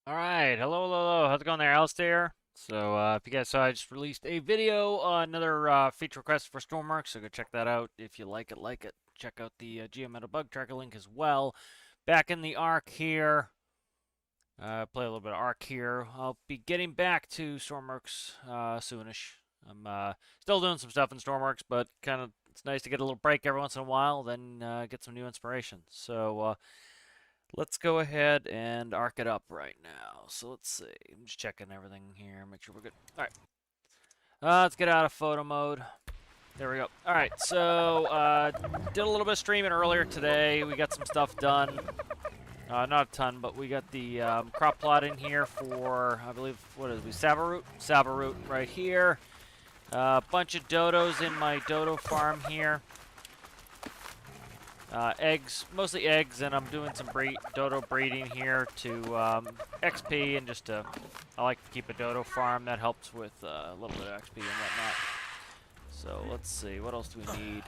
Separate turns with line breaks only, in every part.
Alright, hello, how's it going there, Alistair? So, if you guys saw, I just released a video on another feature request for Stormworks, so go check that out. If you like it. Check out the Geometal Bug Tracker link as well. Back in the Ark here. Play a little bit of Ark here. I'll be getting back to Stormworks soonish. I'm still doing some stuff in Stormworks, but kind of it's nice to get a little break every once in a while, then get some new inspiration. So, let's go ahead and arc it up right now. So let's see. I'm just checking everything here, make sure we're good. All right. Let's get out of photo mode. There we go. All right. So did a little bit of streaming earlier today. We got some stuff done. Not a ton, but we got the crop plot in here for, I believe, what is it? Savaroot? Savaroot right here. A bunch of dodos in my dodo farm here. Eggs, mostly eggs, and I'm doing some dodo breeding here to XP and just to, I like to keep a dodo farm. That helps with a little bit of XP and whatnot. So let's see, what else do we need?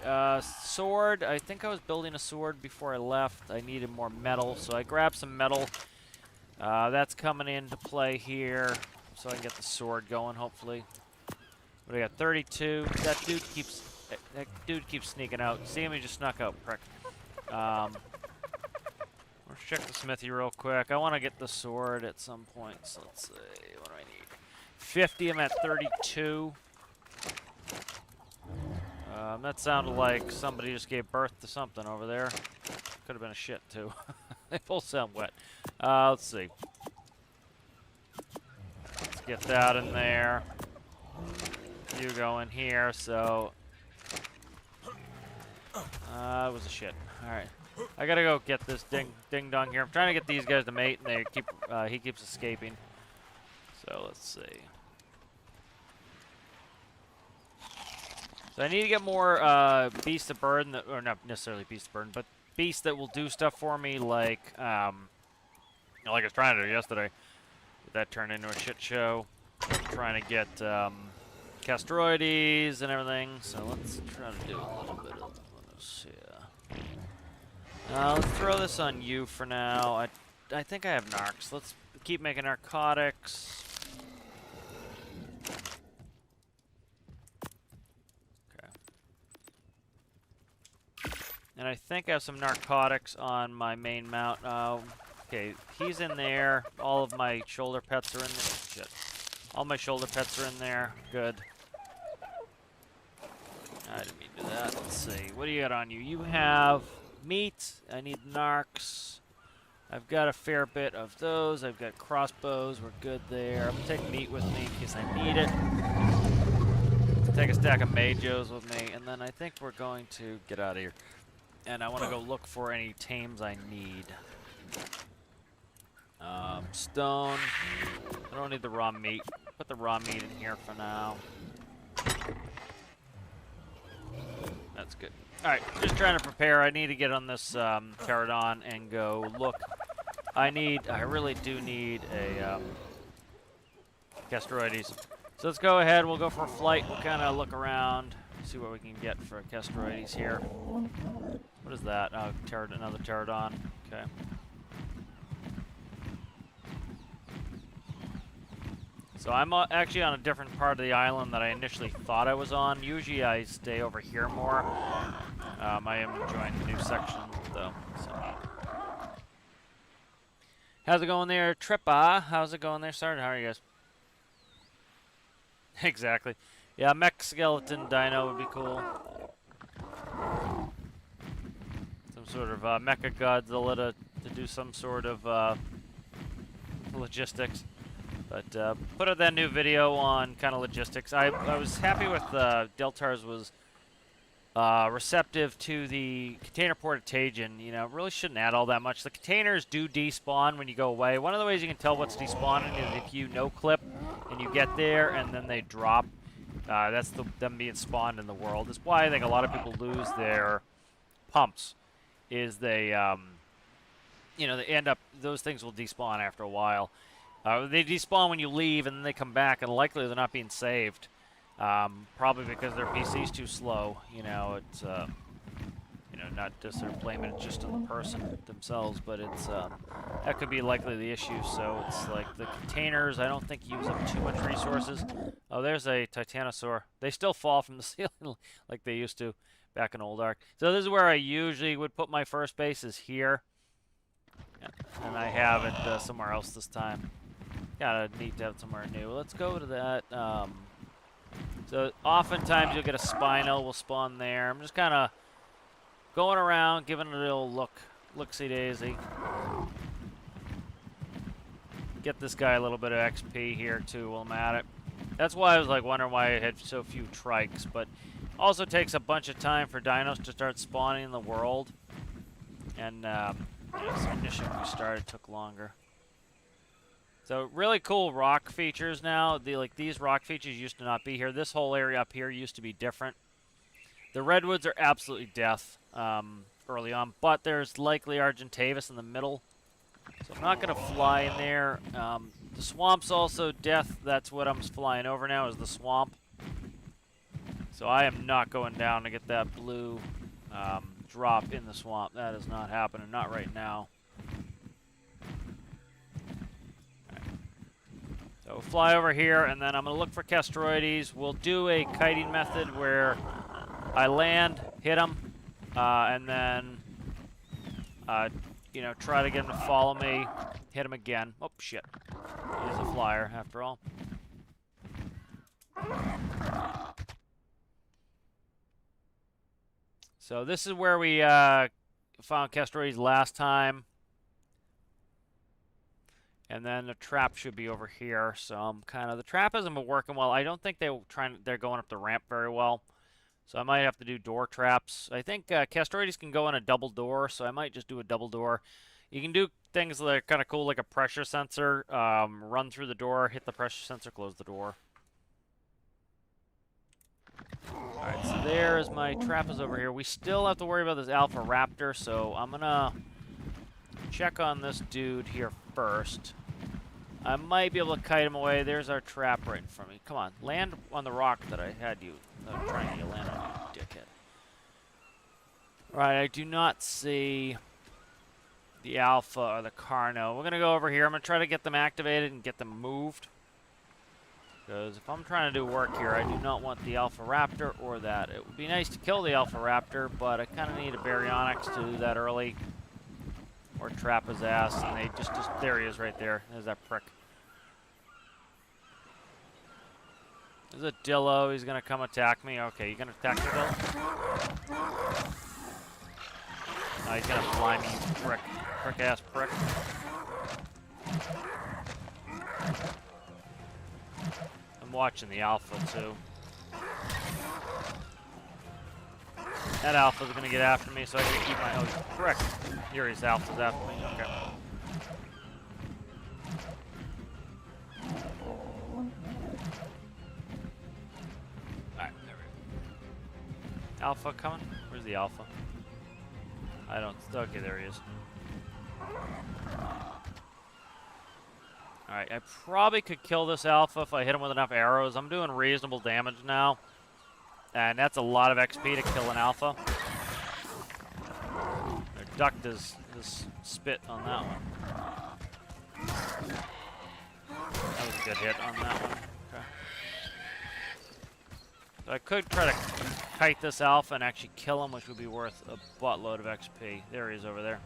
Sword, I think I was building a sword before I left. I needed more metal, so I grabbed some metal. That's coming into play here, so I can get the sword going, hopefully. What do we got, 32? That dude keeps sneaking out. See him? He just snuck out, prick. Let's check the smithy real quick. I want to get the sword at some point, so let's see. What do I need? 50, I'm at 32. That sounded like somebody just gave birth to something over there. Could have been a shit, too. They both sound wet. Let's see. Let's get that in there. You go in here, so... it was a shit. Alright. I gotta go get this ding dong here. I'm trying to get these guys to mate, and he keeps escaping. So let's see. So I need to get more beasts of burden, or not necessarily beasts of burden, but beasts that will do stuff for me, like I was trying to do yesterday. That turned into a shit show. Trying to get Castroides and everything. So let's try to do a little bit of this here. Let's throw this on you for now. I think I have narcs. Let's keep making narcotics. Okay. And I think I have some narcotics on my main mount. Okay, he's in there. All of my shoulder pets are in there. Shit. All my shoulder pets are in there. Good. I didn't mean to do that. Let's see. What do you got on you? You have meat. I need narcs. I've got a fair bit of those. I've got crossbows. We're good there. I'm going to take meat with me in case I need it. Take a stack of majos with me. And then I think we're going to get out of here. And I want to go look for any tames I need. Stone. I don't need the raw meat. Put the raw meat in here for now. That's good. Alright, just trying to prepare. I need to get on this pterodon and go look. I really do need a Castroides. So let's go ahead. We'll go for a flight. We'll kind of look around, see what we can get for a Castroides here. What is that? Oh, another pterodon. Okay. So I'm actually on a different part of the island that I initially thought I was on. Usually I stay over here more. I am enjoying the new section, though. So. How's it going there, Trippa? How's it going there, Sergeant? How are you guys? Exactly. Yeah, mech skeleton dino would be cool. Some sort of mecha Godzilla to do some sort of logistics. But put out that new video on kind of logistics. I was happy with Deltars was receptive to the container portation. You know, really shouldn't add all that much. The containers do despawn when you go away. One of the ways you can tell what's despawning is if you no-clip and you get there and then they drop. That's them being spawned in the world. That's why I think a lot of people lose their pumps. Is they, you know, they end up, those things will despawn after a while. They despawn when you leave, and then they come back, and likely they're not being saved. Probably because their PC's too slow. You know, it's you know, not just sort of blaming it just on the person themselves, but it's that could be likely the issue. So it's like the containers, I don't think use up too much resources. Oh, there's a Titanosaur. They still fall from the ceiling like they used to back in Old Ark. So this is where I usually would put my first base, is here. And I have it somewhere else this time. Gotta need to have somewhere new. Let's go to that. So oftentimes you'll get a Spino will spawn there. I'm just kind of going around, giving it a little look-see daisy. Get this guy a little bit of XP here too while I'm at it. That's why I was like wondering why I had so few trikes, but also takes a bunch of time for dinos to start spawning in the world. And yeah, some mission we started took longer. So really cool rock features now. These rock features used to not be here. This whole area up here used to be different. The redwoods are absolutely death early on, but there's likely Argentavis in the middle. So I'm not going to fly in there. The swamp's also death. That's what I'm flying over now, is the swamp. So I am not going down to get that blue drop in the swamp. That is not happening, not right now. So fly over here, and then I'm going to look for Castroides. We'll do a kiting method where I land, hit them, and then, you know, try to get them to follow me, hit them again. Oh, shit. He's a flyer, after all. So this is where we found Castroides last time. And then the trap should be over here. So I'm the trap hasn't been working well. I don't think they're going up the ramp very well. So I might have to do door traps. I think Castroides can go in a double door, so I might just do a double door. You can do things that are kind of cool, like a pressure sensor. Run through the door, hit the pressure sensor, close the door. Alright, so there's my trap is over here. We still have to worry about this Alpha Raptor, so I'm gonna check on this dude here first. I might be able to kite him away. There's our trap right in front of me. Come on, land on the rock that I had you. I'm trying to get you land on, you dickhead. Right, I do not see the Alpha or the Carno. We're going to go over here. I'm going to try to get them activated and get them moved. Because if I'm trying to do work here, I do not want the Alpha Raptor or that. It would be nice to kill the Alpha Raptor, but I kind of need a Baryonyx to do that early. Or trap his ass, and they just there he is right there. There's that prick. There's a Dillo. He's gonna come attack me. Okay, you gonna attack me, Dillo? No, he's gonna fly me, you prick. Prick-ass prick. I'm watching the Alpha, too. That Alpha's gonna get after me, so I can keep my... Oh, prick. Here he's Alpha's after me. Okay. Alright, there we go. Alpha coming? Where's the Alpha? I don't... Okay, there he is. Alright, I probably could kill this Alpha if I hit him with enough arrows. I'm doing reasonable damage now. And that's a lot of XP to kill an Alpha. I ducked his spit on that one. That was a good hit on that one. Okay. So I could try to kite this Alpha and actually kill him, which would be worth a buttload of XP. There he is over there.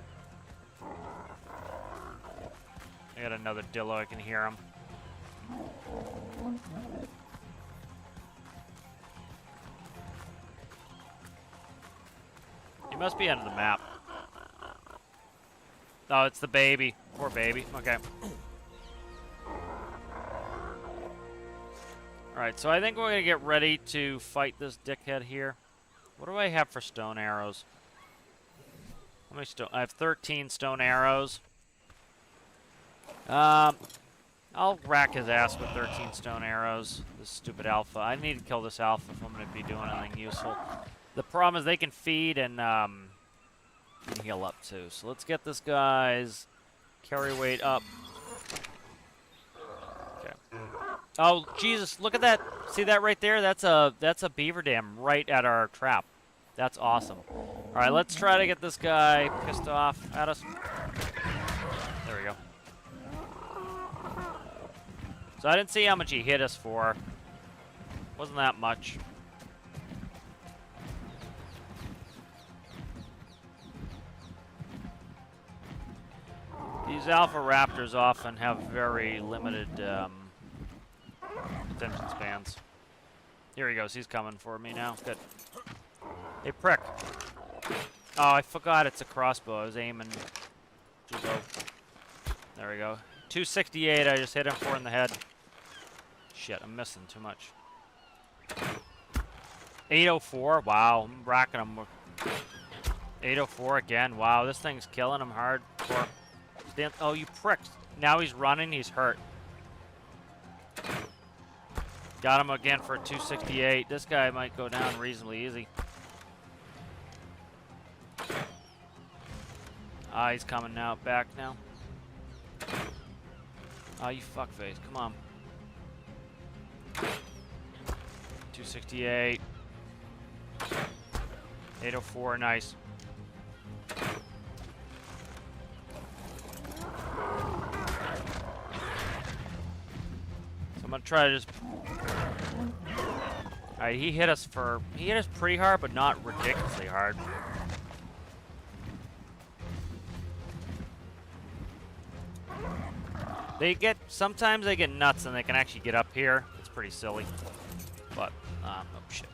I got another Dillo, I can hear him. He must be under the map. Oh, it's the baby. Poor baby. Okay. Alright, so I think we're going to get ready to fight this dickhead here. What do I have for stone arrows? How many stone? I have 13 stone arrows. I'll rack his ass with 13 stone arrows. This stupid Alpha. I need to kill this Alpha if I'm going to be doing anything useful. The problem is they can feed and heal up too. So let's get this guy's carry weight up. Okay. Oh Jesus! Look at that. See that right there? That's a beaver dam right at our trap. That's awesome. Alright, let's try to get this guy pissed off at us. There we go. So I didn't see how much he hit us for. Wasn't that much. These Alpha Raptors often have very limited attention spans. Here he goes. He's coming for me now. Good. Hey, prick. Oh, I forgot it's a crossbow. I was aiming too low. There we go. 268. I just hit him 4 in the head. Shit, I'm missing too much. 804. Wow, I'm racking him. 804 again. Wow, this thing's killing him hard. Oh, you pricks. Now he's running. He's hurt. Got him again for 268. This guy might go down reasonably easy. Ah, he's coming now. Back now. Oh, you fuckface. Come on. 268. 804. Nice. I'm gonna try to just. Alright, he hit us pretty hard, but not ridiculously hard. Sometimes they get nuts and they can actually get up here. It's pretty silly. But, oh shit.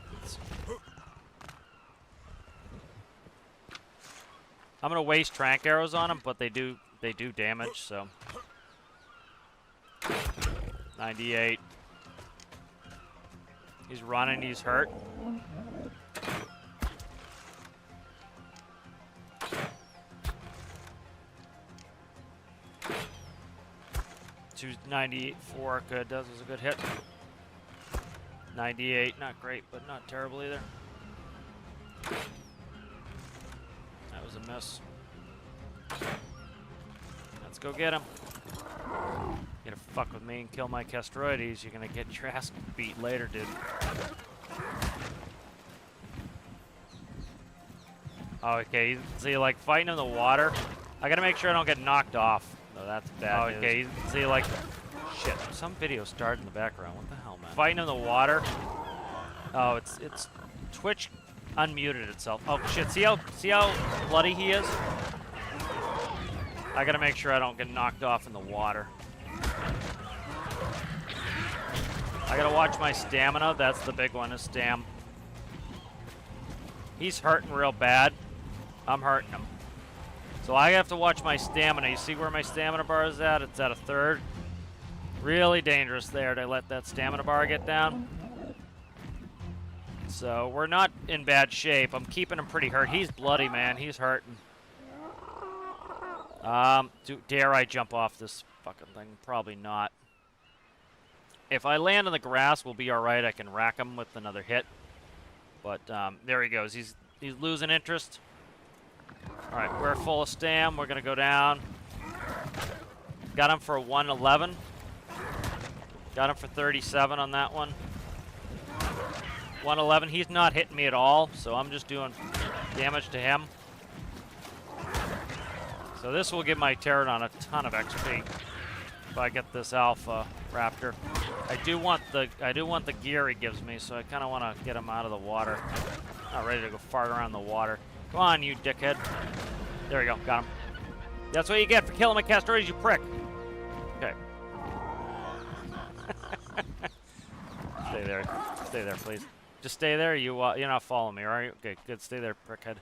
I'm gonna waste trank arrows on them, but they do damage, so. 98. He's running, he's hurt. $298, 4, good. That was a good hit. 98, not great, but not terrible either. That was a miss. Let's go get him. You're gonna fuck with me and kill my Castroides, you're gonna get your ass beat later, dude. Oh, okay, see, like, fighting in the water. I gotta make sure I don't get knocked off. No, that's bad news. Okay, see, like, shit, some video started in the background. What the hell, man? Fighting in the water. Oh, it's Twitch unmuted itself. Oh, shit, see how bloody he is? I gotta make sure I don't get knocked off in the water. I gotta watch my stamina. That's the big one, is stam. He's hurting real bad. I'm hurting him. So I have to watch my stamina. You see where my stamina bar is at? It's at a 3rd. Really dangerous there to let that stamina bar get down. So we're not in bad shape. I'm keeping him pretty hurt. He's bloody, man. He's hurting. Dare I jump off this fucking thing? Probably not. If I land on the grass, we'll be alright. I can rack him with another hit. But, there he goes. He's losing interest. Alright, we're full of stam. We're gonna go down. Got him for 111. Got him for 37 on that one. 111. He's not hitting me at all, so I'm just doing damage to him. So this will give my Pterodon a ton of XP if I get this Alpha Raptor. I do want the gear he gives me, so I kind of want to get him out of the water. Not ready to go fart around the water. Come on, you dickhead. There we go. Got him. That's what you get for killing my Castroides, you prick. Okay. Stay there. Stay there, please. Just stay there. You're not following me, right? Okay, good. Stay there, prickhead.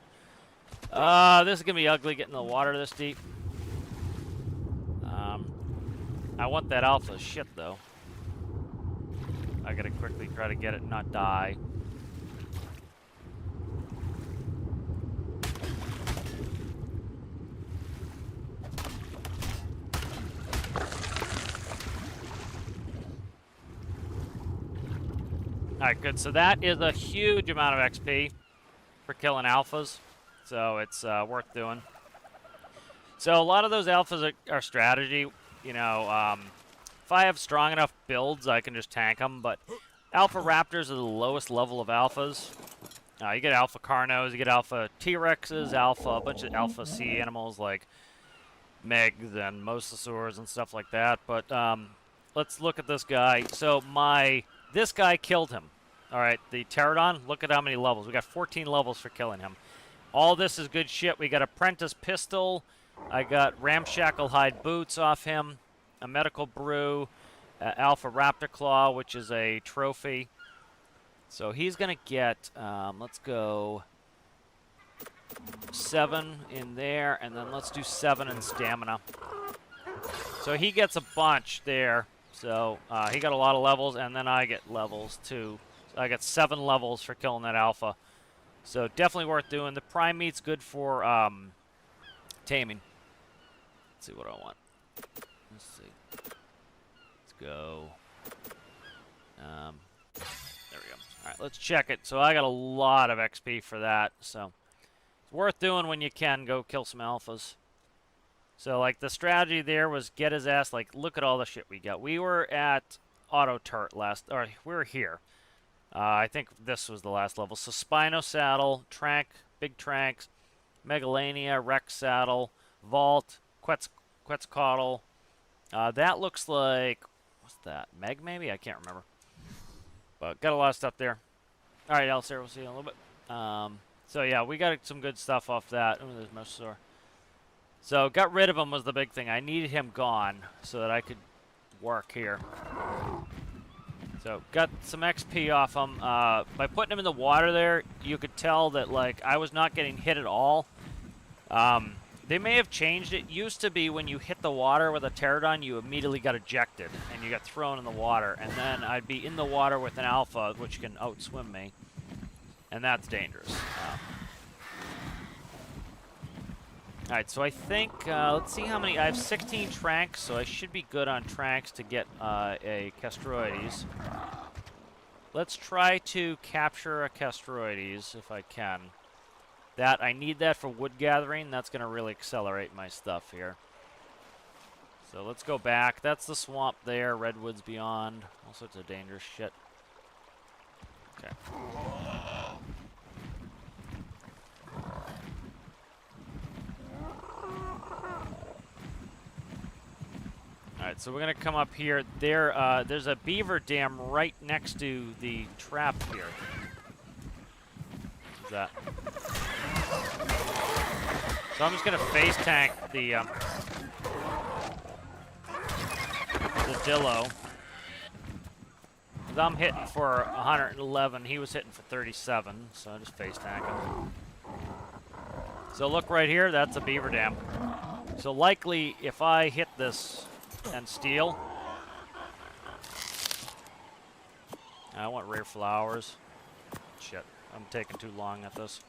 This is gonna be ugly getting the water this deep. I want that alpha shit though. I gotta quickly try to get it and not die. Alright, good. So that is a huge amount of XP for killing alphas. So it's worth doing. So a lot of those alphas are strategy. You know, if I have strong enough builds, I can just tank them. But Alpha Raptors are the lowest level of alphas. You get alpha Carnos, you get alpha T-Rexes, a bunch of alpha sea animals like Megs and Mosasaurs and stuff like that. But let's look at this guy. So this guy killed him. All right, the Pterodon. Look at how many levels. We got 14 levels for killing him. All this is good shit. We got Apprentice Pistol. I got Ramshackle Hide Boots off him. A Medical Brew. Alpha Raptor Claw, which is a trophy. So he's going to get, let's go 7 in there, and then let's do 7 in stamina. So he gets a bunch there. So he got a lot of levels, and then I get levels too. So I got 7 levels for killing that alpha. So definitely worth doing. The prime meat's good for taming. Let's see what I want. Let's see. Let's go. There we go. All right, let's check it. So I got a lot of XP for that. So it's worth doing when you can. Go kill some alphas. So like the strategy there was get his ass. Like look at all the shit we got. We were at Auto Turret or we were here. I think this was the last level. So Spino Saddle, Trank, Big Tranks, Megalania, Rex Saddle, Vault, Quetzalcoatl. That looks like, what's that? Meg maybe? I can't remember. But got a lot of stuff there. All right, Alistair, we'll see you in a little bit. So yeah, we got some good stuff off that. Oh, there's Mosasaur. So got rid of him was the big thing. I needed him gone so that I could work here. So got some XP off him. By putting him in the water there, you could tell that like I was not getting hit at all. They may have changed it. Used to be when you hit the water with a Pterodon, you immediately got ejected and you got thrown in the water. And then I'd be in the water with an alpha, which can outswim me. And that's dangerous. Alright, so I think, let's see how many, I have 16 Tranks, so I should be good on Tranks to get a Castroides. Let's try to capture a Castroides if I can. I need that for wood gathering. That's going to really accelerate my stuff here. So let's go back. That's the swamp there, Redwoods beyond, all sorts of dangerous shit. Okay. Alright, so we're going to come up here. There's a beaver dam right next to the trap here. What's that? So I'm just going to face tank the Dillo. I'm hitting for 111. He was hitting for 37, so I just face tank him. So look right here, that's a beaver dam. So likely, if I hit this and steal, I want rare flowers. Shit, I'm taking too long at this.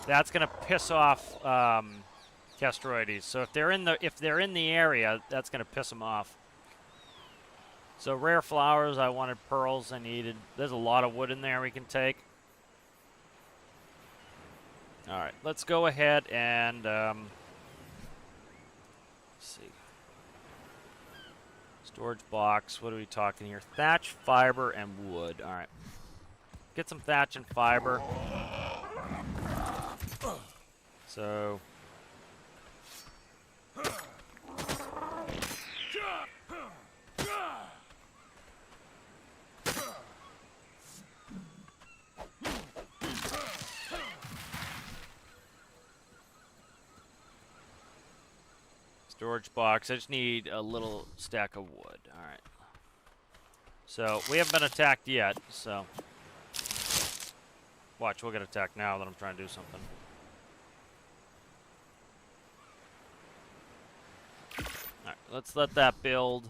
That's gonna piss off Castroides. So if they're in the area, that's gonna piss them off. So rare flowers, I wanted pearls. I needed. There's a lot of wood in there we can take. All right, let's go ahead and let's see. Storage box. What are we talking here? Thatch, fiber, and wood. All right. Get some thatch and fiber. So. Storage box. I just need a little stack of wood. All right. So we haven't been attacked yet. So watch, we'll get attacked now that I'm trying to do something. All right, let's let that build.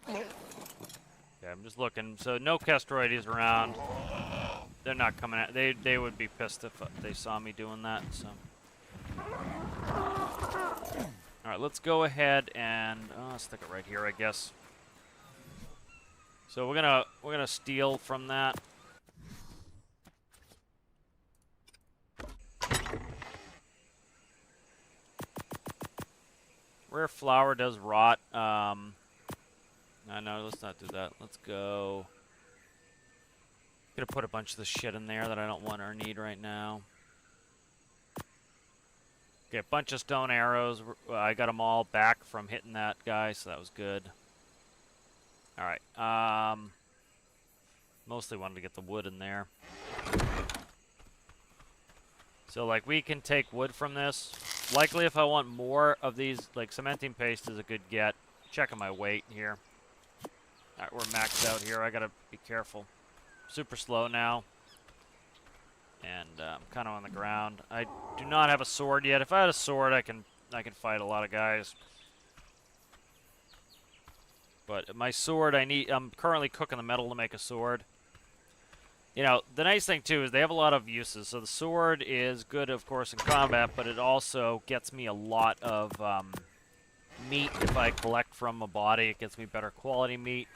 Yeah, I'm just looking. So no Castroides around. They're not coming out. They would be pissed if they saw me doing that. So. All right, let's go ahead and stick it right here, I guess. So we're gonna steal from that. Rare flower does rot. No, let's not do that. Let's go. Gonna put a bunch of the shit in there that I don't want or need right now. Okay, a bunch of stone arrows. I got them all back from hitting that guy, so that was good. Alright, mostly wanted to get the wood in there. So, like, we can take wood from this. Likely, if I want more of these, like, cementing paste is a good get. Checking my weight here. Alright, we're maxed out here. I gotta be careful. Super slow now. And I'm kind of on the ground. I do not have a sword yet. If I had a sword, I can fight a lot of guys. But my sword, I'm currently cooking the metal to make a sword. You know, the nice thing, too, is they have a lot of uses. So the sword is good, of course, in combat, but it also gets me a lot of meat if I collect from a body. It gets me better quality meat.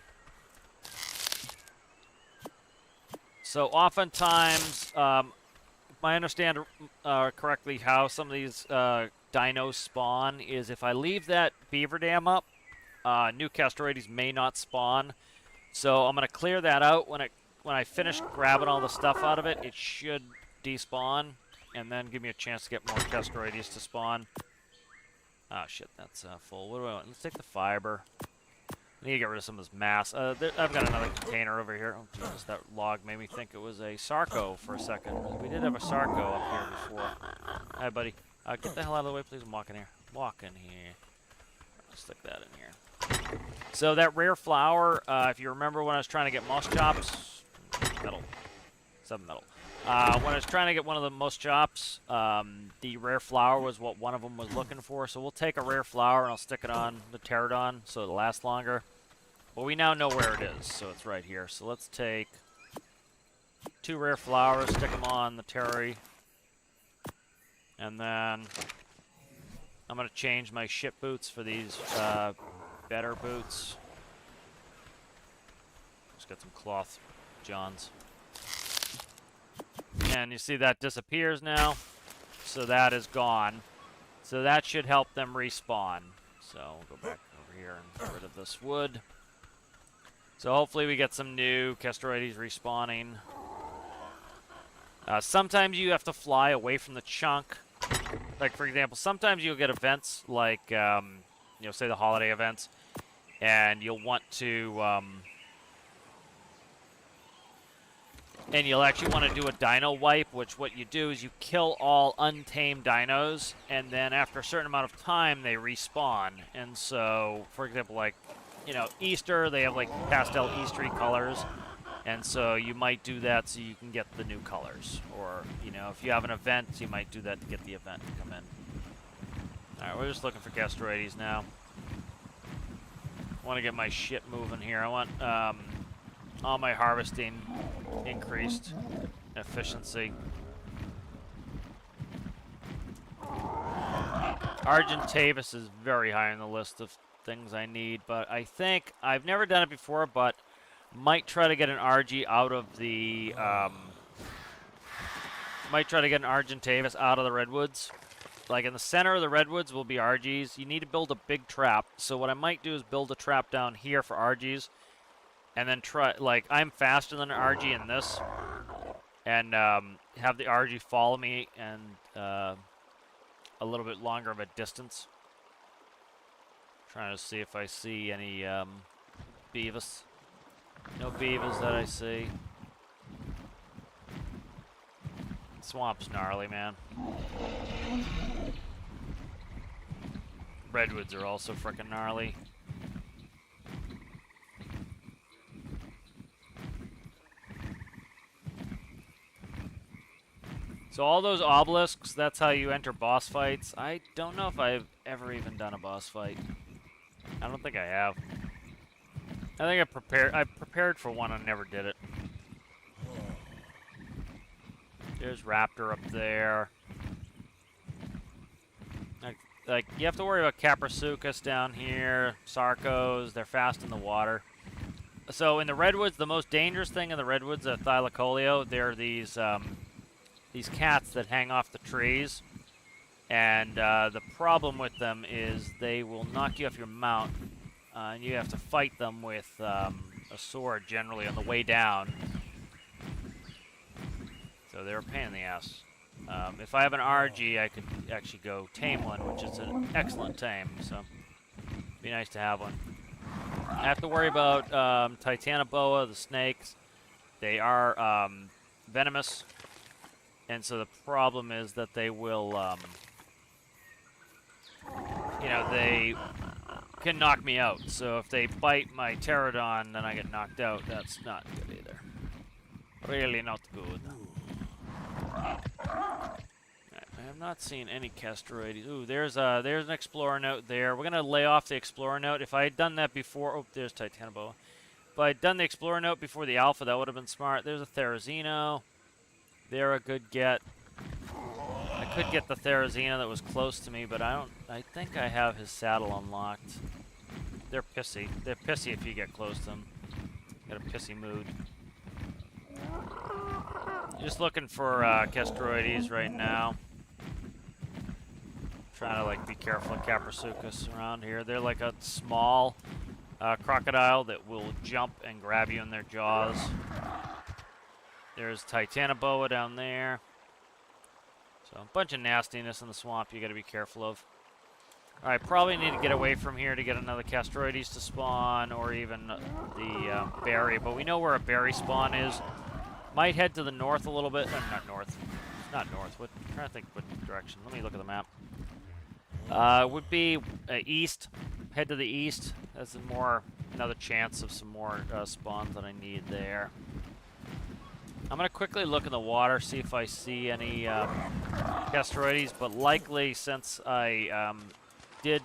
So oftentimes, I understand correctly how some of these dinos spawn is if I leave that beaver dam up, new castorides may not spawn. So I'm going to clear that out. When I finish grabbing all the stuff out of it, it should despawn, and then give me a chance to get more castorides to spawn. Oh shit, that's full. What do I want? Let's take the fiber. I need to get rid of some of this mass. I've got another container over here. Oh, Jesus, that log made me think it was a Sarco for a second. We did have a Sarco up here before. Hi, buddy. Get the hell out of the way, please. I'm walking here. Walk in here. I'll stick that in here. So that rare flower, if you remember when I was trying to get moss chops, metal, 7 metal. When I was trying to get one of the moss chops, the rare flower was what one of them was looking for. So we'll take a rare flower and I'll stick it on the pterodon so it'll last longer. Well, we now know where it is, so it's right here. So let's take 2 rare flowers, stick them on the terry, and then I'm going to change my shit boots for these better boots. Just got some cloth johns. And you see that disappears now, so that is gone. So that should help them respawn. So we'll go back over here and get rid of this wood. So hopefully we get some new castorides respawning. Sometimes you have to fly away from the chunk. Like, for example, sometimes you'll get events like, you know, say the holiday events, and you'll want to, and you'll actually want to do a dino wipe, which what you do is you kill all untamed dinos, and then after a certain amount of time, they respawn. And so, for example, like, you know, Easter, they have, like, pastel Eastery colors, and so you might do that so you can get the new colors. Or, you know, if you have an event, you might do that to get the event to come in. Alright, we're just looking for castorides now. I want to get my shit moving here. I want, all my harvesting increased efficiency. Argentavis is very high on the list of things I need, but I think I've never done it before, but might try to get an RG out of the might try to get an Argentavis out of the redwoods. Like in the center of the redwoods will be RGs. You need to build a big trap. So what I might do is build a trap down here for RGs, and then try, like, I'm faster than an RG in this, and have the RG follow me and a little bit longer of a distance. Trying to see if I see any beavers. No beavers that I see. Swamp's gnarly, man. Redwoods are also frickin' gnarly. So all those obelisks, that's how you enter boss fights. I don't know if I've ever even done a boss fight. I don't think I have. I think I prepared for one and never did it. There's Raptor up there. Like you have to worry about Caprasuchus down here, Sarcos, they're fast in the water. So in the redwoods, the most dangerous thing in the redwoods at Thylacoleo, there are these cats that hang off the trees. And the problem with them is they will knock you off your mount. And you have to fight them with a sword generally on the way down. So they're a pain in the ass. If I have an RG, I could actually go tame one, which is an excellent tame, so it'd be nice to have one. I have to worry about Titanoboa, the snakes. They are venomous, and so the problem is that they will, you know, they can knock me out. So if they bite my pterodon, then I get knocked out. That's not good either. Really not good. I have not seen any Castroides. Ooh, there's an Explorer note there. We're gonna lay off the Explorer note. If I had done that before, oh, there's Titanoboa. If I had done the Explorer note before the Alpha, that would have been smart. There's a Therizino. They're a good get. I could get the Therizino that was close to me, but I think I have his saddle unlocked. They're pissy. They're pissy if you get close to them. Got a pissy mood. Just looking for Castroides right now. Trying to like be careful of Caprasuchus around here. They're like a small crocodile that will jump and grab you in their jaws. There's Titanoboa down there. So a bunch of nastiness in the swamp you got to be careful of. All right, probably need to get away from here to get another Castroides to spawn, or even the berry. But we know where a berry spawn is. Might head to the north a little bit. Not north. Not north. What? I'm trying to think what direction. Let me look at the map. Would be east. Head to the east. That's another chance of some more spawns that I need there. I'm gonna quickly look in the water, see if I see any Castroides, but likely since I did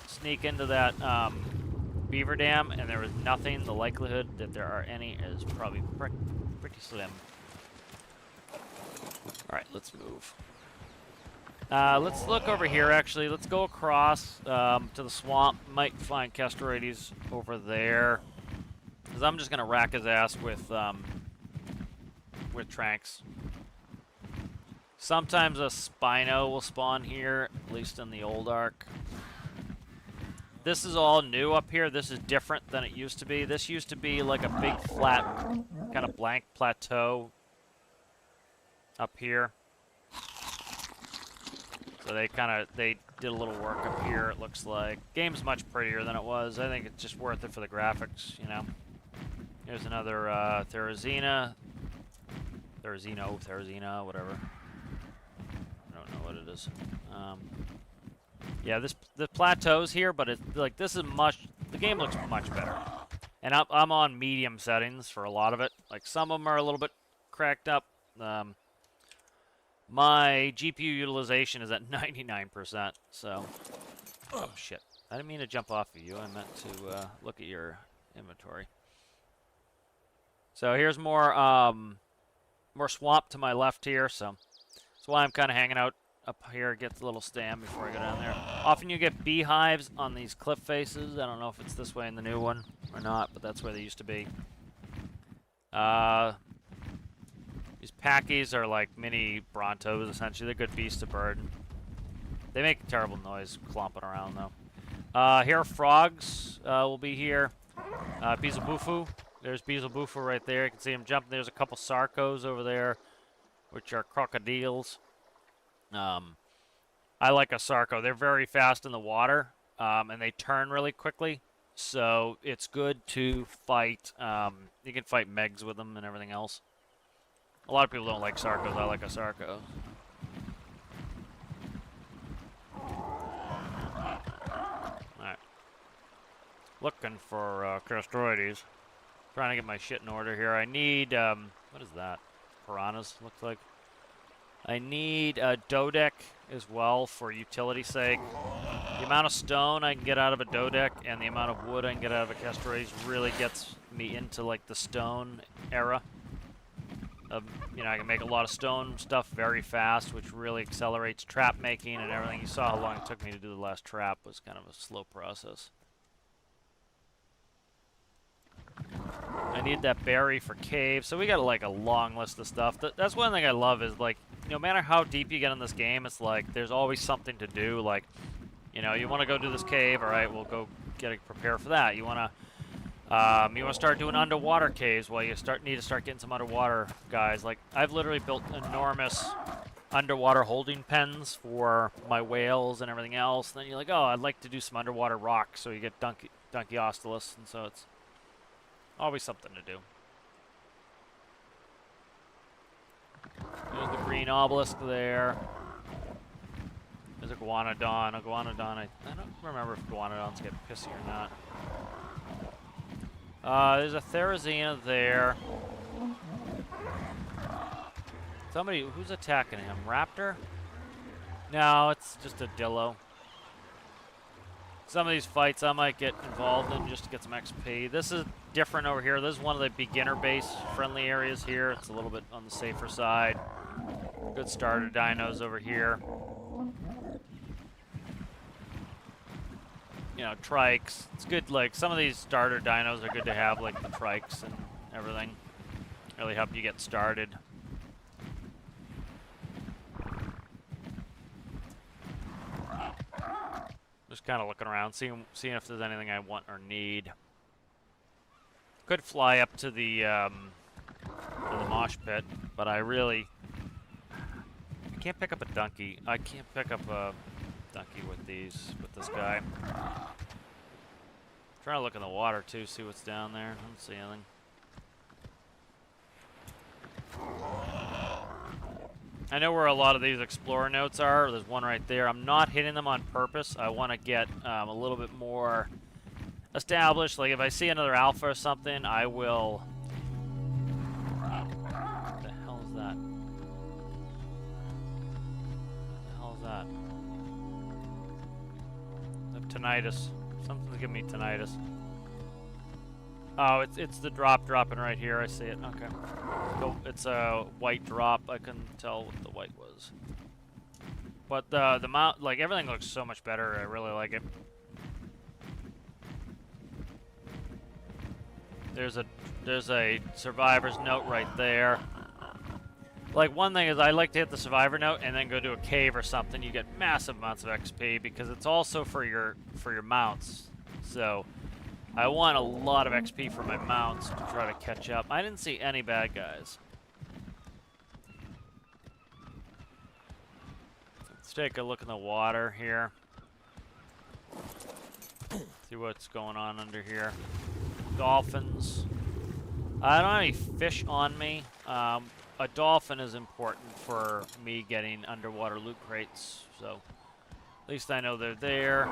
sneak into that beaver dam and there was nothing, the likelihood that there are any is probably pretty slim. Alright, let's move. Let's look over here, actually. Let's go across to the swamp. Might find Castroides over there. Because I'm just going to rack his ass with Tranks. Sometimes a Spino will spawn here, at least in the old arc. This is all new up here. This is different than it used to be. This used to be like a big flat, kind of blank plateau up here. So they did a little work up here, it looks like. Game's much prettier than it was. I think it's just worth it for the graphics, you know. Here's another Therizino, whatever. I don't know what it is. Yeah, the plateau's here, but it's like the game looks much better. And I'm on medium settings for a lot of it. Like some of them are a little bit cracked up. My GPU utilization is at 99%, so... Oh, shit. I didn't mean to jump off of you. I meant to look at your inventory. So here's more swamp to my left here, so that's why I'm kind of hanging out up here, get a little stand before I go down there. Often you get beehives on these cliff faces. I don't know if it's this way in the new one or not, but that's where they used to be. These packies are like mini Brontos, essentially. They're good beasts of burden. They make a terrible noise clomping around, though. Here are frogs. Will be here. Beelzebufu. There's Beelzebufu right there. You can see him jumping. There's a couple Sarcos over there, which are crocodiles. I like a Sarco. They're very fast in the water, and they turn really quickly. So it's good to fight. You can fight Megs with them and everything else. A lot of people don't like Sarcos. I like a Sarco. Alright. Looking for Castroides. Trying to get my shit in order here. I need, what is that? Piranhas, looks like. I need a Dodec as well for utility sake. The amount of stone I can get out of a Dodec and the amount of wood I can get out of a Castroides really gets me into like the stone era. You know, I can make a lot of stone stuff very fast, which really accelerates trap making and everything. You saw how long it took me to do the last trap. It was kind of a slow process. I need that berry for cave. So we got like a long list of stuff. That's one thing I love is like, no matter how deep you get in this game, it's like there's always something to do. Like, you know, you want to go do this cave, all right, we'll go prepare for that. You want You want to start doing underwater caves. Well, you need to start getting some underwater guys. Like, I've literally built enormous underwater holding pens for my whales and everything else. And then you're like, oh, I'd like to do some underwater rocks, so you get Dunkeostelis, and so it's always something to do. There's the green obelisk there. There's a Guanodon. I don't remember if Guanodons get pissy or not. There's a Therizina there. Somebody, who's attacking him? Raptor? No, it's just a Dillo. Some of these fights I might get involved in just to get some XP. This is different over here. This is one of the beginner base friendly areas here. It's a little bit on the safer side. Good starter dinos over here. You know, trikes. It's good, like, some of these starter dinos are good to have, like the trikes and everything. Really help you get started. Just kind of looking around, seeing if there's anything I want or need. Could fly up to the mosh pit, but I can't pick up a donkey. I can't pick up a donkey with this guy. Trying to look in the water too, see what's down there. I don't see anything. I know where a lot of these explorer notes are. There's one right there. I'm not hitting them on purpose. I want to get a little bit more established. Like if I see another alpha or something, I will. What the hell is that? What the hell is that? I have tinnitus. Something's giving me tinnitus. Oh, it's the dropping right here. I see it. Okay. So it's a white drop. I couldn't tell what the white was. But the mount, like everything looks so much better. I really like it. There's a survivor's note right there. Like one thing is I like to hit the survivor note and then go to a cave or something. You get massive amounts of XP because it's also for your mounts. So I want a lot of XP for my mounts to try to catch up. I didn't see any bad guys. Let's take a look in the water here. See what's going on under here. Dolphins. I don't have any fish on me. A dolphin is important for me getting underwater loot crates, so at least I know they're there.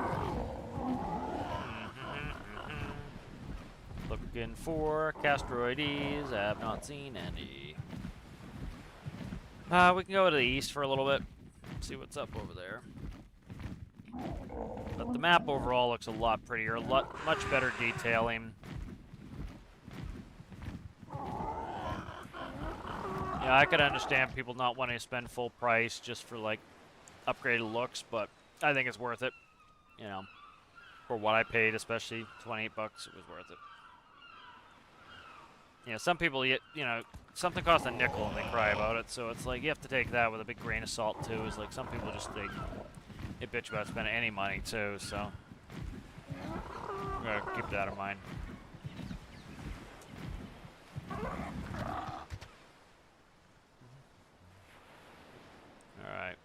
Looking for Castroides. I have not seen any. We can go to the east for a little bit. See what's up over there. But the map overall looks a lot prettier. Much better detailing. Yeah, I could understand people not wanting to spend full price just for, like, upgraded looks, but I think it's worth it. You know, for what I paid, especially 28 bucks, it was worth it. You know, some people, you know, something costs a nickel and they cry about it, so it's like you have to take that with a big grain of salt, too. It's like some people just, they bitch about spending any money, too, so I'm gonna keep that in mind. Alright.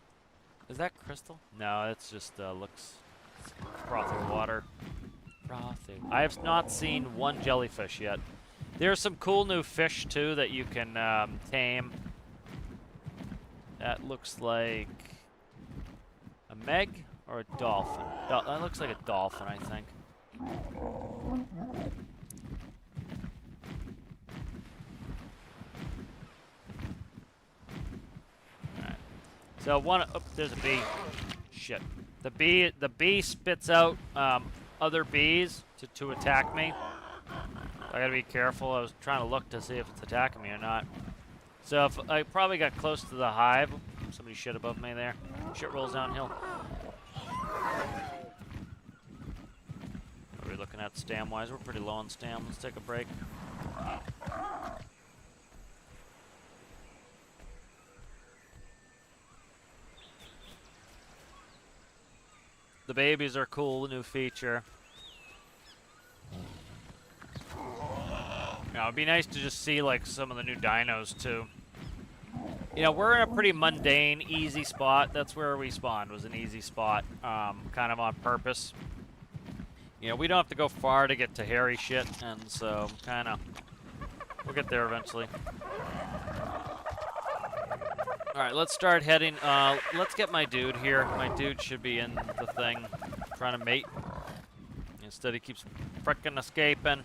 Is that crystal? No, it's just, looks frothy water. Frothy. I have not seen one jellyfish yet. There's some cool new fish, too, that you can, tame. That looks like a meg or a dolphin. That looks like a dolphin, I think. Alright. So there's a bee. Shit. The bee spits out other bees to attack me. I gotta be careful. I was trying to look to see if it's attacking me or not. So if I probably got close to the hive. Somebody shit above me there. Shit rolls downhill. What are we looking at stam-wise? We're pretty low on stam. Let's take a break. The babies are cool, new feature. know, it'd be nice to just see, like, some of the new dinos, too. You know, we're in a pretty mundane, easy spot. That's where we spawned, was an easy spot, kind of on purpose. You know, we don't have to go far to get to hairy shit, and so, kind of, we'll get there eventually. Alright, let's start heading, let's get my dude here. My dude should be in the thing, trying to mate. Instead he keeps frickin' escaping.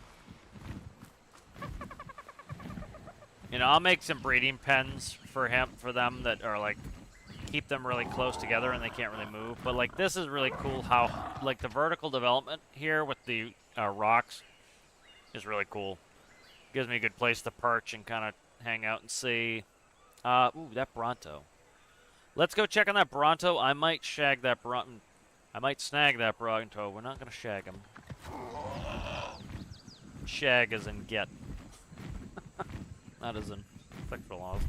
You know, I'll make some breeding pens for them that are like, keep them really close together and they can't really move. But like, this is really cool how, like, the vertical development here with the rocks is really cool. Gives me a good place to perch and kind of hang out and see. Ooh, that Bronto. Let's go check on that Bronto. I might shag that Bronto. I might snag that Bronto. We're not going to shag him. Shag as in get. Not as in sexual laws.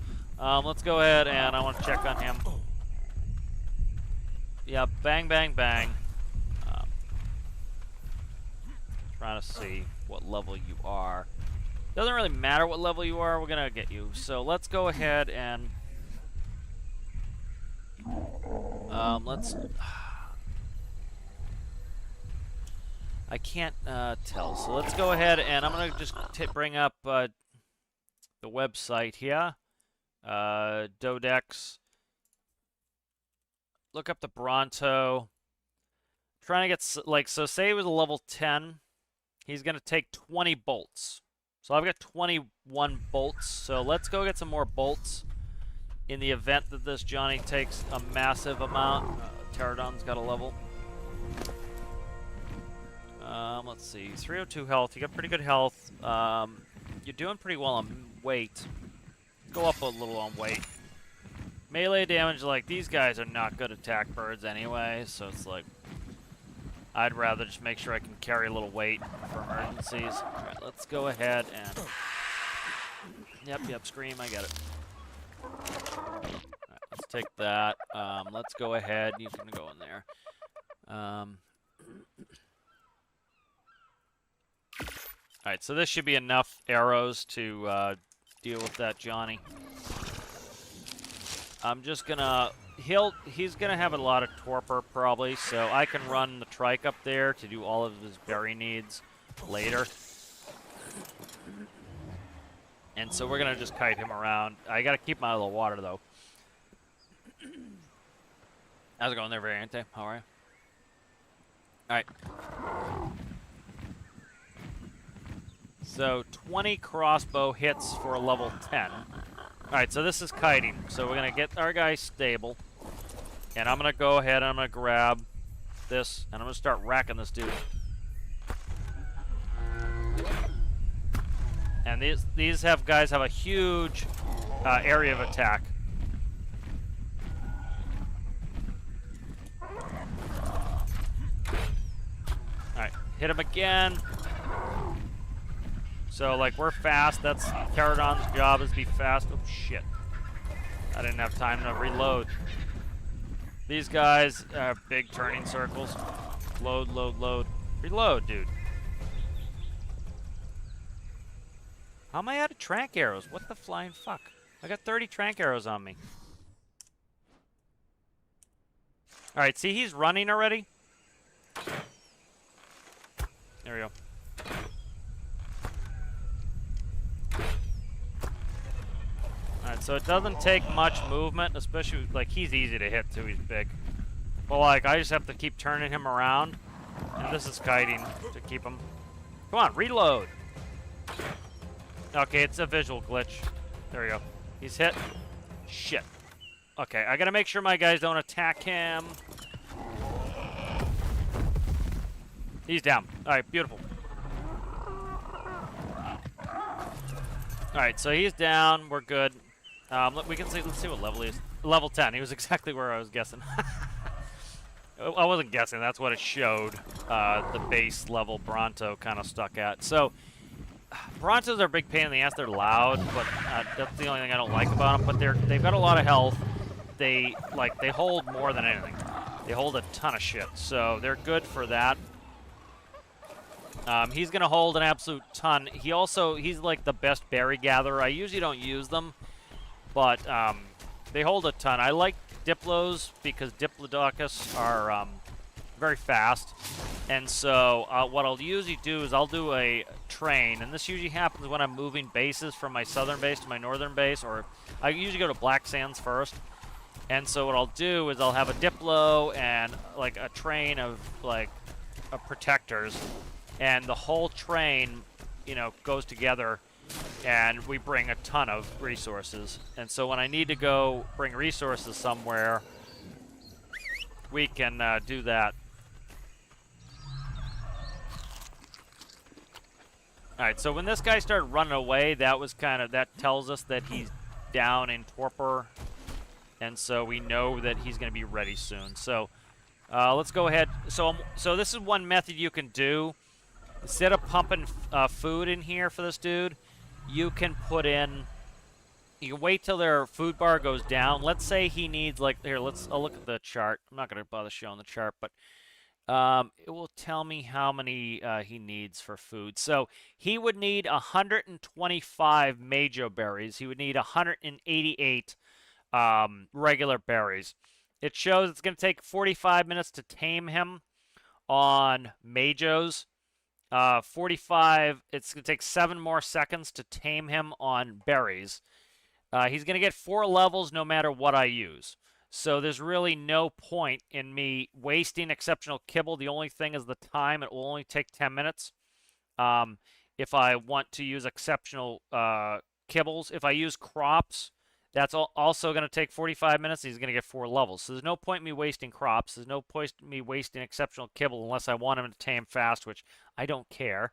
Let's go ahead and I want to check on him. Yeah, bang, bang, bang. Trying to see what level you are. Doesn't really matter what level you are, we're gonna get you. So let's go ahead and let's. I can't tell. So let's go ahead and I'm gonna just bring up the website here. Dodex. Look up the Bronto. Trying to get, like, so say it was a level 10. He's gonna take 20 bolts. So I've got 21 bolts, so let's go get some more bolts in the event that this Johnny takes a massive amount. Pterodon's got a level. Let's see, 302 health, you got pretty good health. You're doing pretty well on weight. Go up a little on weight. Melee damage, like, these guys are not good attack birds anyway, so it's like, I'd rather just make sure I can carry a little weight for emergencies. Alright, let's go ahead and... Yep, scream, I got it. Alright, let's take that. Let's go ahead, you can go in there. Alright, so this should be enough arrows to deal with that Johnny. I'm just gonna... He's gonna have a lot of torpor probably, so I can run the trike up there to do all of his berry needs later. And so we're gonna just kite him around. I gotta keep him out of the water though. How's it going there, Variante? How are you? Alright. So 20 crossbow hits for a level 10. Alright, so this is kiting. So we're gonna get our guy stable. And I'm going to go ahead and I'm going to grab this, and I'm going to start racking this dude. And these guys have a huge area of attack. Alright, hit him again. So, like, we're fast. That's Pterodon's job, is be fast. Oh, shit. I didn't have time to reload. These guys have big turning circles. Load, load, load. Reload, dude. How am I out of trank arrows? What the flying fuck? I got 30 trank arrows on me. Alright, see, he's running already. There we go. Alright, so it doesn't take much movement, especially, like, he's easy to hit too, he's big. But, like, I just have to keep turning him around, and this is kiting to keep him. Come on, reload! Okay, it's a visual glitch. There we go. He's hit. Shit. Okay, I gotta make sure my guys don't attack him. He's down. Alright, beautiful. Alright, so he's down, we're good. We can see, let's see what level he is. Level 10, he was exactly where I was guessing. I wasn't guessing, that's what it showed. The base level Bronto kind of stuck at. So, Brontos are a big pain in the ass, they're loud, but that's the only thing I don't like about them. But they've got a lot of health. They hold more than anything. They hold a ton of shit, so they're good for that. He's going to hold an absolute ton. He's like the best berry gatherer. I usually don't use them, but they hold a ton. I like Diplos because Diplodocus are very fast. And so what I'll usually do is I'll do a train, and this usually happens when I'm moving bases from my southern base to my northern base, or I usually go to Black Sands first. And so what I'll do is I'll have a Diplo and like a train of protectors, and the whole train, you know, goes together, and we bring a ton of resources. And so when I need to go bring resources somewhere, we can do that. Alright, so when this guy started running away, that tells us that he's down in torpor, and so we know that he's going to be ready soon. So let's go ahead. So this is one method you can do. Instead of pumping food in here for this dude, you can put in, you can wait till their food bar goes down. Let's say he needs, like, here, I'll look at the chart. I'm not going to bother showing the chart, but it will tell me how many he needs for food. So he would need 125 Majo berries. He would need 188 regular berries. It shows it's going to take 45 minutes to tame him on Majos. 45, it's going to take 7 more seconds to tame him on berries. He's going to get 4 levels no matter what I use. So there's really no point in me wasting exceptional kibble. The only thing is the time. It will only take 10 minutes. If I want to use exceptional kibbles. If I use crops, that's also going to take 45 minutes. He's going to get 4 levels. So there's no point in me wasting crops. There's no point in me wasting exceptional kibble unless I want him to tame fast, which I don't care.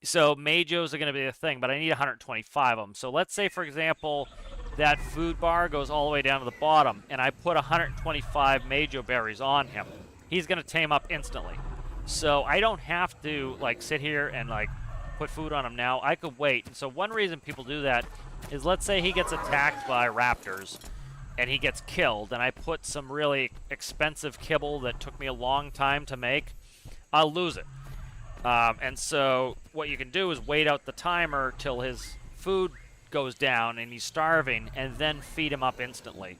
So Majos are going to be the thing, but I need 125 of them. So let's say, for example, that food bar goes all the way down to the bottom, and I put 125 Majo berries on him. He's going to tame up instantly. So I don't have to, like, sit here and, like, put food on him now. I could wait. And so one reason people do that is, let's say he gets attacked by raptors and he gets killed, and I put some really expensive kibble that took me a long time to make, I'll lose it. And so what you can do is wait out the timer till his food goes down and he's starving, and then feed him up instantly.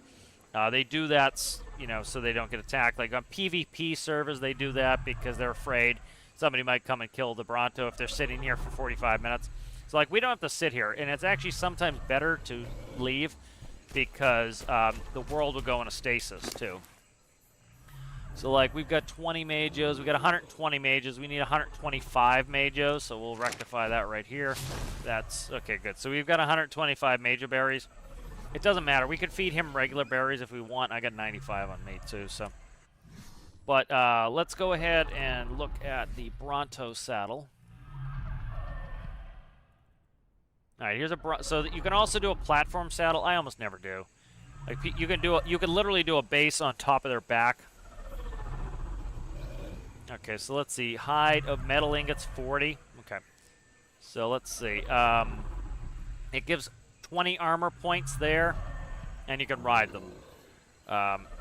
They do that, you know, so they don't get attacked. Like on PvP servers, they do that because they're afraid somebody might come and kill the Bronto if they're sitting here for 45 minutes. So, like, we don't have to sit here, and it's actually sometimes better to leave because the world will go into stasis, too. So, like, we've got 20 Majos. We've got 120 Majos. We need 125 Majos, so we'll rectify that right here. That's, okay, good. So we've got 125 Majo berries. It doesn't matter. We could feed him regular berries if we want. I got 95 on me, too, so. But let's go ahead and look at the Bronto saddle. All right, here's a so you can also do a platform saddle. I almost never do. Like you can literally do a base on top of their back. Okay, so let's see. Hide of metal ingots 40. Okay. So let's see. It gives 20 armor points there, and you can ride them.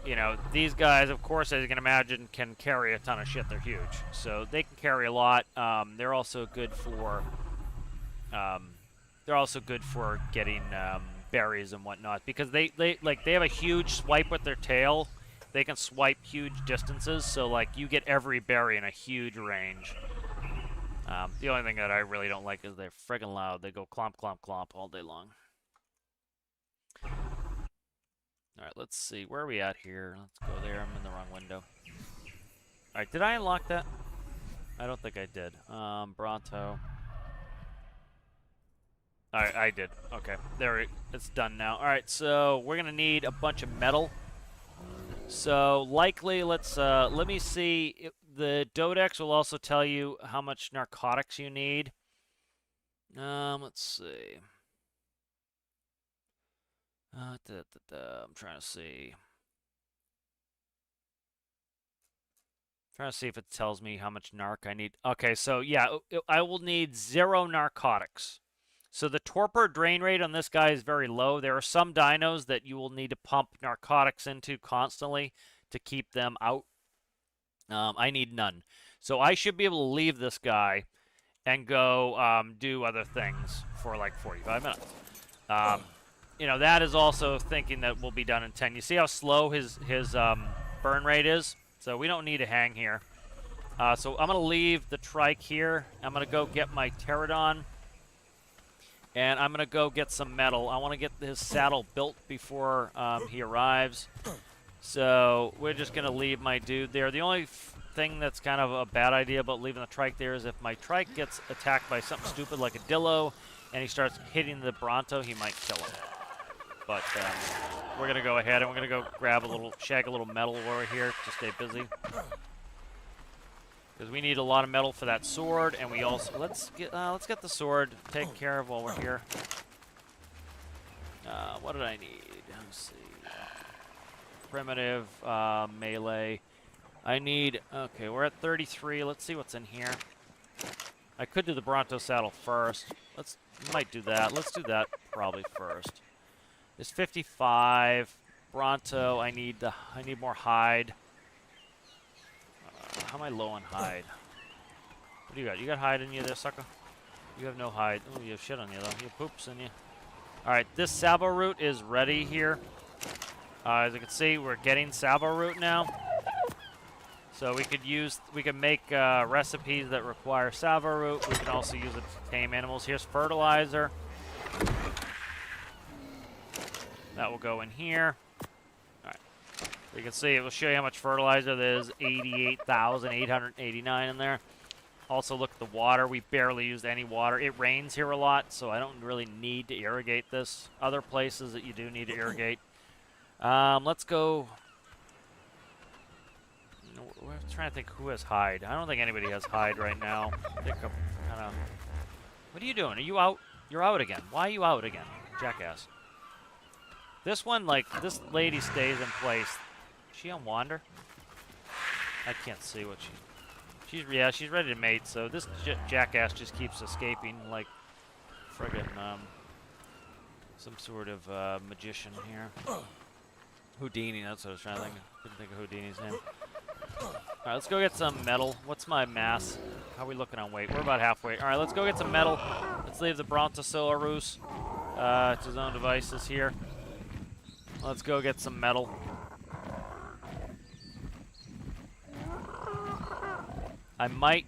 You know, these guys, of course, as you can imagine, can carry a ton of shit. They're huge, so they can carry a lot. They're also good for getting berries and whatnot, because they have a huge swipe with their tail. They can swipe huge distances, so like you get every berry in a huge range. The only thing that I really don't like is they're friggin' loud. They go clomp, clomp, clomp all day long. Alright, let's see. Where are we at here? Let's go there. I'm in the wrong window. Alright, did I unlock that? I don't think I did. Bronto. Alright, I did. Okay. There, it's done now. Alright, so we're going to need a bunch of metal. So, likely, let me see. The Dodex will also tell you how much narcotics you need. Let's see. I'm trying to see. Trying to see if it tells me how much narc I need. Okay, so yeah, I will need 0 narcotics. So the torpor drain rate on this guy is very low. There are some dinos that you will need to pump narcotics into constantly to keep them out. I need none. So I should be able to leave this guy and go do other things for like 45 minutes. You know, that is also thinking that we'll be done in 10. You see how slow his burn rate is? So we don't need to hang here. So I'm going to leave the trike here. I'm going to go get my pterodon. And I'm going to go get some metal. I want to get his saddle built before he arrives. So we're just going to leave my dude there. The only thing that's kind of a bad idea about leaving the trike there is if my trike gets attacked by something stupid like a dillo and he starts hitting the Bronto, he might kill him. But we're going to go ahead and we're going to go grab a little, shag a little metal while we're here to stay busy. Because we need a lot of metal for that sword, and we also let's get the sword taken care of while we're here. What did I need? Let's see. Primitive melee. I need. Okay, we're at 33. Let's see what's in here. I could do the Bronto saddle first. Might do that. Let's do that probably first. It's 55. Bronto. I need more hide. How am I low on hide? What do you got? You got hide in you there, sucker? You have no hide. Oh, you have shit on you, though. You have poops in you. Alright, this salvo root is ready here. As you can see, we're getting salvo root now. So we could make recipes that require salvo root. We can also use it to tame animals. Here's fertilizer. That will go in here. You can see it will show you how much fertilizer. There's 88,889 in there. Also, look at the water. We barely used any water. It rains here a lot, so I don't really need to irrigate this. Other places that you do need to irrigate. Let's go. We're trying to think who has hide. I don't think anybody has hide right now. I think I'm kind of. What are you doing? Are you out? You're out again. Why are you out again, jackass? This one, like, this lady stays in place. Is she on wander? I can't see what she's ready to mate, so this jackass just keeps escaping like friggin' some sort of magician here. Houdini, that's what I was trying to think of. Couldn't think of Houdini's name. Alright, let's go get some metal. What's my mass? How are we looking on weight? We're about halfway. Alright, let's go get some metal. Let's leave the Brontosaurus to his own devices here. Let's go get some metal. I might.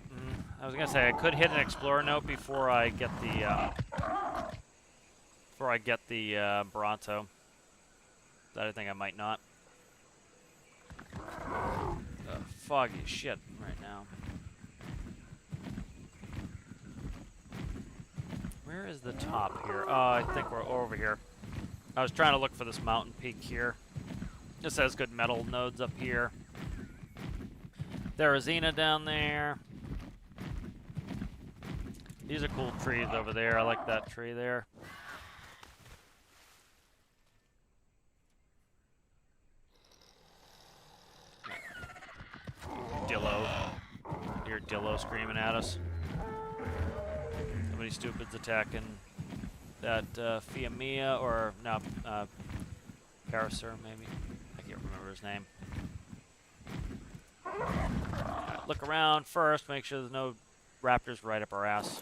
I was gonna say I could hit an explorer note before I get the Bronto. That I think I might not. Foggy as shit right now. Where is the top here? Oh, I think we're over here. I was trying to look for this mountain peak here. This has good metal nodes up here. Therizina down there. These are cool trees over there. I like that tree there. Dillo. Hear Dillo screaming at us. Somebody stupid's attacking that Fiamia, or no, Parasaur maybe. I can't remember his name. Right, look around first, make sure there's no raptors right up our ass.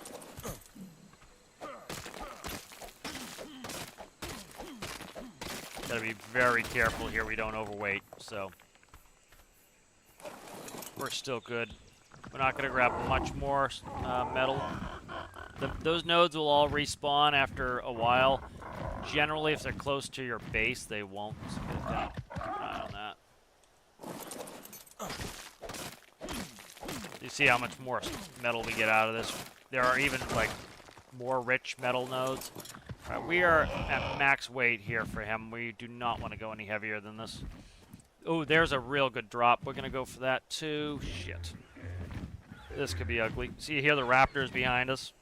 Gotta be very careful here we don't overweight, so we're still good. We're not gonna grab much more metal. Those nodes will all respawn after a while. Generally, if they're close to your base, they won't. So keep an eye on that. You see how much more metal we get out of this. There are even, like, more rich metal nodes. Right, we are at max weight here for him. We do not want to go any heavier than this. Oh, there's a real good drop. We're going to go for that, too. Shit. This could be ugly. See here the raptors behind us?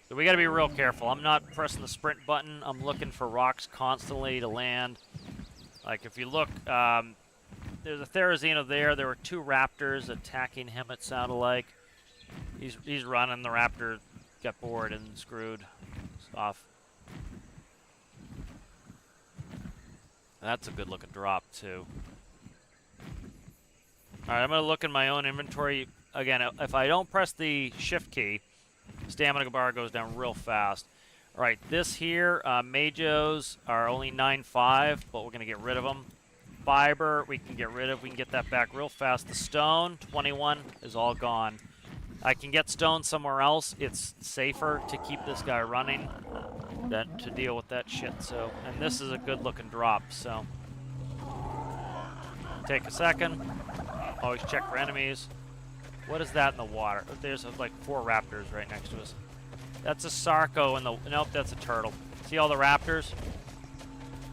So we got to be real careful. I'm not pressing the sprint button. I'm looking for rocks constantly to land. Like, if you look, there's a Therizina there. There were two raptors attacking him, it sounded like. He's running. The raptor got bored and screwed. It's off. That's a good looking drop, too. Alright, I'm going to look in my own inventory. Again, if I don't press the shift key, stamina bar goes down real fast. Alright, this here, Majos are only 9.5, but we're going to get rid of them. Fiber, we can get rid of. We can get that back real fast. The stone, 21, is all gone. I can get stone somewhere else. It's safer to keep this guy running than to deal with that shit. So, and this is a good looking drop, so take a second. Always check for enemies. What is that in the water? There's like 4 raptors right next to us. That's a Sarco in the... Nope, that's a turtle. See all the raptors?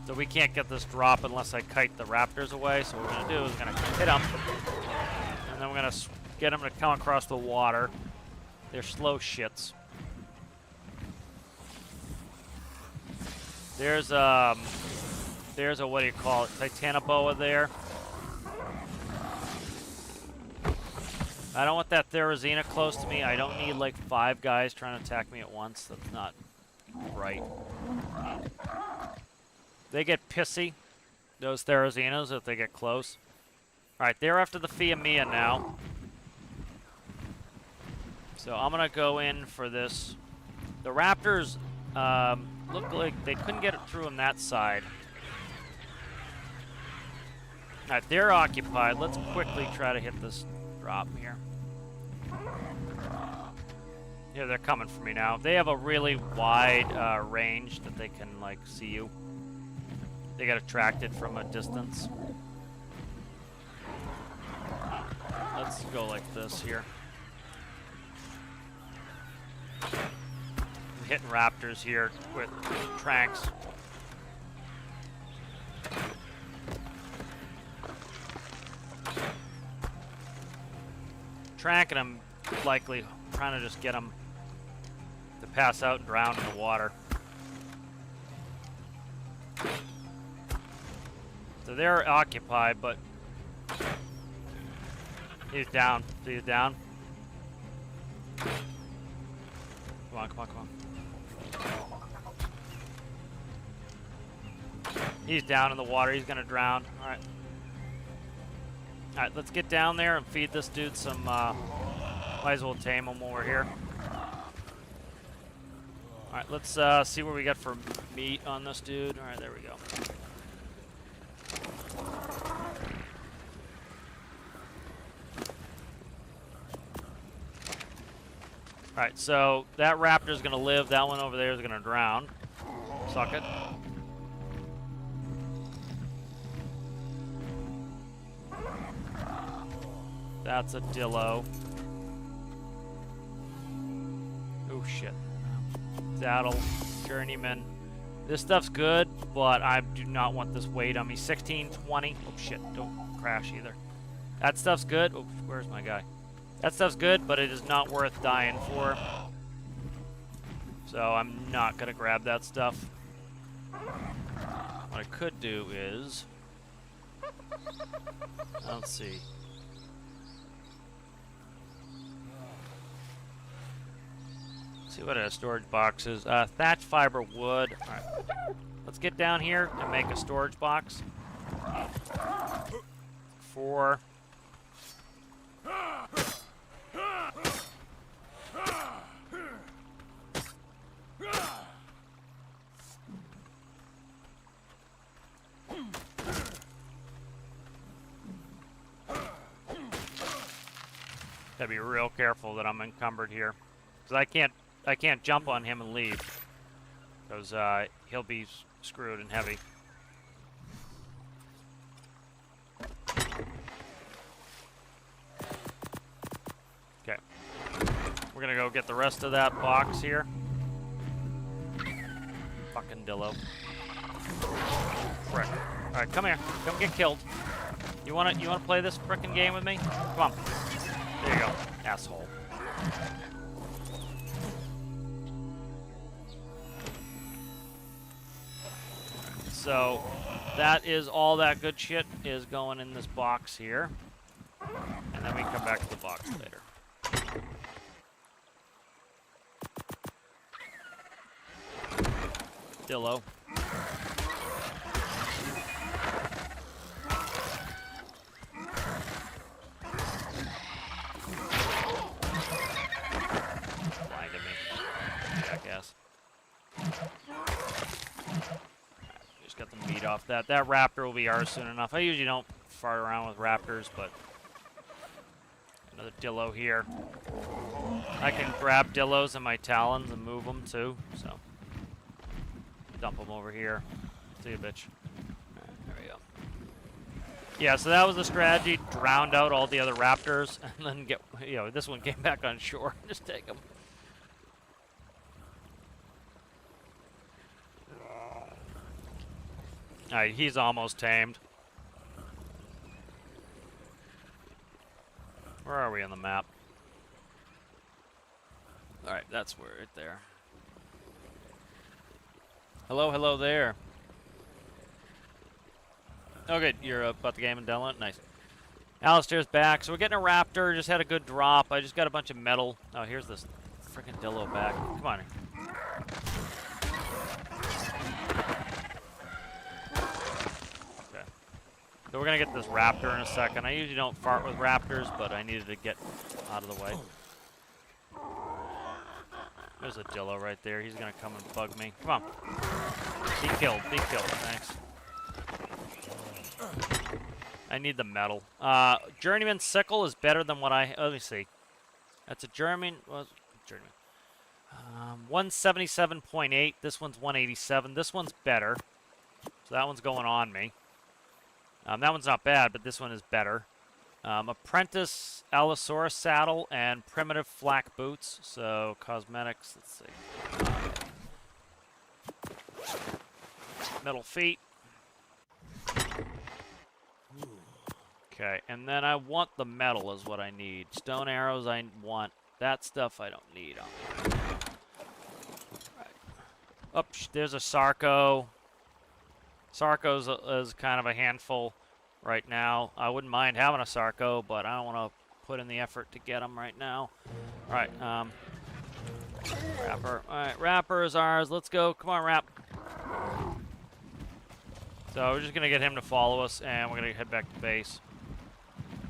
So we can't get this drop unless I kite the raptors away. So what we're going to do is we're going to hit them. And then we're going to get them to come across the water. They're slow shits. There's a, what do you call it, Titanoboa there. I don't want that Therizina close to me. I don't need like 5 guys trying to attack me at once. That's not right. They get pissy, those Therizinas, if they get close. Alright, they're after the Fiamia now. So I'm going to go in for this. The Raptors look like they couldn't get it through on that side. Alright, they're occupied. Let's quickly try to hit this drop here. Yeah, they're coming for me now. They have a really wide range that they can, like, see you. They get attracted from a distance. Let's go like this here. I'm hitting raptors here with tranks. Tranking them, likely trying to just get them to pass out and drown in the water. So they're occupied, but he's down. So he's down. Come on, come on, come on. He's down in the water. He's gonna drown. All right. All right, let's get down there and feed this dude some. Might as well tame him while we're here. All right, let's see what we got for meat on this dude. All right, there we go. Alright, so that raptor's gonna live, that one over there is gonna drown. Suck it. That's a Dillo. Oh shit. Saddle, Journeyman. This stuff's good, but I do not want this weight on me. 16, 20. Oh shit, don't crash either. That stuff's good. Oh, where's my guy? That stuff's good, but it is not worth dying for. So I'm not gonna grab that stuff. What I could do is... Let's see. See what a storage box is. Thatch fiber wood. Alright. Let's get down here and make a storage box. 4. Gotta be real careful that I'm encumbered here, because I can't jump on him and leave, because he'll be screwed and heavy. Okay, we're gonna go get the rest of that box here. Fucking Dillo. Frick. All right, come here. Come get killed. You wanna play this frickin' game with me? Come on. There you go, asshole. So, that is all that good shit is going in this box here. And then we can come back to the box later. Dillo. off that. That raptor will be ours soon enough. I usually don't fart around with raptors, but another dillo here. I can grab dillos in my talons and move them too, so dump them over here. See you, bitch. Alright, there we go. Yeah, so that was the strategy. Drowned out all the other raptors, and then get, you know, this one came back on shore. Just take them. Alright, he's almost tamed. Where are we on the map? Alright, that's where, right there. Hello, hello there. Oh, good. You're about the game and download? Nice. Alistair's back. So we're getting a raptor. Just had a good drop. I just got a bunch of metal. Oh, here's this freaking dillo back. Come on. Okay. So we're going to get this raptor in a second. I usually don't fart with raptors, but I needed to get out of the way. There's a dillo right there. He's going to come and bug me. Come on. Be killed. Be killed. Thanks. I need the metal. Journeyman sickle is better than what I... let me see. That's a Journeyman... Well, Journeyman. 177.8. This one's 187. This one's better. So that one's going on me. That one's not bad, but this one is better. Apprentice Allosaurus saddle and primitive flak boots. So cosmetics, let's see. Metal feet. Okay, and then I want the metal is what I need. Stone arrows I want. That stuff I don't need. Right. Oh, there's a Sarco. Sarco's is kind of a handful right now. I wouldn't mind having a Sarco, but I don't want to put in the effort to get them right now. All right, Rapper. All right, Rapper is ours. Let's go. Come on, Rap. So we're just going to get him to follow us, and we're going to head back to base.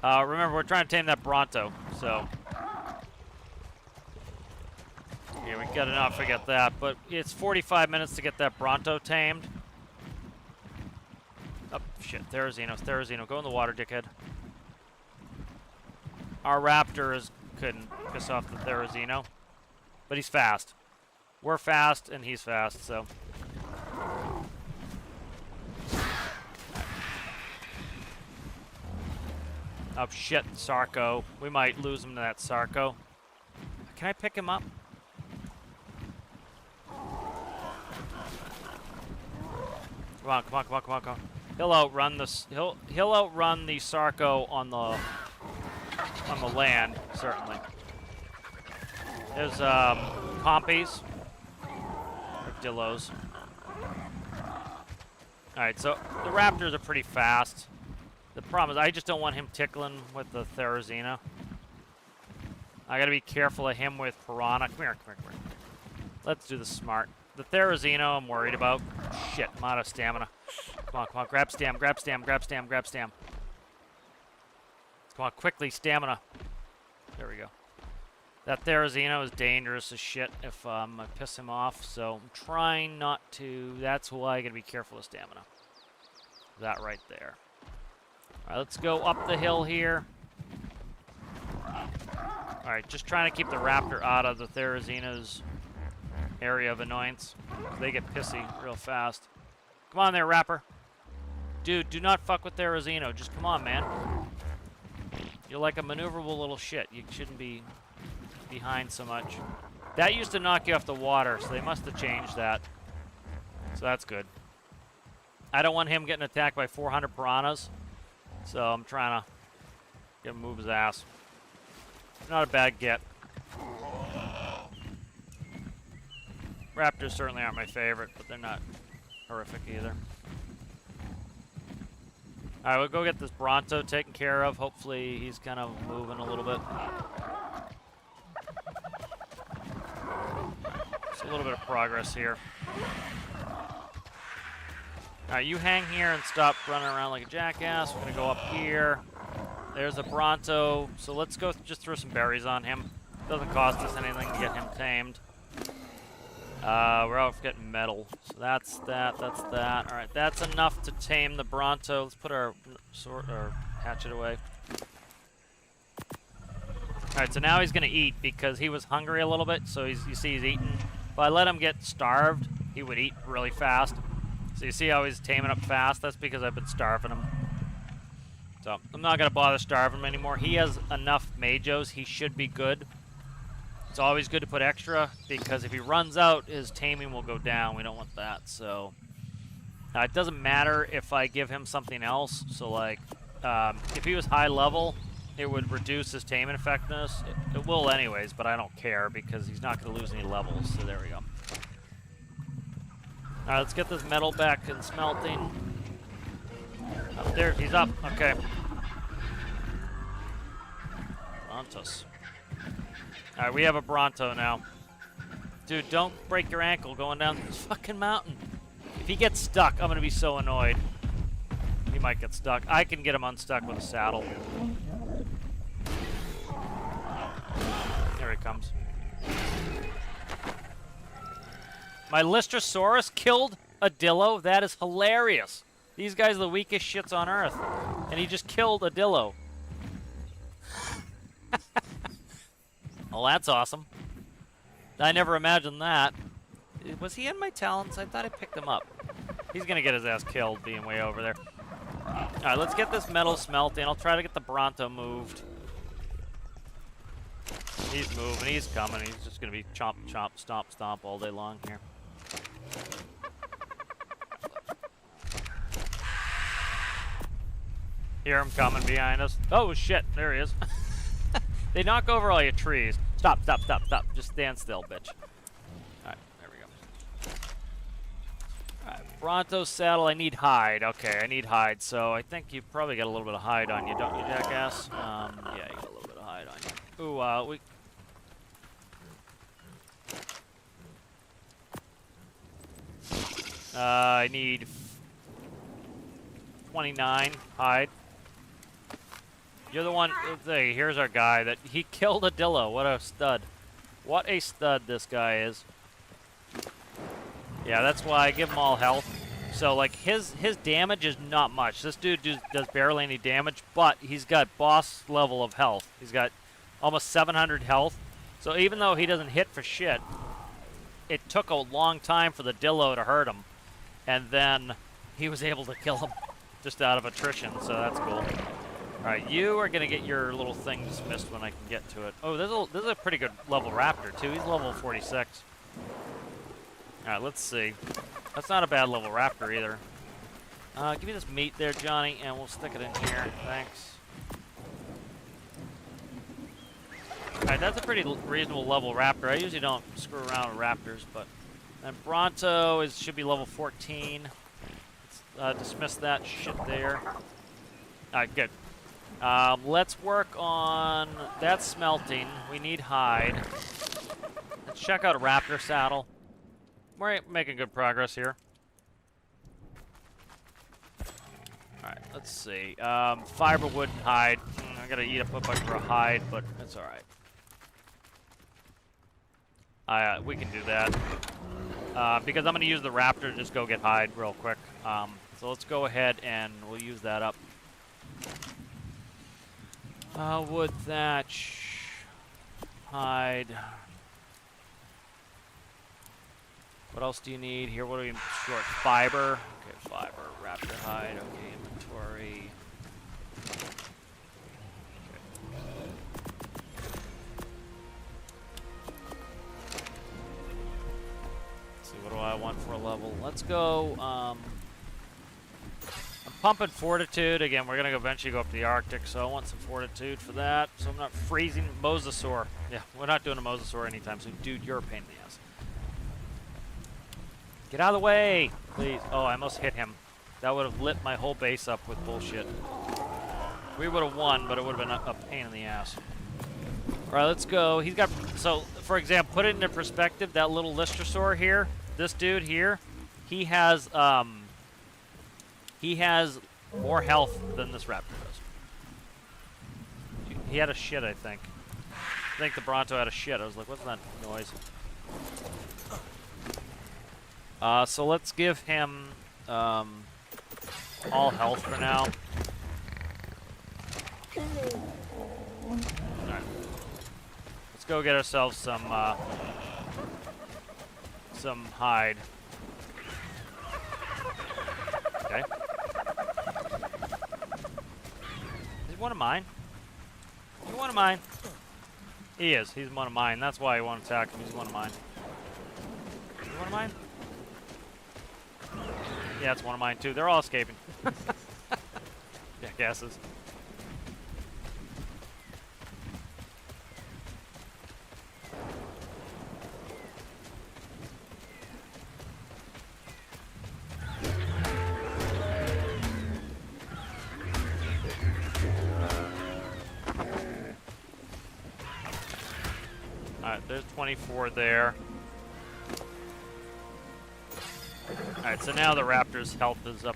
Remember, we're trying to tame that Bronto, so... yeah, we gotta not forget that, but it's 45 minutes to get that Bronto tamed. Oh, shit, Therizino, go in the water, dickhead. Our Raptor couldn't piss off the Therizino, but he's fast. We're fast, and he's fast, so... oh, shit, Sarco. We might lose him to that Sarco. Can I pick him up? Come on, come on, come on, come on, come on. He'll outrun the Sarco on the land, certainly. There's Pompies. Or Dillos. Alright, so the Raptors are pretty fast. The problem is I just don't want him tickling with the Therizino. I gotta be careful of him with Piranha. Come here, come here, come here. Let's do this smart. The Therizino I'm worried about. Shit, I'm out of stamina. Come on, come on, grab stam, grab stam, grab stam, grab stam. Come on, quickly, stamina. There we go. That Therizino is dangerous as shit if I piss him off, so I'm trying not to. That's why I gotta be careful of stamina. That right there. Alright, let's go up the hill here. Alright, just trying to keep the Raptor out of the Therizino's area of annoyance. They get pissy real fast. Come on there, Rapper. Dude, do not fuck with Therizino. Just come on, man. You're like a maneuverable little shit. You shouldn't be behind so much. That used to knock you off the water, so they must have changed that. So that's good. I don't want him getting attacked by 400 piranhas. So I'm trying to get him to move his ass. Not a bad get. Raptors certainly aren't my favorite, but they're not horrific either. Alright, we'll go get this Bronto taken care of. Hopefully he's kind of moving a little bit. Just a little bit of progress here. Alright, you hang here and stop running around like a jackass. We're going to go up here. There's a Bronto. So let's go just throw some berries on him. Doesn't cost us anything to get him tamed. We're off getting metal. So that's that, that's that. Alright, that's enough to tame the Bronto. Let's put our sword or hatchet away. Alright, so now he's gonna eat because he was hungry a little bit, so you see he's eating. If I let him get starved, he would eat really fast. So you see how he's taming up fast? That's because I've been starving him. So I'm not gonna bother starving him anymore. He has enough Majos, he should be good. It's always good to put extra, because if he runs out, his taming will go down. We don't want that, so... it doesn't matter if I give him something else. So, like, if he was high level, it would reduce his taming effectiveness. It will anyways, but I don't care, because he's not going to lose any levels. So there we go. Alright, let's get this metal back in smelting. Up there, he's up. Okay. Brontos. Alright, we have a Bronto now. Dude, don't break your ankle going down this fucking mountain. If he gets stuck, I'm gonna be so annoyed. He might get stuck. I can get him unstuck with a saddle. There he comes. My Lystrosaurus killed a Dillo? That is hilarious. These guys are the weakest shits on Earth. And he just killed a Dillo. Well, that's awesome. I never imagined that. Was he in my talents? I thought I picked him up. He's gonna get his ass killed being way over there. Alright, let's get this metal smelting. I'll try to get the Bronto moved. He's moving, he's coming. He's just gonna be chomp, chomp, stomp, stomp all day long here. Hear him coming behind us. Oh shit, there he is. They knock over all your trees. Stop, stop, stop, stop. Just stand still, bitch. Alright, there we go. Alright, Bronto saddle. I need hide. Okay, I need hide. So I think you probably got a little bit of hide on you, don't you, jackass? Yeah, you got a little bit of hide on you. Ooh, I need 29 hide. You're the one. Hey, here's our guy that he killed a Dillo. What a stud! What a stud this guy is. Yeah, that's why I give him all health. So like his damage is not much. This dude does barely any damage, but he's got boss level of health. He's got almost 700 health. So even though he doesn't hit for shit, it took a long time for the Dillo to hurt him, and then he was able to kill him just out of attrition. So that's cool. Alright, you are going to get your little thing dismissed when I can get to it. Oh, this is a pretty good level raptor, too. He's level 46. Alright, let's see. That's not a bad level raptor, either. Give me this meat there, Johnny, and we'll stick it in here. Thanks. Alright, that's a pretty reasonable level raptor. I usually don't screw around with raptors, but... And Bronto should be level 14. Let's dismiss that shit there. Alright, good. Let's work on that smelting. We need hide. Let's check out a raptor saddle. We're making good progress here. Alright, let's see. Fiberwood and hide. I gotta eat up a bunch of hide, but that's alright. We can do that. Because I'm gonna use the raptor to just go get hide real quick. So let's go ahead and we'll use that up. Wood, thatch, hide. What else do you need here? What are we short? Fiber. Okay, fiber, raptor hide. Okay, inventory. Okay. Let's see, what do I want for a level? Let's go, I'm pumping fortitude. Again, we're going to eventually go up to the Arctic, so I want some fortitude for that. So I'm not freezing mosasaur. Yeah, we're not doing a mosasaur anytime soon. Dude, you're a pain in the ass. Get out of the way, please. Oh, I almost hit him. That would have lit my whole base up with bullshit. We would have won, but it would have been a pain in the ass. All right, let's go. He's got, so for example, put it into perspective, that little Lystrosaur here, this dude here, he has more health than this raptor does. He had a shit, I think. I think the Bronto had a shit. I was like, what's that noise? So let's give him all health for now. Alright. Let's go get ourselves some hide. Okay. Is he one of mine? Is he one of mine? He is. He's one of mine. That's why I want to attack him. He's one of mine. Is he one of mine? Yeah, it's one of mine too. They're all escaping. Yeah, guesses. Alright, there's 24 there. Alright, so now the raptor's health is up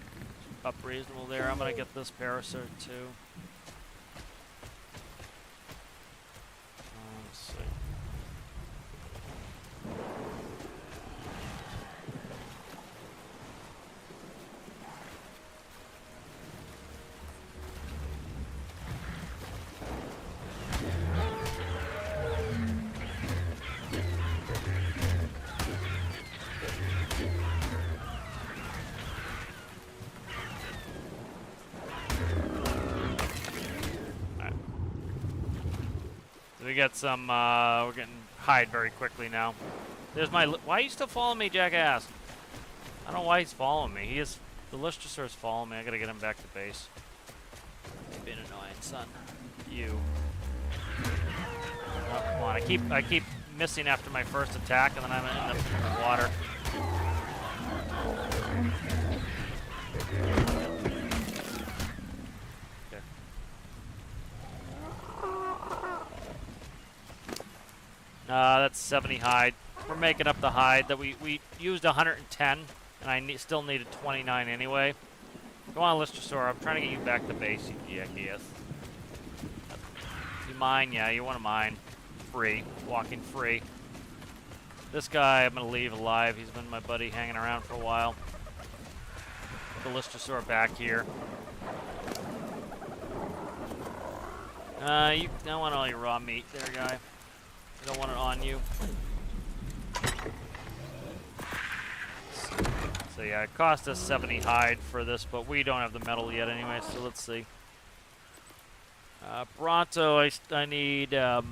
reasonable there. I'm gonna get this parasite too. Let's see. We got some, we're getting hide very quickly now. There's my, why are you still following me, jackass? I don't know why he's following me. The Listersaur is following me. I gotta get him back to base. He's being annoying, son. You. Oh, come on, I keep missing after my first attack, and then I'm in the water. That's 70 hide. We're making up the hide that we used 110, and I still needed 29 anyway. Go on, Listersaur. I'm trying to get you back to base, you jackass. You mine? Yeah, you want to mine. Free. Walking free. This guy I'm going to leave alive. He's been my buddy hanging around for a while. Put the Listersaur back here. You don't want all your raw meat there, guy. I don't want it on you. So yeah, it cost us 70 hide for this, but we don't have the metal yet anyway, so let's see. Bronto, I need about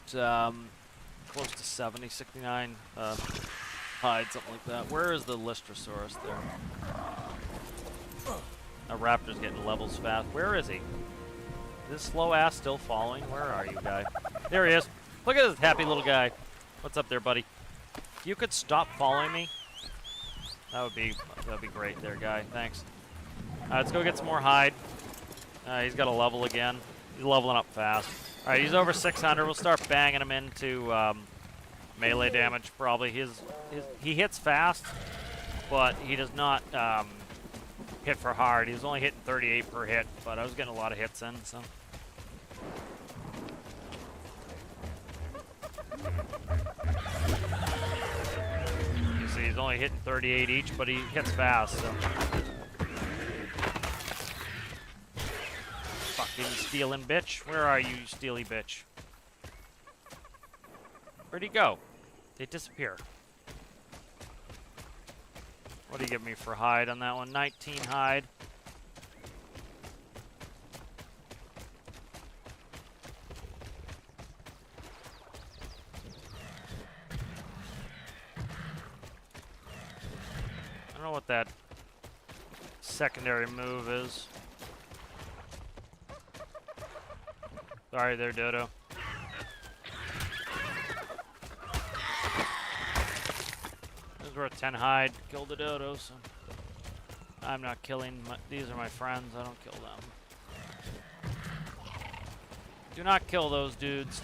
close to 70, 69 hide, something like that. Where is the Listersaurus there? A raptor's getting levels fast. Where is he? Is this slow ass still following? Where are you, guy? There he is. Look at this happy little guy. What's up there, buddy? If you could stop following me, that'd be great there, guy. Thanks. Let's go get some more hide. He's got a level again. He's leveling up fast. All right, he's over 600. We'll start banging him into melee damage, probably. He hits fast, but he does not hit for hard. He's only hitting 38 per hit, but I was getting a lot of hits in, so. You see, he's only hitting 38 each, but he hits fast, so. Fucking stealing bitch. Where are you, steely bitch? Where'd he go? They disappear. What do you give me for hide on that one? 19 hide. I don't know what that secondary move is. Sorry there, Dodo. This is worth 10 hide. Kill the Dodo, so I'm not killing. These are my friends. I don't kill them. Do not kill those dudes.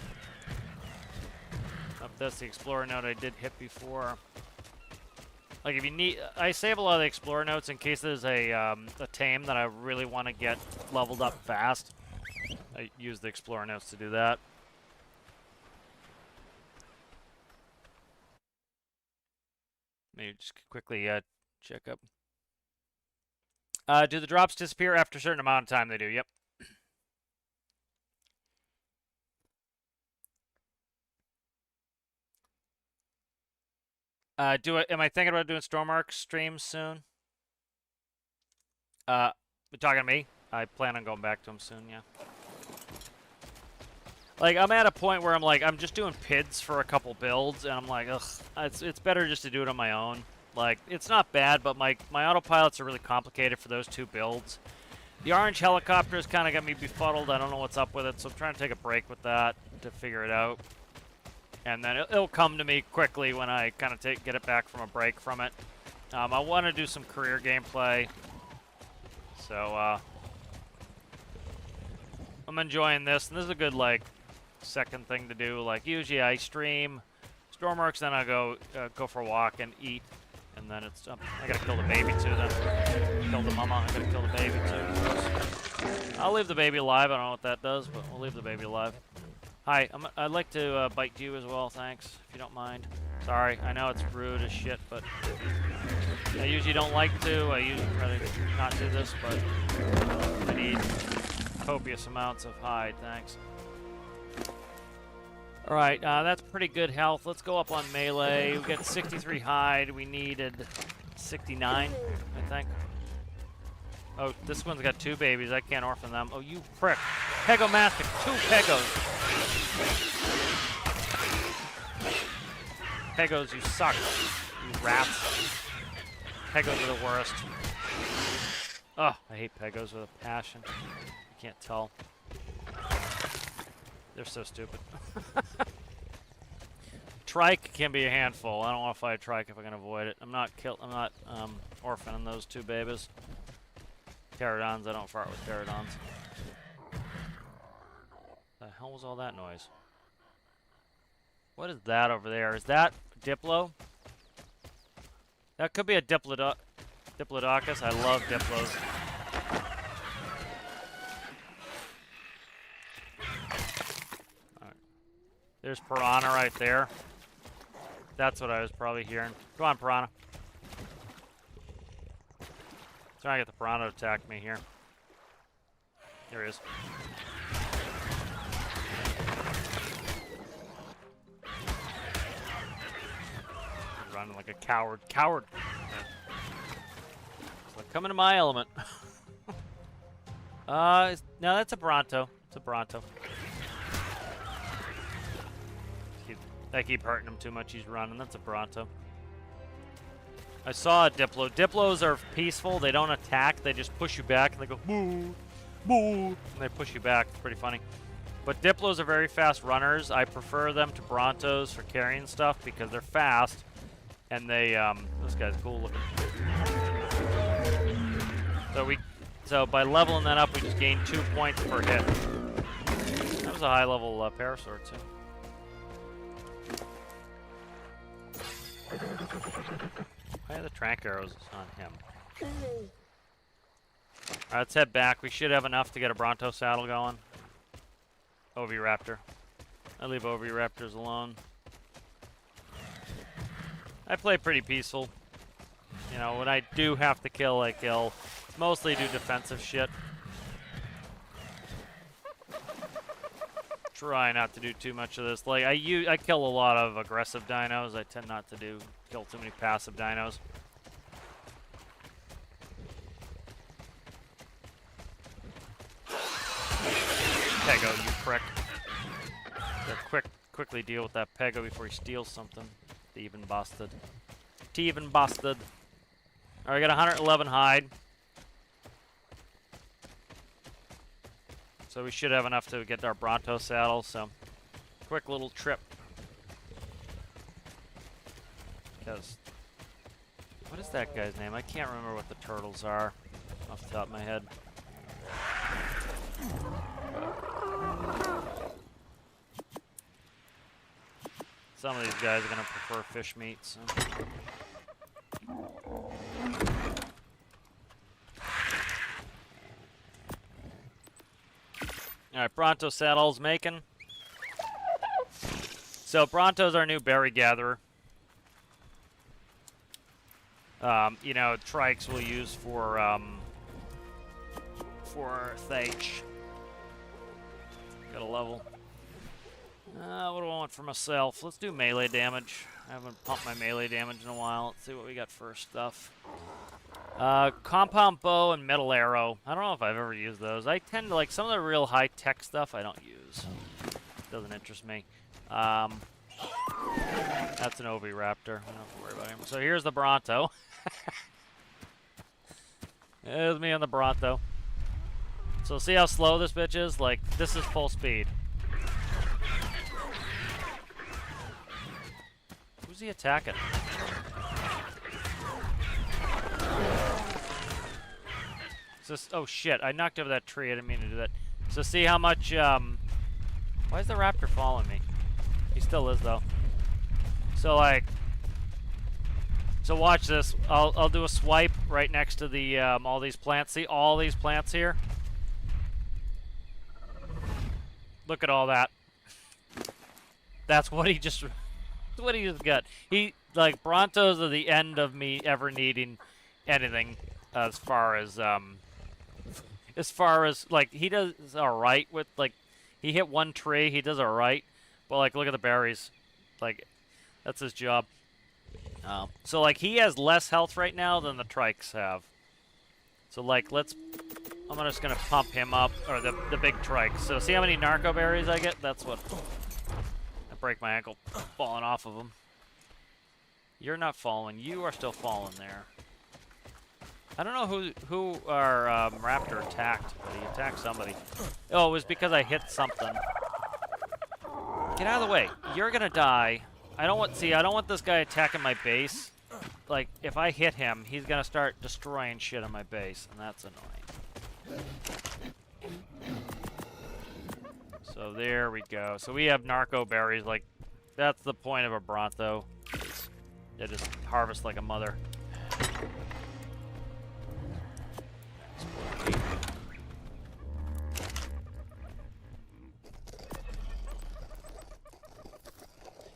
Oh, that's the Explorer note I did hit before. Like, if you need, I save a lot of the Explorer notes in case there's a tame that I really want to get leveled up fast. I use the Explorer notes to do that. Maybe just quickly check up. Do the drops disappear after a certain amount of time? They do, yep. Am I thinking about doing Stormark streams soon? You talking to me? I plan on going back to him soon, yeah. Like, I'm at a point where I'm just doing PIDs for a couple builds, and I'm like, ugh, it's better just to do it on my own. Like, it's not bad, but my autopilots are really complicated for those two builds. The orange helicopter's kind of got me befuddled. I don't know what's up with it, so I'm trying to take a break with that to figure it out. And then it'll come to me quickly when I kind of get it back from a break from it. I want to do some career gameplay. So, I'm enjoying this, and this is a good, like, second thing to do. Like, usually I stream Stormworks, then I go for a walk and eat, and then it's I gotta kill the baby too. Then kill the mama. I gotta kill the baby too. I'll leave the baby alive. I don't know what that does, but we'll leave the baby alive. Hi, I'd like to bite you as well. Thanks, if you don't mind. Sorry, I know it's rude as shit, but I usually don't like to. I usually try to not do this, but I need copious amounts of hide. Thanks. Alright, that's pretty good health. Let's go up on melee. We got 63 hide. We needed 69, I think. Oh, this one's got 2 babies. I can't orphan them. Oh, you prick. Pegomastic. 2 pegos. Pegos, you suck. You rats. Pegos are the worst. Oh, I hate pegos with a passion. You can't tell. They're so stupid. Trike can be a handful. I don't want to fight a trike if I can avoid it. I'm not orphaning those 2 babies. Pterodons, I don't fart with pterodons. The hell was all that noise? What is that over there? Is that Diplo? That could be a Diplodocus. I love Diplos. There's Piranha right there. That's what I was probably hearing. Come on, Piranha. Trying to get the Piranha to attack me here. There he is. He's running like a coward. Coward! So come into my element. No, that's a Bronto. It's a Bronto. I keep hurting him too much. He's running. That's a Bronto. I saw a Diplo. Diplos are peaceful. They don't attack. They just push you back, and they go, boo, boo, and they push you back. It's pretty funny. But Diplos are very fast runners. I prefer them to Brontos for carrying stuff because they're fast, and they, this guy's cool looking. So by leveling that up, we just gain 2 points per hit. That was a high-level Parasaur, too. Why are the trank arrows on him? Alright, let's head back. We should have enough to get a Bronto saddle going. Oviraptor. I leave Oviraptors alone. I play pretty peaceful. You know, when I do have to kill, I kill. Mostly do defensive shit. Try not to do too much of this. Like I kill a lot of aggressive dinos. I tend not to kill too many passive dinos. Pego, you prick. Gotta quickly deal with that Pego before he steals something. Thieving bastard. Thieving bastard. Alright, I got 111 hide. So we should have enough to get our Bronto saddle, so quick little trip. Because, what is that guy's name? I can't remember what the turtles are off the top of my head. Some of these guys are going to prefer fish meat, so. Alright, Bronto saddle's making. So Bronto's our new berry gatherer. You know, trikes we'll use for Thage. Got a level. What do I want for myself? Let's do melee damage. I haven't pumped my melee damage in a while. Let's see what we got for stuff. Compound bow and metal arrow. I don't know if I've ever used those. I tend to like some of the real high-tech stuff I don't use. Doesn't interest me. That's an Oviraptor. I don't have to worry about him. So here's the Bronto. There's me on the Bronto. So see how slow this bitch is? Like, this is full speed. Who's he attacking? Just, oh shit, I knocked over that tree. I didn't mean to do that. So see how much, why is the raptor following me? He still is, though. So, like, so watch this. I'll do a swipe right next to the, all these plants. See all these plants here? Look at all that. That's what he just, what he just got. He, like, Brontos are the end of me ever needing anything as far as, like, he does alright with, like, he hit one tree, he does alright, but, like, look at the berries. Like, that's his job. So, like, he has less health right now than the trikes have. So, like, I'm just gonna pump him up, or the big trike. So, see how many narco berries I get? That's what, I break my ankle falling off of him. You're not falling, you are still falling there. I don't know who our raptor attacked, but he attacked somebody. Oh, it was because I hit something. Get out of the way. You're gonna die. I don't want this guy attacking my base. Like, if I hit him, he's gonna start destroying shit on my base, and that's annoying. So there we go. So we have narco berries. Like, that's the point of a Bronto. They just harvest like a mother.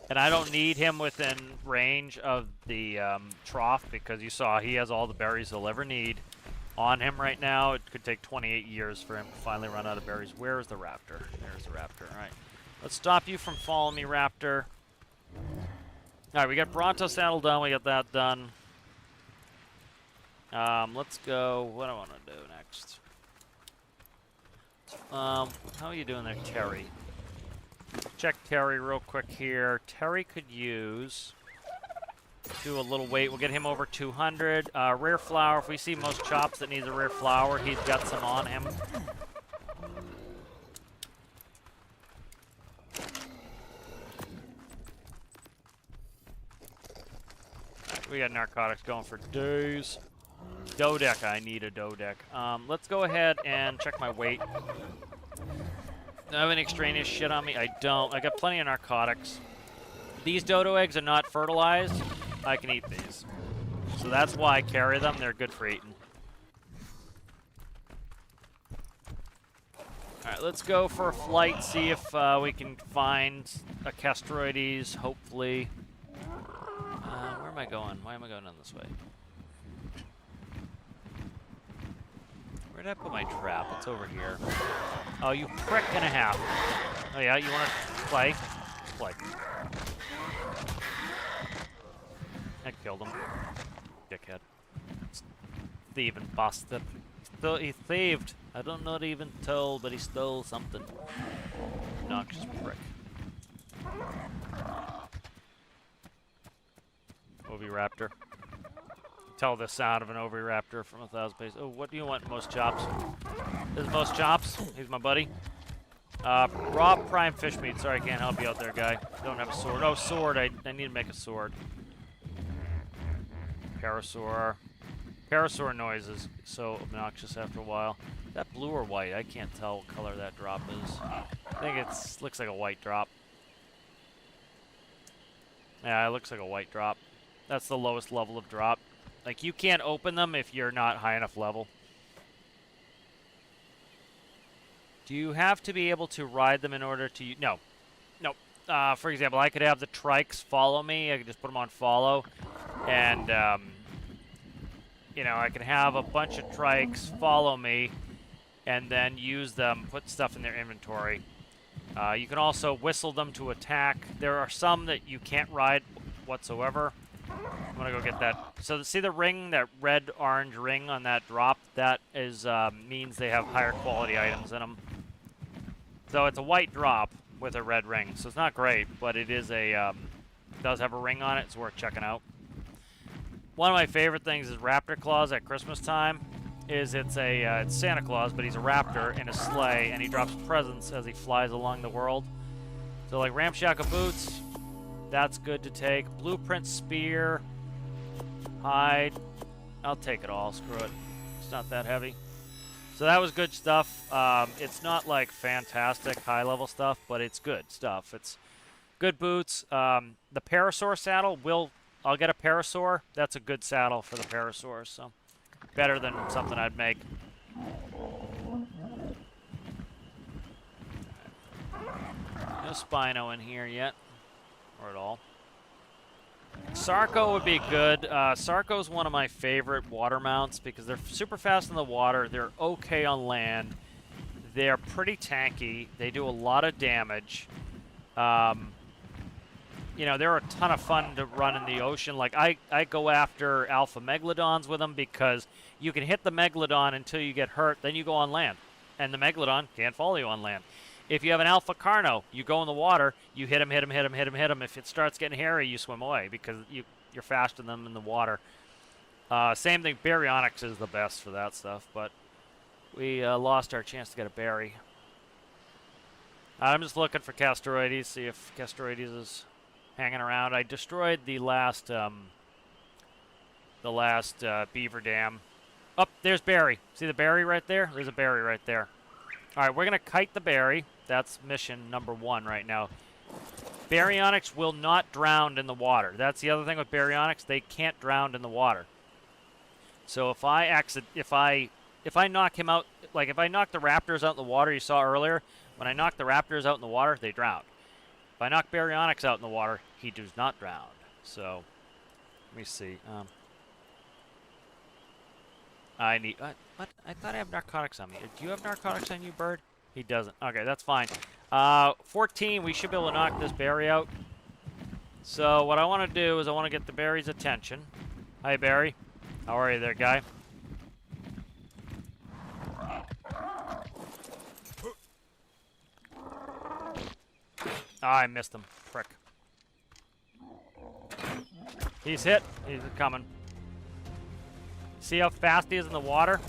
And I don't need him within range of the trough because you saw he has all the berries he'll ever need on him right now. It could take 28 years for him to finally run out of berries. Where is the raptor? There's the raptor. All right. Let's stop you from following me, raptor. All right, we got Bronto saddle done. We got that done. Let's go. What do I want to do next? How are you doing there, Terry? Check Terry real quick here. Terry could use... Do a little weight. We'll get him over 200. Rare flower. If we see most chops that needs a rare flower, he's got some on him. Right, we got narcotics going for days. Dodec. I need a Dodec. Let's go ahead and check my weight. Do I have any extraneous shit on me? I don't. I got plenty of narcotics. These dodo eggs are not fertilized. I can eat these. So that's why I carry them. They're good for eating. Alright, let's go for a flight, see if we can find a Castroides, hopefully. Where am I going? Why am I going down this way? Where did I put my trap? It's over here. Oh, you prick and a half. Oh yeah, you want to play? Play. I killed him. Dickhead. Thieving bastard. He thieved. I don't know what he even told, but he stole something. Noxious prick. Oviraptor. Tell the sound of an Oviraptor from 1,000 paces. Oh, what do you want? Most chops? This is most chops. He's my buddy. Raw prime fish meat. Sorry, I can't help you out there, guy. Don't have a sword. Oh, sword. I need to make a sword. Parasaur. Parasaur noise is so obnoxious after a while. Is that blue or white? I can't tell what color that drop is. I think it looks like a white drop. Yeah, it looks like a white drop. That's the lowest level of drop. Like, you can't open them if you're not high enough level. Do you have to be able to ride them in order to... No. No. For example, I could have the trikes follow me. I could just put them on follow. And you know, I can have a bunch of trikes follow me and then use them, put stuff in their inventory. You can also whistle them to attack. There are some that you can't ride whatsoever. I'm gonna go get that. So see the ring, that red-orange ring on that drop? That is means they have higher quality items in them. So it's a white drop with a red ring. So it's not great, but it is a does have a ring on it. It's worth checking out. One of my favorite things is raptor claws at Christmas time. It's Santa Claus, but he's a raptor in a sleigh, and he drops presents as he flies along the world. So like ramshackle boots, that's good to take. Blueprint spear, hide. I'll take it all. Screw it. It's not that heavy. So that was good stuff. It's not like fantastic high-level stuff, but it's good stuff. It's good boots. The Parasaur saddle I'll get a Parasaur. That's a good saddle for the Parasaur, so better than something I'd make. No Spino in here yet, or at all. Sarco would be good. Sarco's one of my favorite water mounts because they're super fast in the water. They're okay on land. They're pretty tanky. They do a lot of damage. You know, they're a ton of fun to run in the ocean. Like, I go after alpha megalodons with them because you can hit the megalodon until you get hurt, then you go on land. And the megalodon can't follow you on land. If you have an alpha carno, you go in the water, you hit him, hit him, hit him, hit him, hit him. If it starts getting hairy, you swim away because you're faster than them in the water. Same thing, baryonyx is the best for that stuff, but we lost our chance to get a berry. I'm just looking for Castroides, see if Castroides is hanging around. I destroyed the last beaver dam. Oh, there's berry. See the berry right there? There's a berry right there. All right, we're gonna kite the berry. That's mission number 1 right now. Baryonyx will not drown in the water. That's the other thing with baryonyx. They can't drown in the water. So if I knock him out, like if I knock the raptors out in the water you saw earlier, when I knock the raptors out in the water, they drown. If I knock baryonyx out in the water, he does not drown. So let me see. I need... what? I thought I have narcotics on me. Do you have narcotics on you, bird? He doesn't. Okay, that's fine. 14, we should be able to knock this berry out. So what I want to do is I want to get the berry's attention. Hi, Barry. How are you there, guy? I missed him. Frick. He's hit. He's coming. See how fast he is in the water?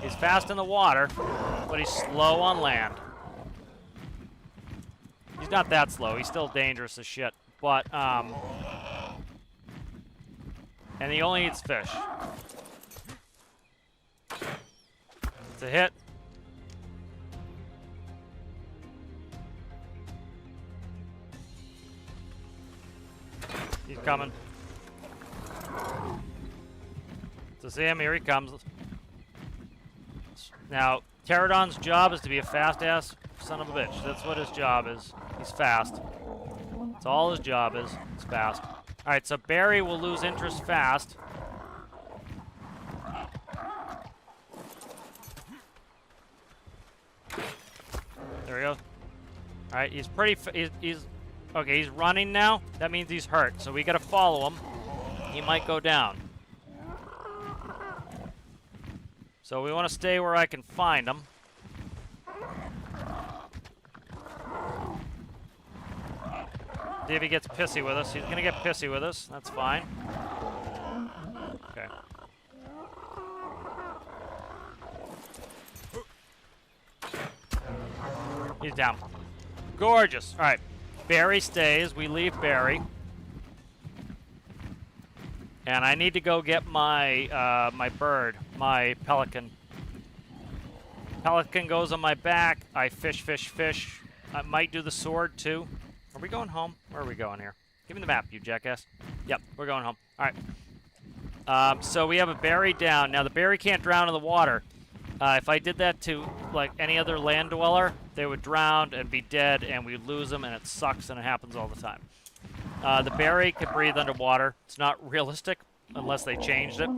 He's fast in the water, but he's slow on land. He's not that slow. He's still dangerous as shit. But, and he only eats fish. It's a hit. He's coming. So see him, here he comes. Now, Pterodon's job is to be a fast-ass son of a bitch. That's what his job is. He's fast. That's all his job is. He's fast. Alright, so Barry will lose interest fast. There we go. Alright, he's pretty... he's okay, he's running now. That means he's hurt. So we gotta follow him. He might go down. So we want to stay where I can find him. See if he gets pissy with us. He's going to get pissy with us. That's fine. Okay. He's down. Gorgeous. All right. Barry stays. We leave Barry. And I need to go get my my bird, my pelican. Pelican goes on my back. I fish, fish, fish. I might do the sword too. Are we going home? Where are we going here? Give me the map, you jackass. Yep, we're going home. All right. So we have a berry down. Now the berry can't drown in the water. If I did that to like any other land dweller, they would drown and be dead, and we'd lose them, and it sucks, and it happens all the time. The berry can breathe underwater. It's not realistic unless they changed it.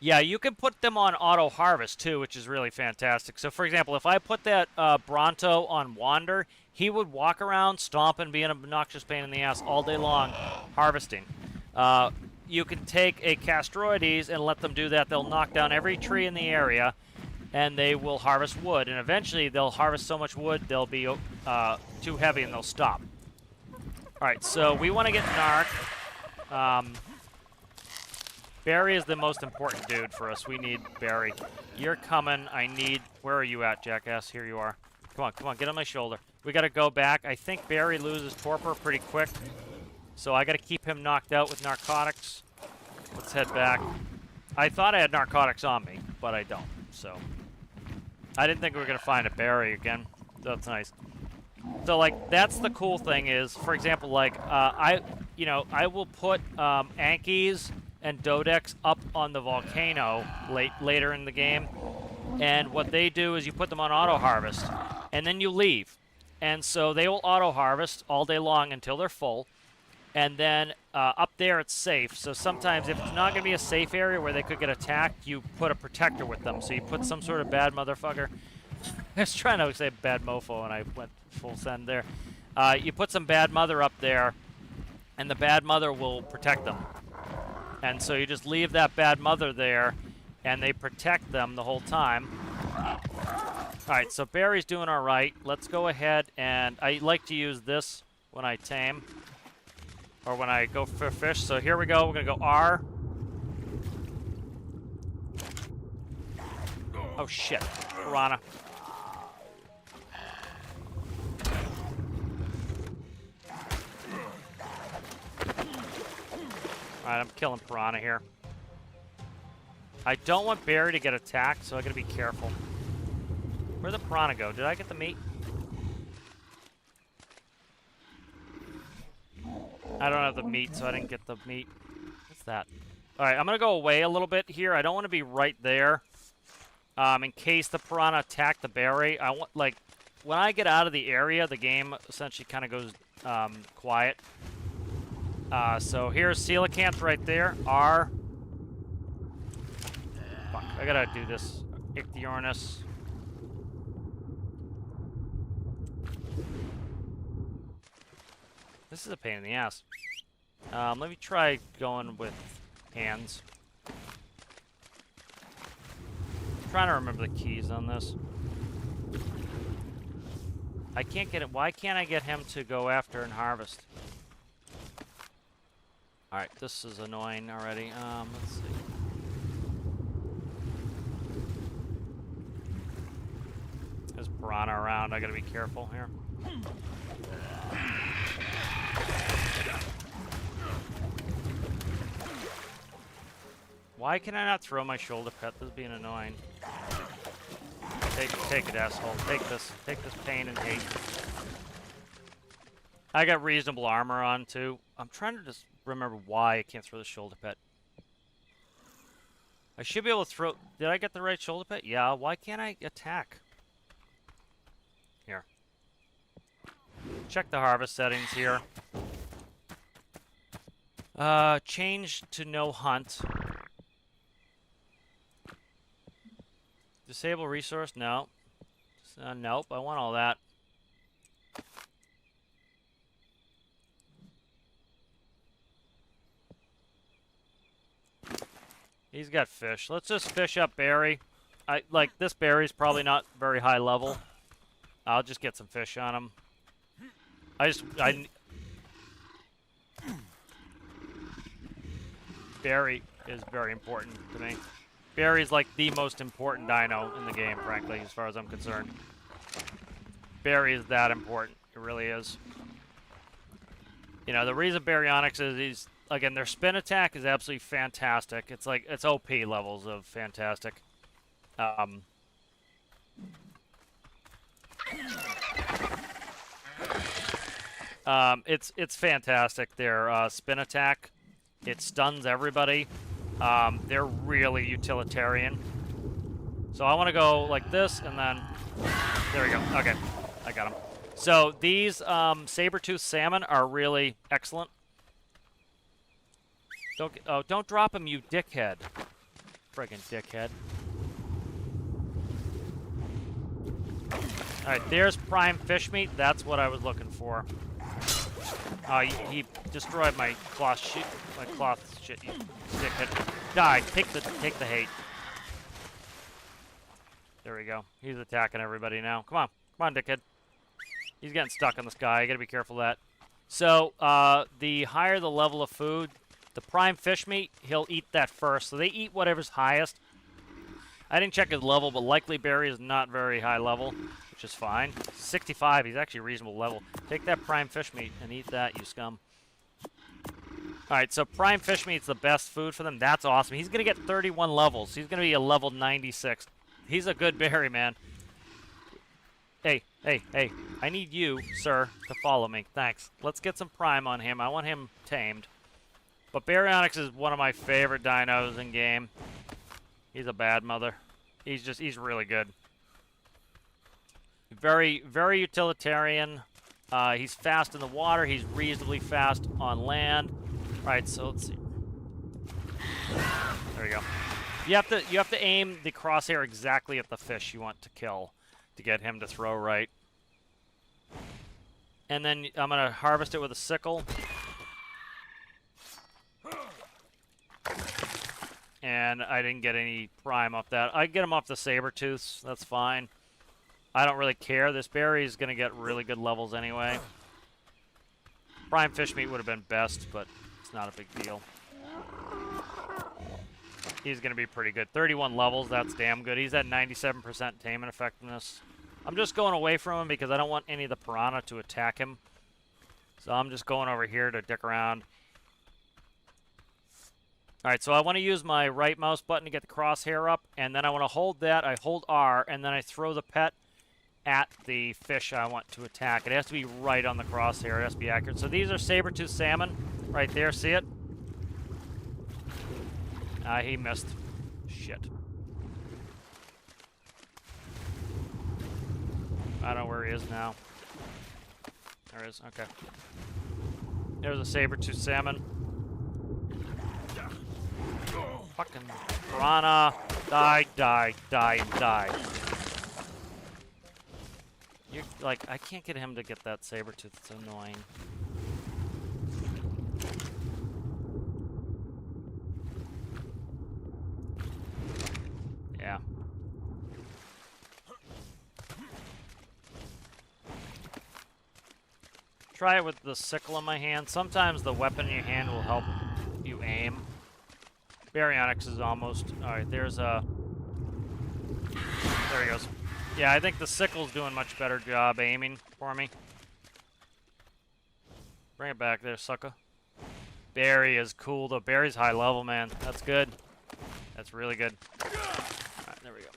Yeah, you can put them on auto harvest too, which is really fantastic. So, for example, if I put that Bronto on Wander, he would walk around, stomp, and be an obnoxious pain in the ass all day long, harvesting. Uh, you can take a Castroides and let them do that. They'll knock down every tree in the area, and they will harvest wood. And eventually, they'll harvest so much wood they'll be too heavy and they'll stop. All right, so we want to get Narc. Barry is the most important dude for us. We need Barry. You're coming. I need... Where are you at, jackass? Here you are. Come on, get on my shoulder. We got to go back. I think Barry loses torpor pretty quick, so I got to keep him knocked out with narcotics. Let's head back. I thought I had narcotics on me, but I don't, so... I didn't think we were going to find a Barry again. That's nice. So, like, that's the cool thing is, for example, like, I will put Ankies and Dodex up on the volcano later in the game, and what they do is you put them on auto harvest, and then you leave, and so they will auto harvest all day long until they're full, and then up there it's safe. So sometimes if it's not going to be a safe area where they could get attacked, you put a protector with them. So you put some sort of bad motherfucker. I was trying to say bad mofo and I went full send there. You put some bad mother up there, and the bad mother will protect them. And so you just leave that bad mother there, and they protect them the whole time. Alright, so Barry's doing alright. Let's go ahead, and I like to use this when I tame, or when I go for fish. So here we go. We're going to go R. Oh, shit. Piranha. Alright, I'm killing Piranha here. I don't want Barry to get attacked, so I gotta be careful. Where'd the Piranha go? Did I get the meat? I don't have the meat, so I didn't get the meat. What's that? Alright, I'm gonna go away a little bit here. I don't want to be right there. In case the Piranha attack the Barry. I want, like, when I get out of the area, the game essentially kind of goes quiet. So here's Coelacanth right there. R. Fuck, I gotta do this. Ichthyornis. This is a pain in the ass. Let me try going with hands. I'm trying to remember the keys on this. I can't get it. Why can't I get him to go after and harvest? Alright, this is annoying already. Let's see. There's Piranha around. I gotta be careful here. Why can I not throw my shoulder pet? This is being annoying. Take it, asshole. Take this. Take this pain and hate. I got reasonable armor on, too. I'm trying to just remember why I can't throw the shoulder pet. I should be able to throw... Did I get the right shoulder pet? Yeah, why can't I attack? Here. Check the harvest settings here. Change to no hunt. Disable resource? No. Nope, I want all that. He's got fish. Let's just fish up Barry. This Barry's probably not very high level. I'll just get some fish on him. Barry is very important to me. Barry's like the most important dino in the game, frankly, as far as I'm concerned. Barry is that important. It really is. You know, the reason Baryonyx is he's... Again, their spin attack is absolutely fantastic. It's like, it's OP levels of fantastic. It's fantastic. Their spin attack, it stuns everybody. They're really utilitarian. So I want to go like this, and then... There we go. Okay, I got him. So these saber-tooth salmon are really excellent. Don't drop him, you dickhead. Friggin' dickhead. Alright, there's prime fish meat. That's what I was looking for. He destroyed my cloth shit. My cloth shit, you dickhead. Die. Take the hate. There we go. He's attacking everybody now. Come on. Come on, dickhead. He's getting stuck in the sky. You gotta be careful of that. So, the higher the level of food, the prime fish meat, he'll eat that first. So they eat whatever's highest. I didn't check his level, but likely Barry is not very high level, which is fine. 65, he's actually a reasonable level. Take that prime fish meat and eat that, you scum. Alright, so prime fish meat's the best food for them. That's awesome. He's going to get 31 levels. He's going to be a level 96. He's a good berry, man. Hey, hey, hey. I need you, sir, to follow me. Thanks. Let's get some prime on him. I want him tamed. But Baryonyx is one of my favorite dinos in game. He's a bad mother. He's really good. Very, very utilitarian. He's fast in the water. He's reasonably fast on land. Right, so let's see. There you go. You have to aim the crosshair exactly at the fish you want to kill to get him to throw right. And then I'm gonna harvest it with a sickle. And I didn't get any prime off that. I get him off the saber-tooths. That's fine. I don't really care. This berry is going to get really good levels anyway. Prime fish meat would have been best, but it's not a big deal. He's going to be pretty good. 31 levels, that's damn good. He's at 97% tame and effectiveness. I'm just going away from him because I don't want any of the piranha to attack him. So I'm just going over here to dick around. Alright, so I want to use my right mouse button to get the crosshair up, and then I want to hold that, I hold R, and then I throw the pet at the fish I want to attack. It has to be right on the crosshair, it has to be accurate. So these are saber-tooth salmon, right there, see it? He missed. Shit. I don't know where he is now. There he is, okay. There's a saber-tooth salmon. Fucking piranha. Die, die, die, die. You're like, I can't get him to get that saber-tooth. It's annoying. Yeah. Try it with the sickle in my hand. Sometimes the weapon in your hand will help you aim. Baryonyx is almost... Alright, there's a... There he goes. Yeah, I think the sickle's doing much better job aiming for me. Bring it back there, sucker. Barry is cool, though. Barry's high level, man. That's good. That's really good. Alright, there we go.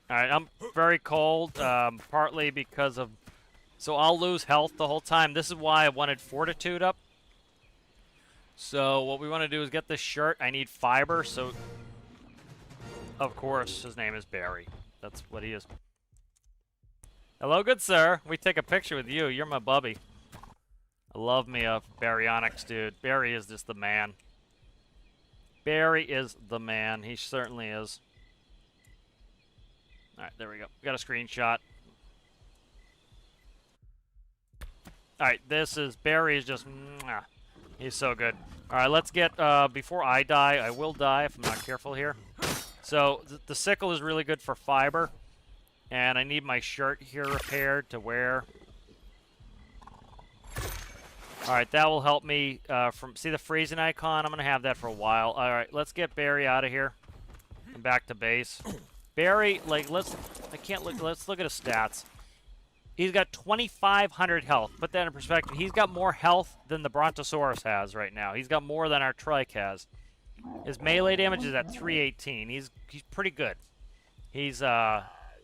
Alright, I'm very cold, partly because of... So I'll lose health the whole time. This is why I wanted Fortitude up. So what we want to do is get this shirt. I need fiber, so... Of course, his name is Barry. That's what he is. Hello, good sir. We take a picture with you. You're my bubby. I love me a Baryonyx, dude. Barry is just the man. Barry is the man. He certainly is. Alright, there we go. We got a screenshot. Alright, this is... Barry is just... Mwah. He's so good. Alright, let's get... before I die, I will die if I'm not careful here. So, the sickle is really good for fiber. And I need my shirt here repaired to wear. Alright, that will help me from... See the freezing icon? I'm going to have that for a while. Alright, let's get Barry out of here. And back to base. Barry, like, let's... I can't look... Let's look at his stats. He's got 2,500 health. Put that in perspective. He's got more health than the Brontosaurus has right now. He's got more than our Trike has. His melee damage is at 318. He's pretty good. He's,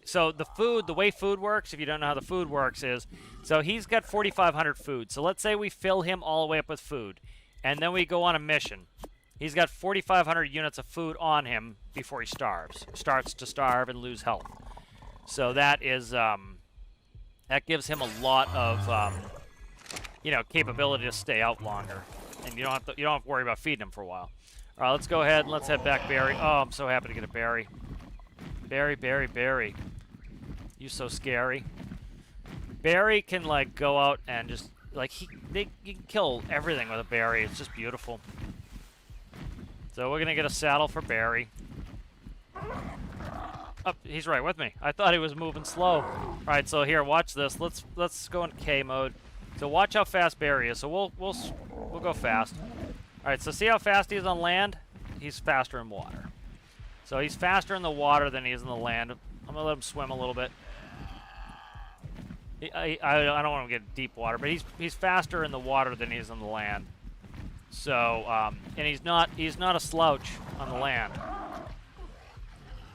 So the way food works, if you don't know how the food works, is... So he's got 4,500 food. So let's say we fill him all the way up with food. And then we go on a mission. He's got 4,500 units of food on him before he starves. Starts to starve and lose health. So that is, that gives him a lot of, you know, capability to stay out longer. And you don't have to worry about feeding him for a while. All right, let's go ahead and let's head back, Barry. Oh, I'm so happy to get a Barry. Barry, Barry, Barry. You so scary. Barry can like go out and just like you can kill everything with a Barry. It's just beautiful. So we're gonna get a saddle for Barry. Oh, he's right with me. I thought he was moving slow. All right, so here, watch this. Let's go in K mode. So watch how fast Barry is. So we'll go fast. All right, so see how fast he is on land? He's faster in water. So he's faster in the water than he is in the land. I'm gonna let him swim a little bit. I don't want him to get deep water, but he's faster in the water than he is on the land. So and he's not a slouch on the land.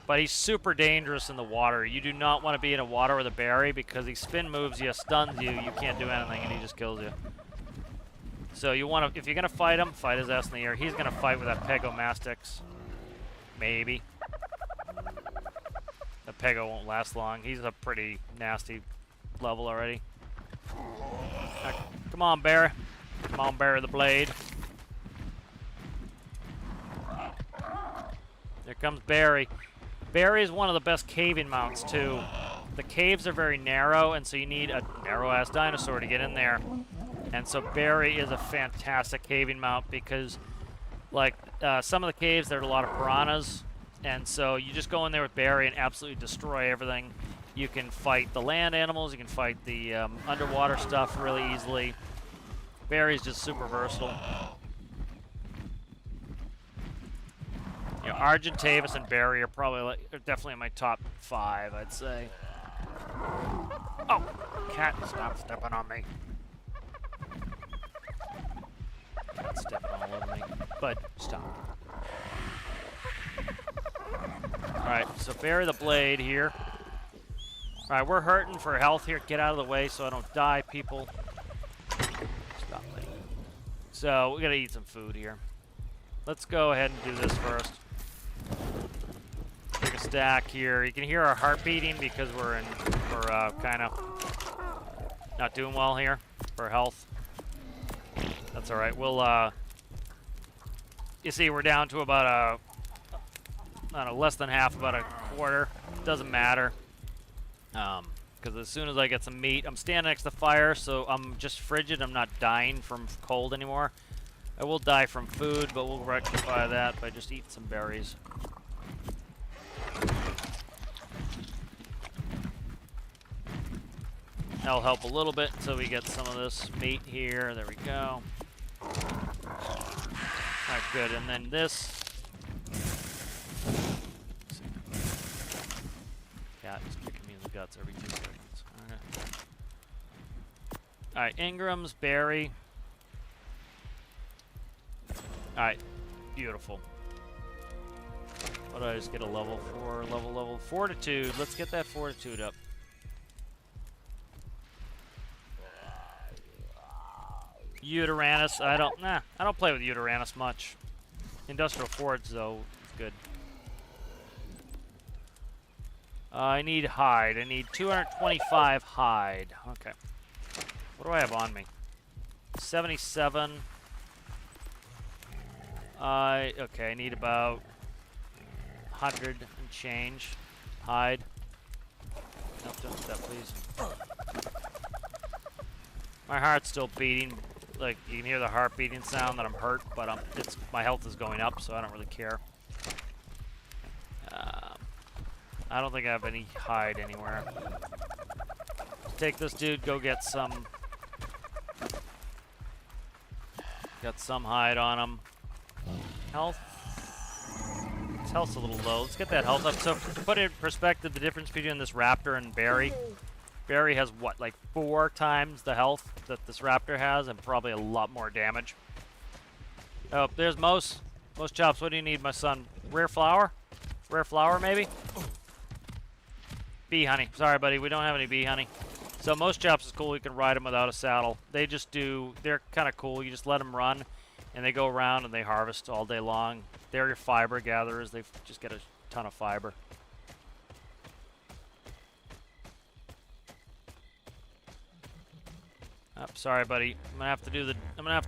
But he's super dangerous in the water. You do not want to be in a water with a Barry because he spin moves you, stuns you, you can't do anything, and he just kills you. So you want to, if you're gonna fight him, fight his ass in the air. He's gonna fight with that Pegomastix. Maybe. The Pego won't last long. He's a pretty nasty level already. Right, come on, Barry. Come on, Barry the Blade. There comes Barry. Barry is one of the best caving mounts, too. The caves are very narrow, and so you need a narrow-ass dinosaur to get in there. And so Barry is a fantastic caving mount because, like, some of the caves, there are a lot of piranhas. And so you just go in there with Barry and absolutely destroy everything. You can fight the land animals. You can fight the underwater stuff really easily. Barry's just super versatile. You know, Argentavis and Barry are probably definitely in my top 5, I'd say. Oh, cat, stop stepping on me. Cat's stepping all over me, but stop. Alright, so Barry the Blade here. Alright, we're hurting for health here. Get out of the way so I don't die, people. Stop me. So, we gotta eat some food here. Let's go ahead and do this first. Take a stack here. You can hear our heart beating because we're kind of not doing well here for health. That's all right. We'll you see, we're down to about I don't know, less than half, about a quarter. Doesn't matter. Because as soon as I get some meat, I'm standing next to the fire, so I'm just frigid. I'm not dying from cold anymore. I will die from food, but we'll rectify that by just eating some berries. That'll help a little bit until we get some of this meat here. There we go. Alright, good. And then this. Cat is kicking me in the guts every 2 seconds. Okay. Alright, Ingram's berry. Alright, beautiful. What did I just get a level for? Level fortitude. Let's get that fortitude up. Uteranus. I don't play with Uteranus much. Industrial Forge though is good. I need hide. I need 225 hide. Okay. What do I have on me? 77. Okay, I need about 100 and change. Hide. Nope, don't do that, please. My heart's still beating. Like, you can hear the heart beating sound that I'm hurt, but my health is going up, so I don't really care. I don't think I have any hide anywhere. Take this dude, go get some. Got some hide on him. Health. His health's a little low. Let's get that health up. So to put it in perspective, the difference between this raptor and Barry. Barry has what, like 4 times the health that this raptor has, and probably a lot more damage. Oh, there's Mose. Mose Chops, what do you need, my son? Rare flower? Rare flower, maybe? Bee honey. Sorry, buddy, we don't have any bee honey. So Mose Chops is cool. You can ride them without a saddle. They just do, they're kind of cool. You just let them run, and they go around and they harvest all day long. They're your fiber gatherers. They just get a ton of fiber. Oh, sorry, buddy. I'm gonna have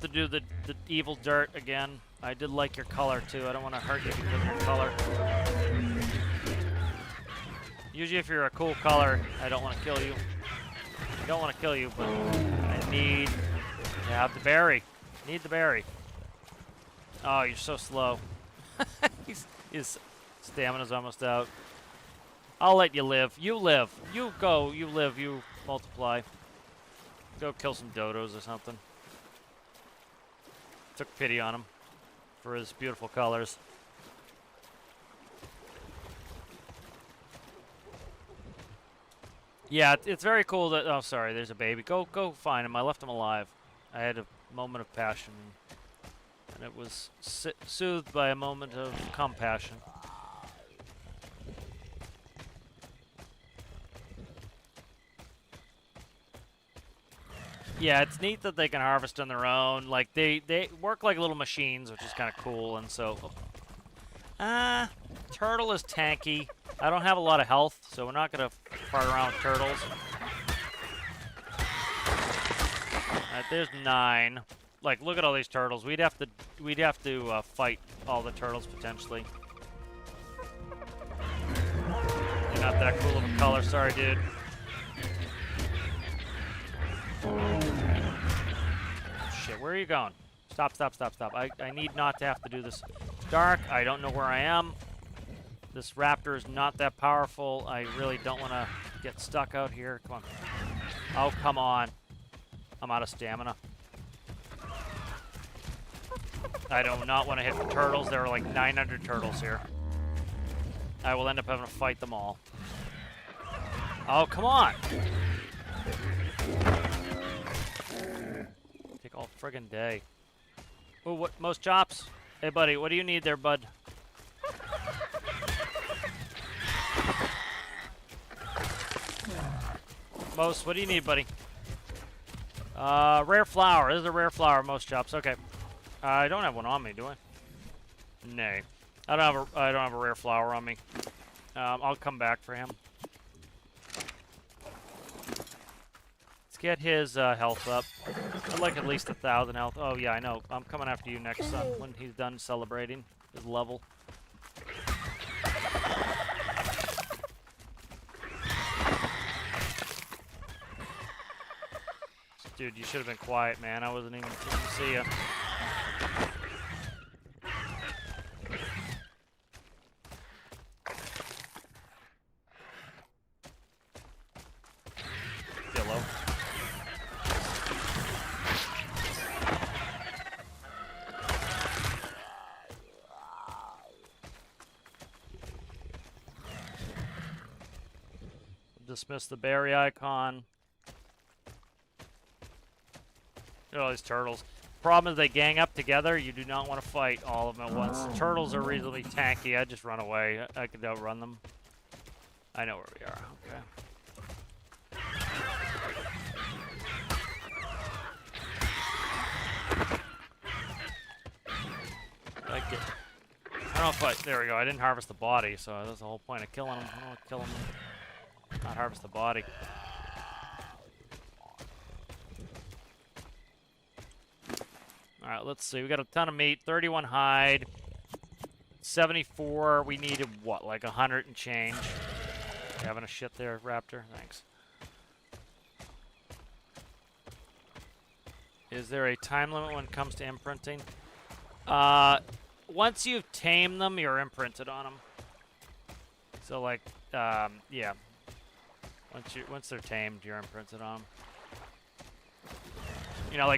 to do the evil dirt again. I did like your color too. I don't want to hurt you because of your color. Usually, if you're a cool color, I don't want to kill you. I don't want to kill you, but I need to have the berry. Need the berry. Oh, you're so slow. His stamina's almost out. I'll let you live. You live. You go. You live. You multiply. Go kill some dodos or something. Took pity on him for his beautiful colors. Yeah, it's very cool that... Oh, sorry, there's a baby. Go find him. I left him alive. I had a moment of passion, and it was soothed by a moment of compassion. Yeah, it's neat that they can harvest on their own. Like, they work like little machines, which is kind of cool, and so... Turtle is tanky. I don't have a lot of health, so we're not going to fart around with turtles. Alright, there's 9. Like, look at all these turtles. We'd have to fight all the turtles, potentially. You're not that cool of a color. Sorry, dude. Shit, where are you going? Stop. I need not to have to do this. It's dark. I don't know where I am. This raptor is not that powerful. I really don't want to get stuck out here. Come on. Oh, come on. I'm out of stamina. I do not want to hit the turtles. There are like 900 turtles here. I will end up having to fight them all. Oh, come on. Take all friggin' day. Oh, what? Most chops? Hey, buddy, what do you need there, bud? Most, what do you need, buddy? Rare flower. This is a rare flower, most chops. Okay. I don't have one on me, do I? Nay. I don't have a rare flower on me. I'll come back for him. Let's get his health up. I'd like at least 1,000 health. Oh yeah, I know. I'm coming after you next, son, when he's done celebrating his level. Dude, you should have been quiet, man. I wasn't even going to see you. Yellow. Dismiss the berry icon. Look at all these turtles. Problem is they gang up together. You do not want to fight all of them at once. Turtles are reasonably tanky. I just run away. I could outrun them. I know where we are. Okay. I don't know if I... There we go. I didn't harvest the body, so that's the whole point of killing them. I don't want to kill them. Not harvest the body. Alright, let's see. We got a ton of meat. 31 hide. 74. We needed, what, like 100 and change? You having a shit there, Raptor? Thanks. Is there a time limit when it comes to imprinting? Once you've tamed them, you're imprinted on them. So, like, yeah. Once they're tamed, you're imprinted on them. You know,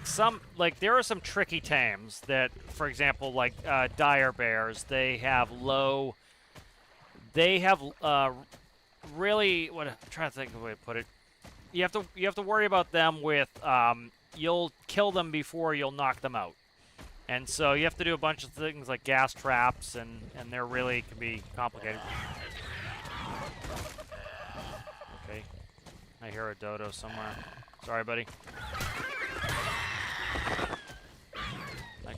like there are some tricky tames that, for example, like dire bears, they have really, I'm trying to think of a way to put it. You have to worry about them with, you'll kill them before you'll knock them out. And so you have to do a bunch of things like gas traps, and they're really can be complicated. Okay. I hear a dodo somewhere. Sorry, buddy. Like,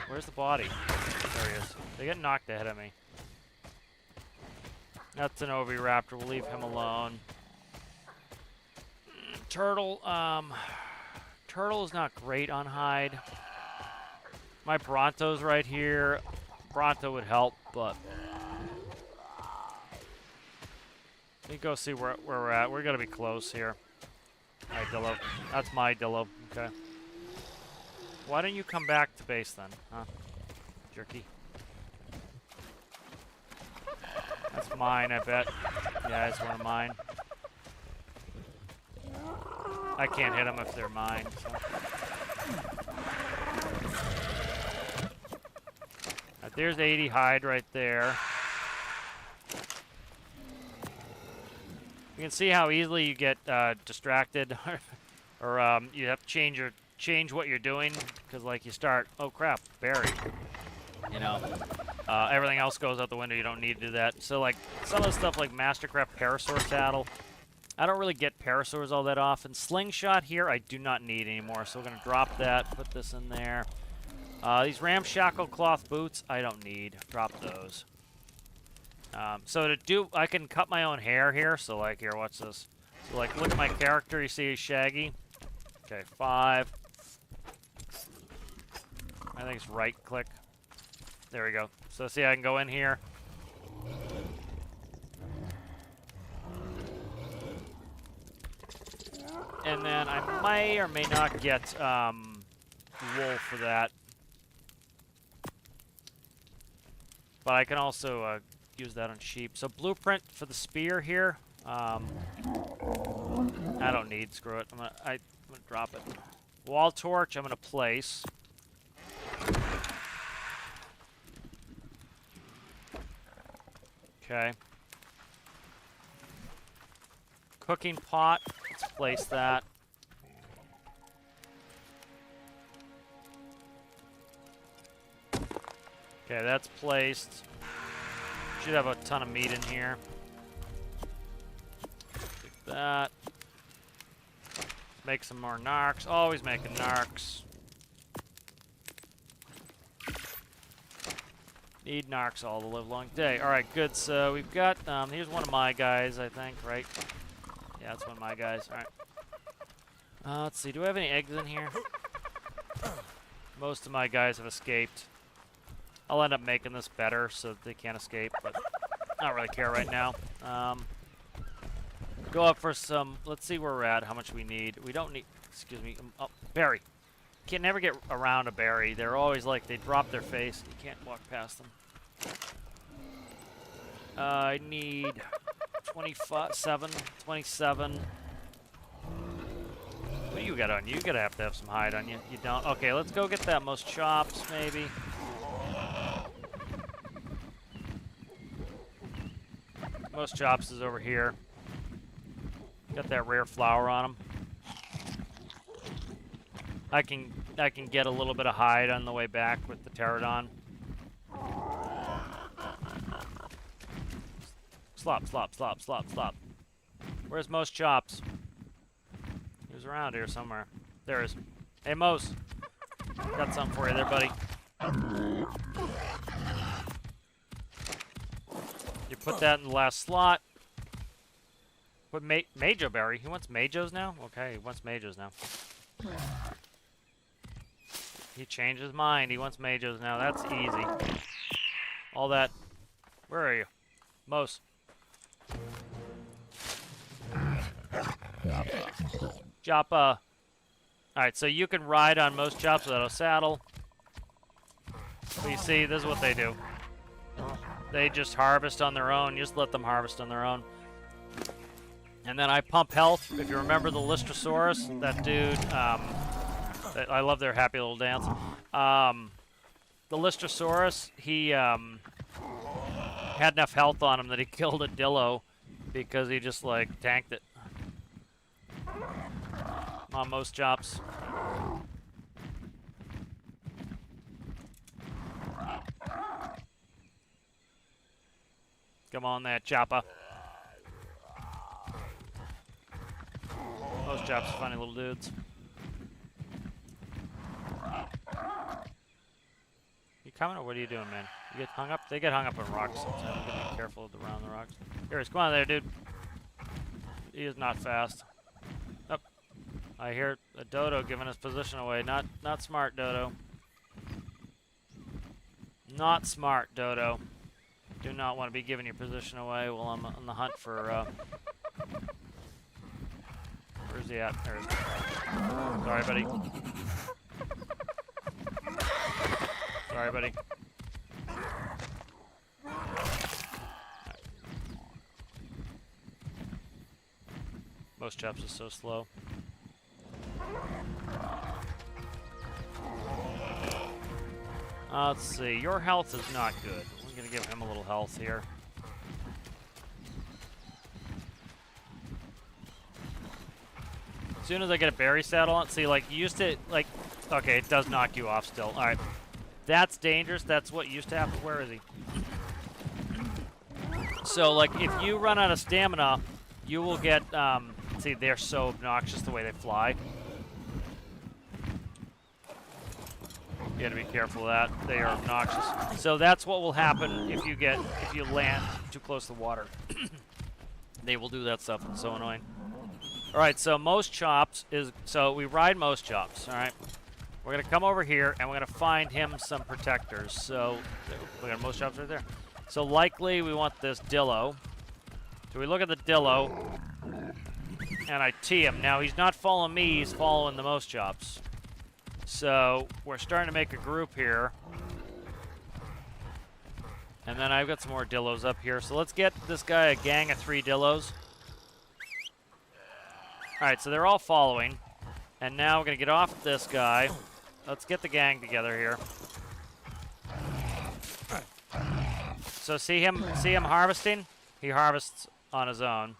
where's the body? There he is. They get knocked ahead of me. That's an oviraptor. We'll leave him alone. Turtle, turtle is not great on hide. My Bronto's right here. Bronto would help, but... Let me go see where we're at. We're gonna be close here. Alright, Dillo. That's my Dillo. Okay. Why don't you come back to base then? Huh? Jerky. That's mine, I bet. Yeah, it's one of mine. I can't hit them if they're mine, so. Right, there's 80 hide right there. You can see how easily you get distracted, or you have to change what you're doing, because like you start, oh crap, berry. You know, everything else goes out the window. You don't need to do that. So like some of the stuff like Mastercraft Parasaur Saddle, I don't really get Parasaurs all that often. Slingshot here, I do not need anymore, so we're gonna drop that. Put this in there. These ramshackle cloth boots, I don't need. Drop those. So to do, I can cut my own hair here. So like here, what's this? So like look at my character. You see he's shaggy. Okay, 5. I think it's right click. There we go. So see, I can go in here. And then I may or may not get wool for that. But I can also use that on sheep. So blueprint for the spear here. I don't need. Screw it. I'm gonna drop it. Wall torch. I'm gonna place. Okay. Cooking pot. Let's place that. Okay, that's placed. Should have a ton of meat in here. Take that. Make some more narcs. Always making narcs. Need narcs all the live long day. Alright, good. So we've got, here's one of my guys, I think, right? Yeah, that's one of my guys. Alright. Let's see. Do I have any eggs in here? Most of my guys have escaped. I'll end up making this better so that they can't escape, but I don't really care right now. Go up for some, let's see where we're at, how much we need. We don't need, excuse me, oh, berry. Can never get around a berry. They're always like, they drop their face. You can't walk past them. I need 27. What do you got on you? You gotta have to have some hide on you. You don't? Okay, let's go get that most chops, maybe. Most chops is over here. Got that rare flower on them. I can get a little bit of hide on the way back with the pterodon. Slop, slop, slop, slop, slop. Where's most chops? He was around here somewhere. There is. Hey, Mose. Got something for you there, buddy. You put that in the last slot. Put Majo Berry. He wants Majos now? Okay, he wants Majos now. He changed his mind. He wants Majos now. That's easy. All that. Where are you? Mose. Joppa. Alright, so you can ride on most chops without a saddle. But you see, this is what they do. They just harvest on their own. You just let them harvest on their own. And then I pump health. If you remember the Lystrosaurus, that dude, I love their happy little dance. The Lystrosaurus, he had enough health on him that he killed a Dillo because he just, like, tanked it. Come on, most chops. Come on there, Chopper. Most chops are funny little dudes. You coming or what are you doing, man? You get hung up? They get hung up on rocks sometimes. You gotta be careful around the rocks. Here he is. Come on there, dude. He is not fast. Up. I hear a dodo giving his position away. Not smart, dodo. Not smart, dodo. Do not want to be giving your position away while I'm on the hunt for, where's he at? There he is. Sorry, buddy. Sorry, buddy. Most chops is so slow. Let's see. Your health is not good. I'm gonna give him a little health here. As soon as I get a berry saddle on, see, like, you used to, like, okay, it does knock you off still. Alright. That's dangerous. That's what used to happen. Where is he? So, like, if you run out of stamina, you will get, see, they're so obnoxious the way they fly. You gotta be careful of that. They are obnoxious. So that's what will happen if you land too close to the water. They will do that stuff. It's so annoying. Alright, so most chops is, so we ride most chops, alright? We're gonna come over here and we're gonna find him some protectors. So, we got most chops right there. So likely we want this Dillo. So we look at the Dillo and I tee him. Now he's not following me, he's following the most chops. So we're starting to make a group here. And then I've got some more Dillos up here. So let's get this guy a gang of 3 Dillos. Alright, so they're all following. And now we're going to get off this guy. Let's get the gang together here. So see him harvesting? He harvests on his own.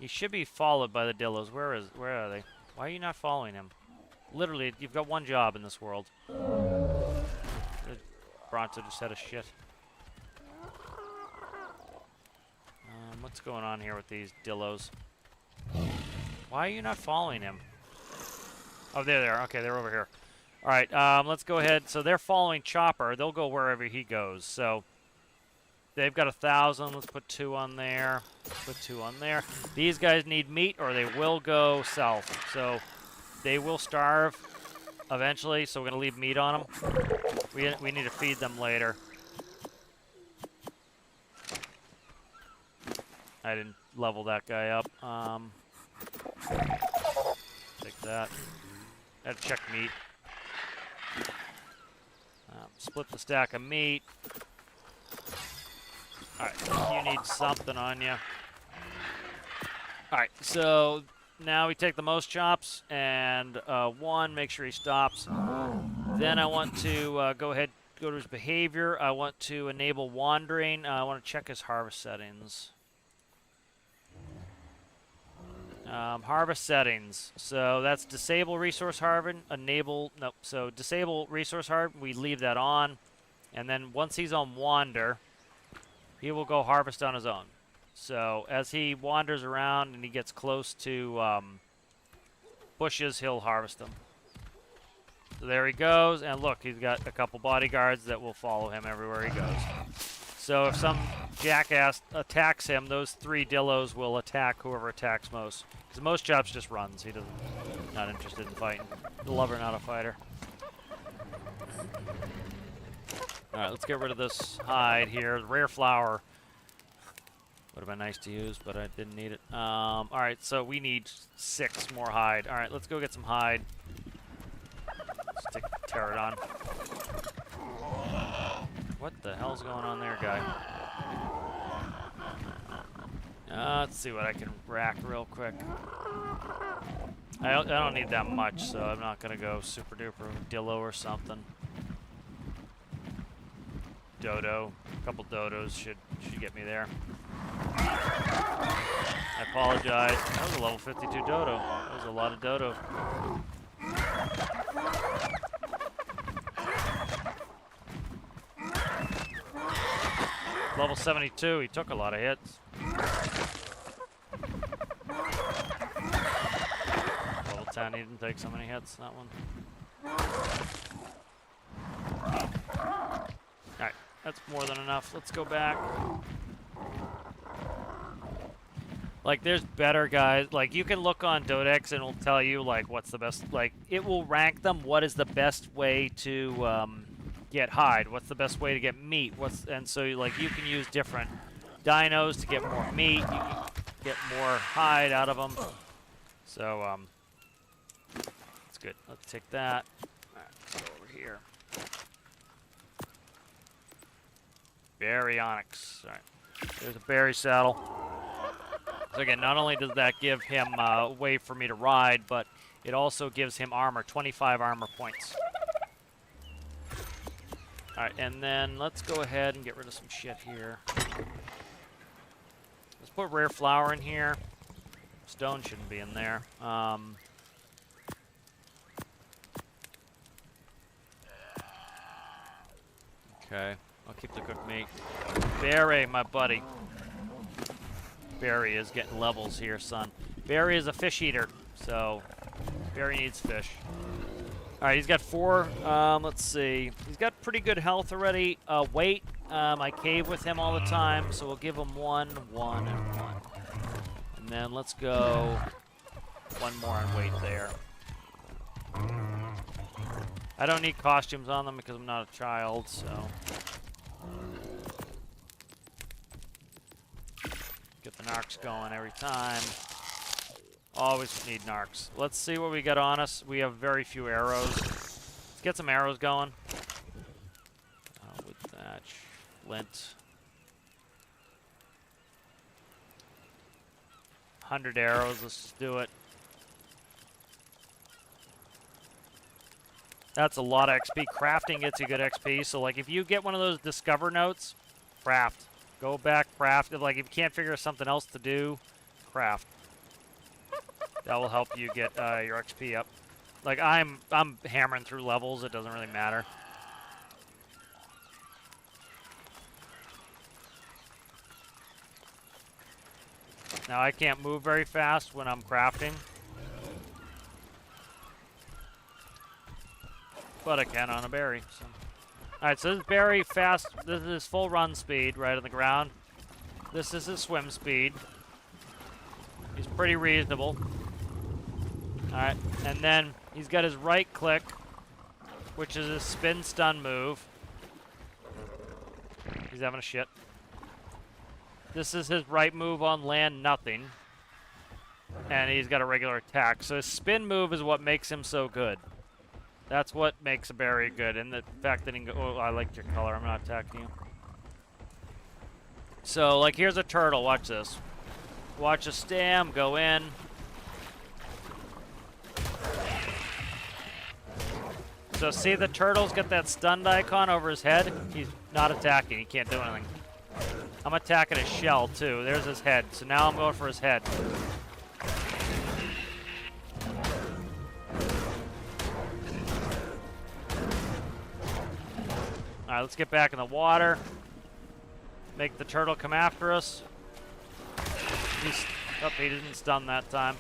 He should be followed by the Dillos. Where are they? Why are you not following him? Literally, you've got one job in this world. Bronto just had a shit. What's going on here with these Dillos? Why are you not following him? Oh, there they are. Okay, they're over here. All right, let's go ahead. So they're following Chopper. They'll go wherever he goes. So they've got 1,000. Let's put 2 on there. Put 2 on there. These guys need meat or they will go south. So they will starve eventually, so we're going to leave meat on them. We need to feed them later. I didn't level that guy up. Take that. Gotta check meat. Split the stack of meat. Alright, you need something on you. Alright, so now we take the most chops and 1, make sure he stops. Then I want to go to his behavior. I want to enable wandering. I want to check his harvest settings. Harvest settings. So that's disable resource harvesting, so disable resource harvesting, we leave that on. And then once he's on wander, he will go harvest on his own. So as he wanders around and he gets close to bushes, he'll harvest them. So there he goes, and look, he's got a couple bodyguards that will follow him everywhere he goes. So if some jackass attacks him, those 3 Dillos will attack whoever attacks most. Because most chops just runs. He doesn't, not interested in fighting. The lover, not a fighter. All right, let's get rid of this hide here. The rare flower would have been nice to use, but I didn't need it. All right, so we need 6 more hide. All right, let's go get some hide. Let's take the pterodon. What the hell's going on there, guy? Let's see what I can rack real quick. I don't need that much, so I'm not going to go super duper Dillo or something. Dodo. A couple dodos should get me there. I apologize. That was a level 52 dodo. That was a lot of dodo. Level 72, he took a lot of hits. Level 10, he didn't take so many hits, that one. Alright, that's more than enough. Let's go back. Like, there's better guys. Like, you can look on Dodex and it'll tell you, like, what's the best. Like, it will rank them. What is the best way to get hide? What's the best way to get meat? And so, like, you can use different dinos to get more meat. You can get more hide out of them. So, that's good. Let's take that. All right, let's go over here. Berry onyx. All right. There's a berry saddle. So again, not only does that give him a way for me to ride, but it also gives him armor, 25 armor points. Alright, and then let's go ahead and get rid of some shit here. Let's put rare flour in here. Stone shouldn't be in there. Okay, I'll keep the cooked meat. Barry, my buddy. Barry is getting levels here, son. Barry is a fish eater, so Barry needs fish. All right, he's got 4. Let's see. He's got pretty good health already. Weight. I cave with him all the time, so we'll give him 1, 1, and 1. And then let's go 1 more on weight there. I don't need costumes on them because I'm not a child, so. Get the narcs going every time. Always need narcs. Let's see what we got on us. We have very few arrows. Let's get some arrows going. Wood thatch, flint. 100 arrows, let's just do it. That's a lot of XP. Crafting gets you good XP, so like if you get one of those discover notes, craft. Go back, craft. Like, if you can't figure something else to do, craft. That will help you get your XP up. Like, I'm hammering through levels. It doesn't really matter. Now, I can't move very fast when I'm crafting. But I can on a berry, so. Alright, so this is berry fast. This is his full run speed right on the ground. This is his swim speed. He's pretty reasonable. Alright, and then he's got his right click, which is his spin stun move. He's having a shit. This is his right move on land, nothing. And he's got a regular attack. So his spin move is what makes him so good. That's what makes a berry good, and the fact that he can go, oh, I like your color, I'm not attacking you. So, like, here's a turtle, watch this. Watch a stam go in. So see the turtle's got that stunned icon over his head? He's not attacking, he can't do anything. I'm attacking his shell, too. There's his head, so now I'm going for his head. Alright, let's get back in the water. Make the turtle come after us. He didn't stun that time.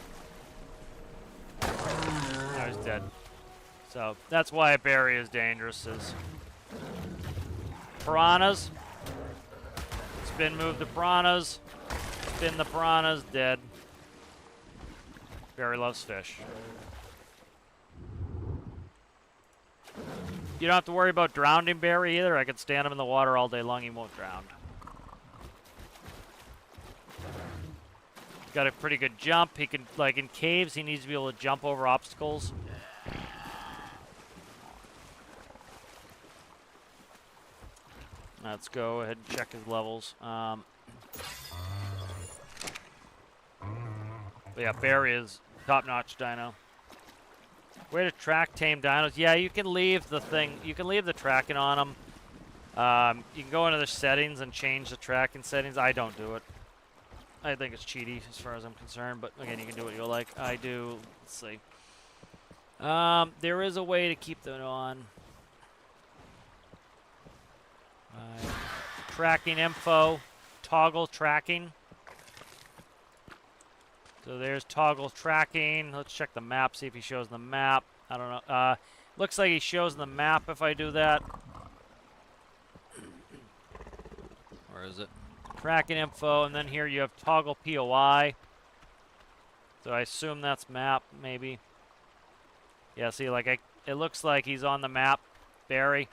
Now he's dead. So, that's why a berry is dangerous. Is piranhas. Spin move the piranhas. Spin the piranhas, dead. Berry loves fish. You don't have to worry about drowning Barry either. I can stand him in the water all day long. He won't drown. Got a pretty good jump. He can, like in caves, he needs to be able to jump over obstacles. Let's go ahead and check his levels. But yeah, Barry is top-notch dino. Way to track tame dinos. Yeah, you can leave the thing. You can leave the tracking on them. You can go into the settings and change the tracking settings. I don't do it. I think it's cheaty as far as I'm concerned. But again, you can do what you like. I do. Let's see. There is a way to keep that on. Tracking info. Toggle tracking. So there's toggle tracking. Let's check the map, see if he shows the map. I don't know. Looks like he shows the map if I do that. Where is it? Tracking info, and then here you have toggle POI. So I assume that's map, maybe. Yeah, see, like, it looks like he's on the map, Barry.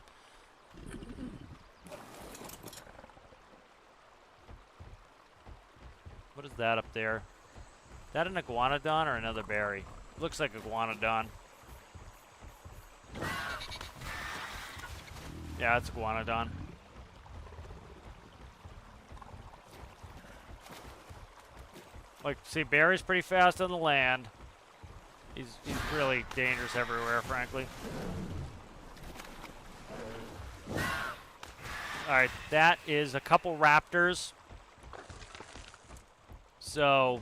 What is that up there? Is that an iguanodon or another berry? Looks like iguanodon. Yeah, it's iguanodon. Like, see, Barry's pretty fast on the land. He's really dangerous everywhere, frankly. Alright, that is a couple raptors. So,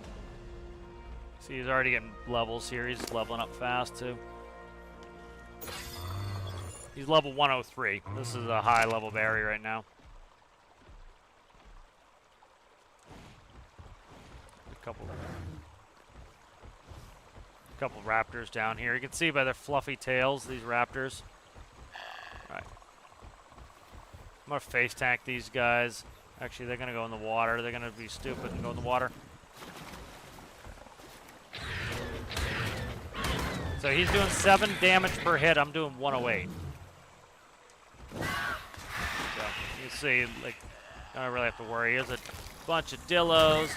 see, he's already getting levels here. He's leveling up fast, too. He's level 103. This is a high-level berry right now. Couple raptors down here. You can see by their fluffy tails, these raptors. Alright. I'm gonna face tank these guys. Actually, they're gonna go in the water. They're gonna be stupid and go in the water. So he's doing 7 damage per hit. I'm doing 108. So you see, like, I don't really have to worry. Here's a bunch of dillos.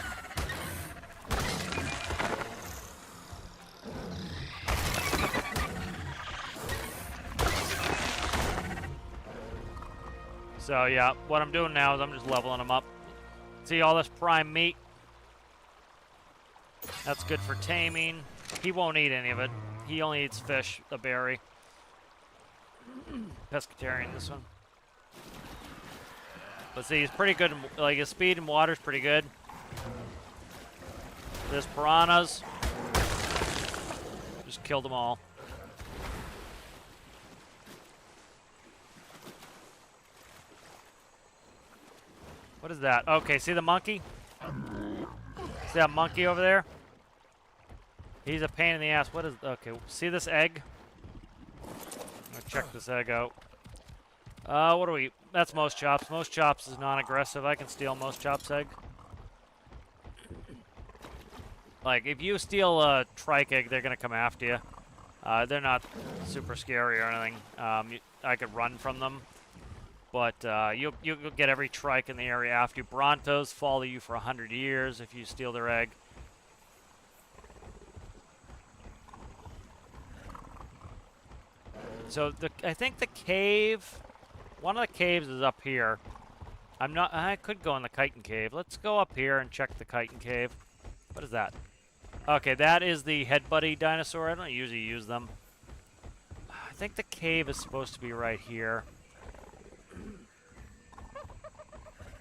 So yeah, what I'm doing now is I'm just leveling them up. See all this prime meat? That's good for taming. He won't eat any of it. He only eats fish, the berry. Pescatarian, this one. But see, he's pretty good. Like, his speed in water is pretty good. There's piranhas. Just killed them all. What is that? Okay, see the monkey? See that monkey over there? He's a pain in the ass. What is... Okay, see this egg? I'm gonna check this egg out. What do we... That's Most Chops. Most Chops is non-aggressive. I can steal Most Chops' egg. Like, if you steal a trike egg, they're gonna come after you. They're not super scary or anything. I could run from them. But you'll get every trike in the area after you. Brontos follow you for 100 years if you steal their egg. So I think the cave, one of the caves is up here. I could go in the chitin cave. Let's go up here and check the chitin cave. What is that? Okay, that is the head buddy dinosaur. I don't usually use them. I think the cave is supposed to be right here.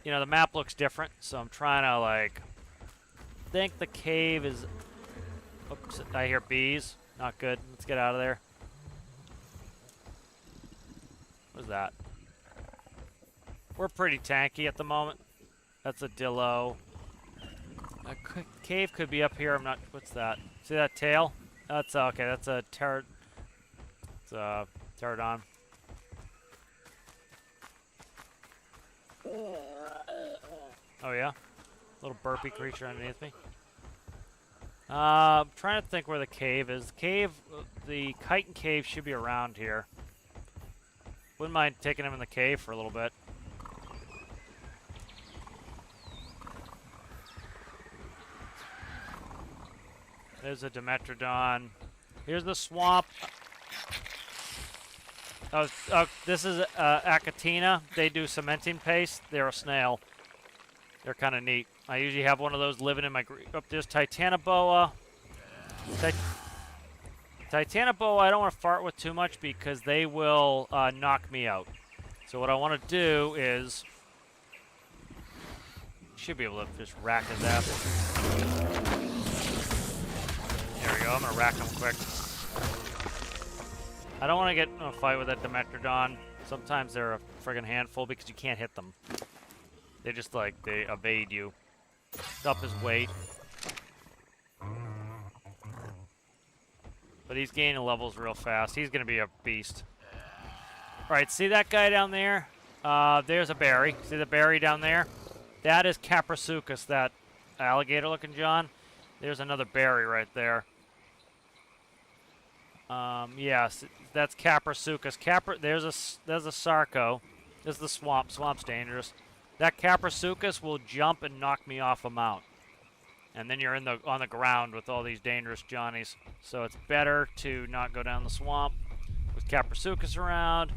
You know, the map looks different, so I'm trying to, like, think the cave is... Oops, I hear bees. Not good. Let's get out of there. What is that? We're pretty tanky at the moment. That's a dillo. A cave could be up here. I'm not... What's that? See that tail? That's... Okay, that's a It's a pterodon. Oh yeah? Little burpy creature underneath me. I'm trying to think where the cave is. The chitin cave should be around here. Wouldn't mind taking him in the cave for a little bit. There's a Dimetrodon. Here's the swamp. Oh, this is Achatina. They do cementing paste. They're a snail. They're kind of neat. I usually have one of those living in my... Oh, there's Titanoboa. Titanoboa I don't want to fart with too much because they will knock me out. So what I want to do is... Should be able to just rack his ass. There we go. I'm going to rack him quick. I don't want to get in a fight with that Dimetrodon. Sometimes they're a friggin' handful because you can't hit them. They just, like, they evade you. Up his weight. But he's gaining levels real fast. He's going to be a beast. Alright, see that guy down there? There's a berry. See the berry down there? That is Caprasuchus, that alligator-looking John. There's another berry right there. Yes, that's Caprasuchus. There's a Sarco. This is the swamp. Swamp's dangerous. That Caprasuchus will jump and knock me off a mount. And then you're on the ground with all these dangerous Johnnies. So it's better to not go down the swamp with Caprasuchus around.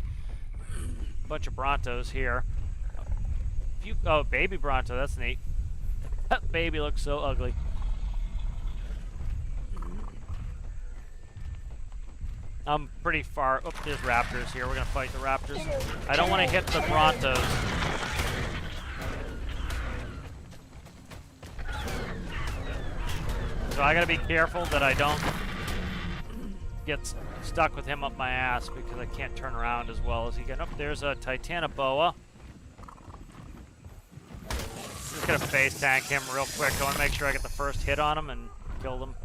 Bunch of Brontos here. Oh, baby Bronto, that's neat. That baby looks so ugly. I'm pretty far. Oh, there's raptors here. We're gonna fight the raptors. I don't want to hit the Brontos. So I gotta be careful that I don't get stuck with him up my ass because I can't turn around as well as he can. Oh, there's a Titanoboa. Just gonna face tank him real quick. I want to make sure I get the first hit on him and kill them.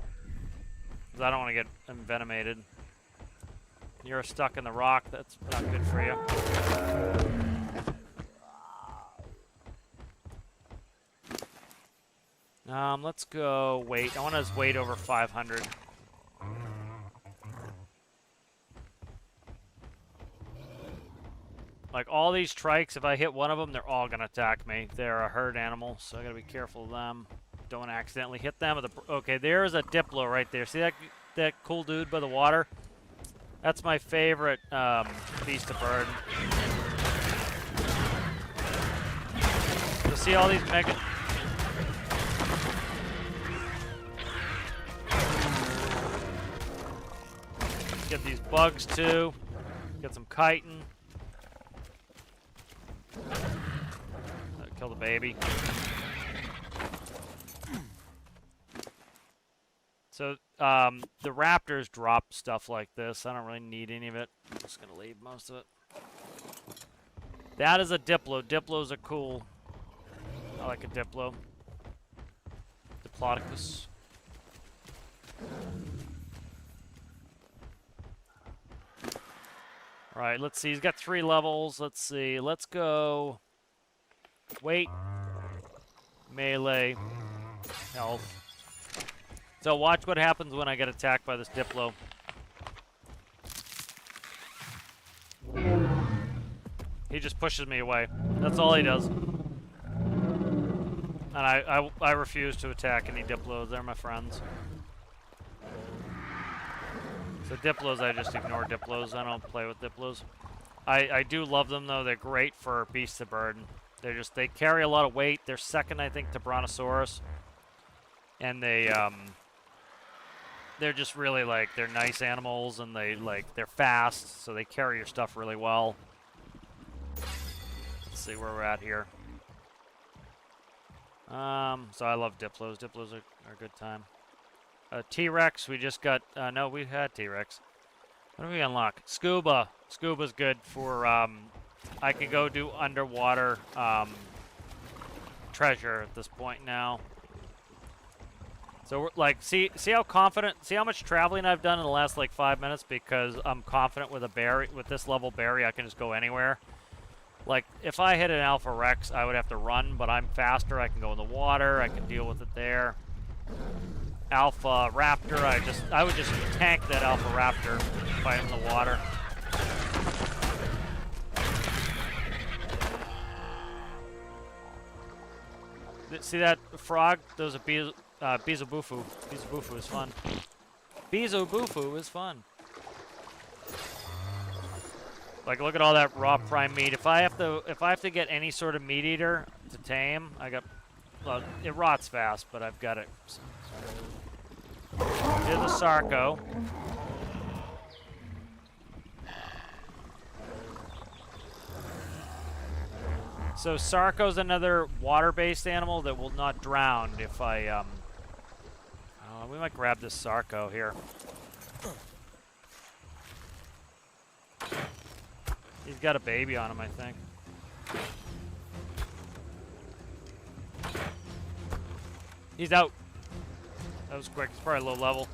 Because I don't want to get envenomated. You're stuck in the rock. That's not good for you. Let's go weight. I want his weight over 500. Like all these trikes, if I hit one of them, they're all gonna attack me. They're a herd animal, so I gotta be careful of them. Don't want to accidentally hit them. Okay, there's a Diplo right there. See that cool dude by the water? That's my favorite beast of burden. You see all these mega... Get these bugs too. Get some chitin. Kill the baby. So, the raptors drop stuff like this. I don't really need any of it. I'm just gonna leave most of it. That is a Diplo. Diplos are cool. I like a Diplo. Diplodocus. Alright, let's see. He's got 3 levels. Let's see. Let's go... Weight. Melee. Health. So watch what happens when I get attacked by this Diplo. He just pushes me away. That's all he does. And I refuse to attack any Diplos. They're my friends. So Diplos, I just ignore Diplos. I don't play with Diplos. I do love them though. They're great for beasts of burden. They carry a lot of weight. They're second, I think, to Brontosaurus. And they're just really they're nice animals, and they're fast, so they carry your stuff really well. Let's see where we're at here. So I love Diplos. Diplos are a good time. T-Rex, we just got, no, we had T-Rex. What do we unlock? Scuba. Scuba's good for, I can go do underwater, treasure at this point now. So we're see how confident, see how much traveling I've done in the last 5 minutes, because I'm confident with a berry, with this level berry, I can just go anywhere. If I hit an Alpha Rex, I would have to run, but I'm faster, I can go in the water, I can deal with it there. Alpha Raptor, I would just tank that Alpha Raptor if I'm in the water. See that frog? Those are Bezobufu. Bezobufu is fun. Bezobufu is fun. Look at all that raw prime meat. If I have to get any sort of meat eater to tame, well, it rots fast, but I've got it. Here's the Sarco. So Sarco's another water-based animal that will not drown if I, we might grab this Sarco here. He's got a baby on him, I think. He's out. That was quick. He's probably low level.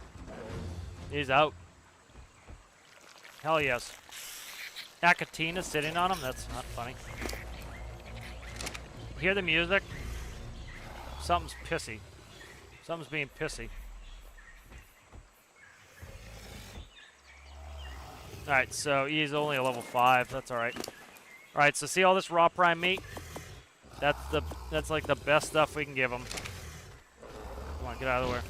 He's out. Hell yes. Achatina sitting on him? That's not funny. Hear the music? Something's pissy. Something's being pissy. Alright, so he's only a level 5. That's alright. Alright, so see all this raw prime meat? That's like the best stuff we can give him. Come on, get out of the way.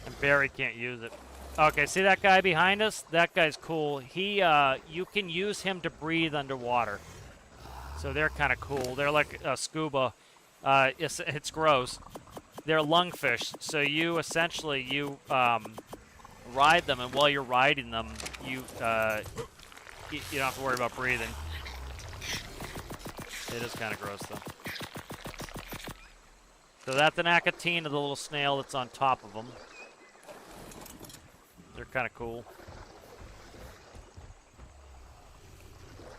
And Barry can't use it. Okay, see that guy behind us? That guy's cool. He, you can use him to breathe underwater. So they're kind of cool. They're like scuba. It's gross. They're lungfish. So you essentially, ride them, and while you're riding them, you don't have to worry about breathing. It is kind of gross, though. So that's an Achatina, the little snail that's on top of them. They're kind of cool.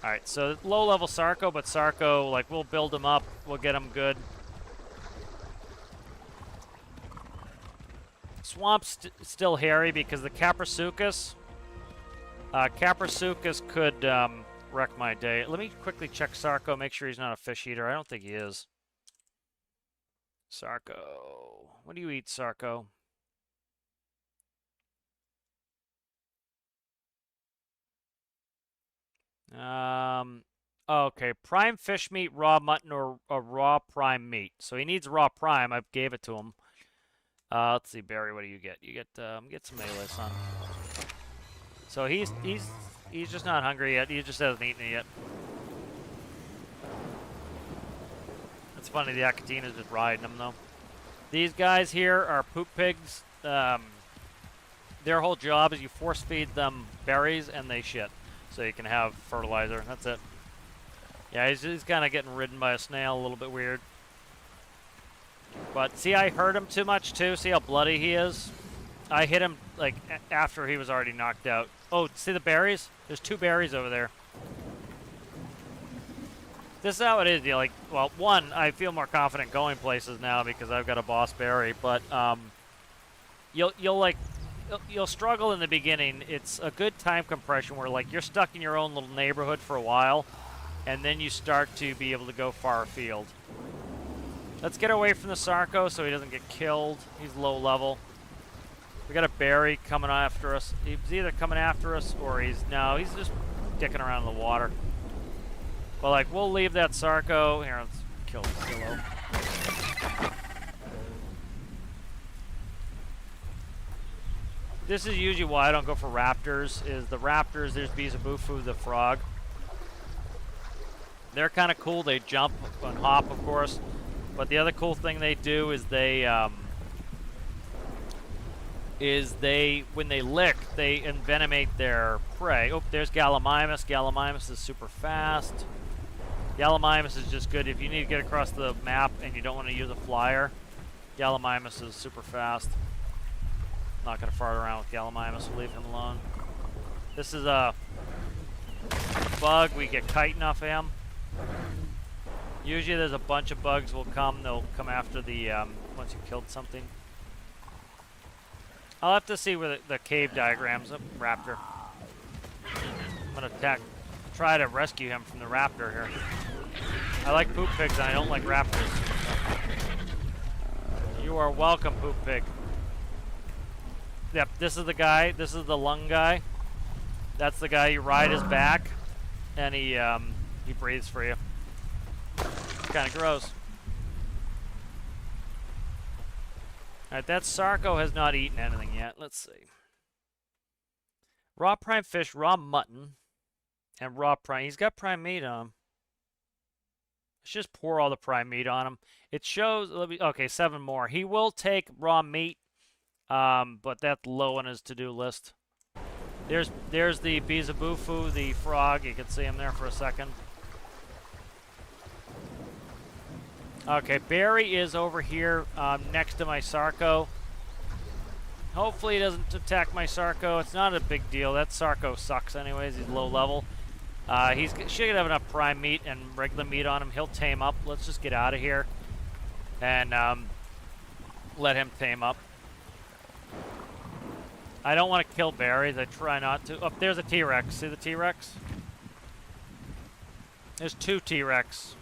Alright, so low-level Sarco, but Sarco, like, we'll build him up. We'll get him good. Swamp's still hairy because the Caprasuchus could wreck my day. Let me quickly check Sarco, make sure he's not a fish eater. I don't think he is. Sarco. What do you eat, Sarco? Okay, prime fish meat, raw mutton, or raw prime meat. So he needs raw prime. I gave it to him. Let's see, Barry, what do you get? You get some melee, son. So he's just not hungry yet. He just hasn't eaten it yet. It's funny, the Acatina's just riding him, though. These guys here are poop pigs. Their whole job is you force feed them berries and they shit. So you can have fertilizer. That's it. Yeah, he's kind of getting ridden by a snail, a little bit weird. But see, I hurt him too much, too. See how bloody he is? I hit him, like, after he was already knocked out. Oh, see the berries? There's 2 berries over there. This is how it is. Like, well, one, I feel more confident going places now because I've got a boss berry. But you'll struggle in the beginning. It's a good time compression where, like, you're stuck in your own little neighborhood for a while, and then you start to be able to go far afield. Let's get away from the Sarco so he doesn't get killed. He's low level. We got a berry coming after us. He's either coming after us or he's just dicking around in the water. But, like, we'll leave that Sarco. Here, let's kill the Kilo. This is usually why I don't go for raptors, is the raptors, there's Bizabufu, the frog. They're kind of cool. They jump and hop, of course. But the other cool thing they do is when they lick, they envenomate their prey. Oh, there's Gallimimus. Gallimimus is super fast. Gallimimus is just good if you need to get across the map and you don't want to use a flyer. Gallimimus is super fast. Not going to fart around with Gallimimus. We'll leave him alone. This is a bug. We get chitin off of him. Usually there's a bunch of bugs will come. They'll come after the, once you've killed something. I'll have to see where the cave diagrams of raptor. I'm going to try to rescue him from the raptor here. I like poop pigs and I don't like raptors. You are welcome, poop pig. Yep, this is the guy. This is the lung guy. That's the guy you ride his back, and he breathes for you. Kind of gross. Alright, that Sarco has not eaten anything yet. Let's see. Raw prime fish, raw mutton, and raw prime. He's got prime meat on him. Let's just pour all the prime meat on him. It shows, okay, 7 more. He will take raw meat, but that's low on his to-do list. There's the Bizabufu, the frog. You can see him there for a second. Okay, Barry is over here next to my Sarco. Hopefully he doesn't attack my Sarco. It's not a big deal. That Sarco sucks anyways. He's low level. He should have enough prime meat and regular meat on him. He'll tame up. Let's just get out of here and let him tame up. I don't want to kill berries. I try not to. Oh, there's a T-Rex. See the T-Rex? There's 2 T-Rex.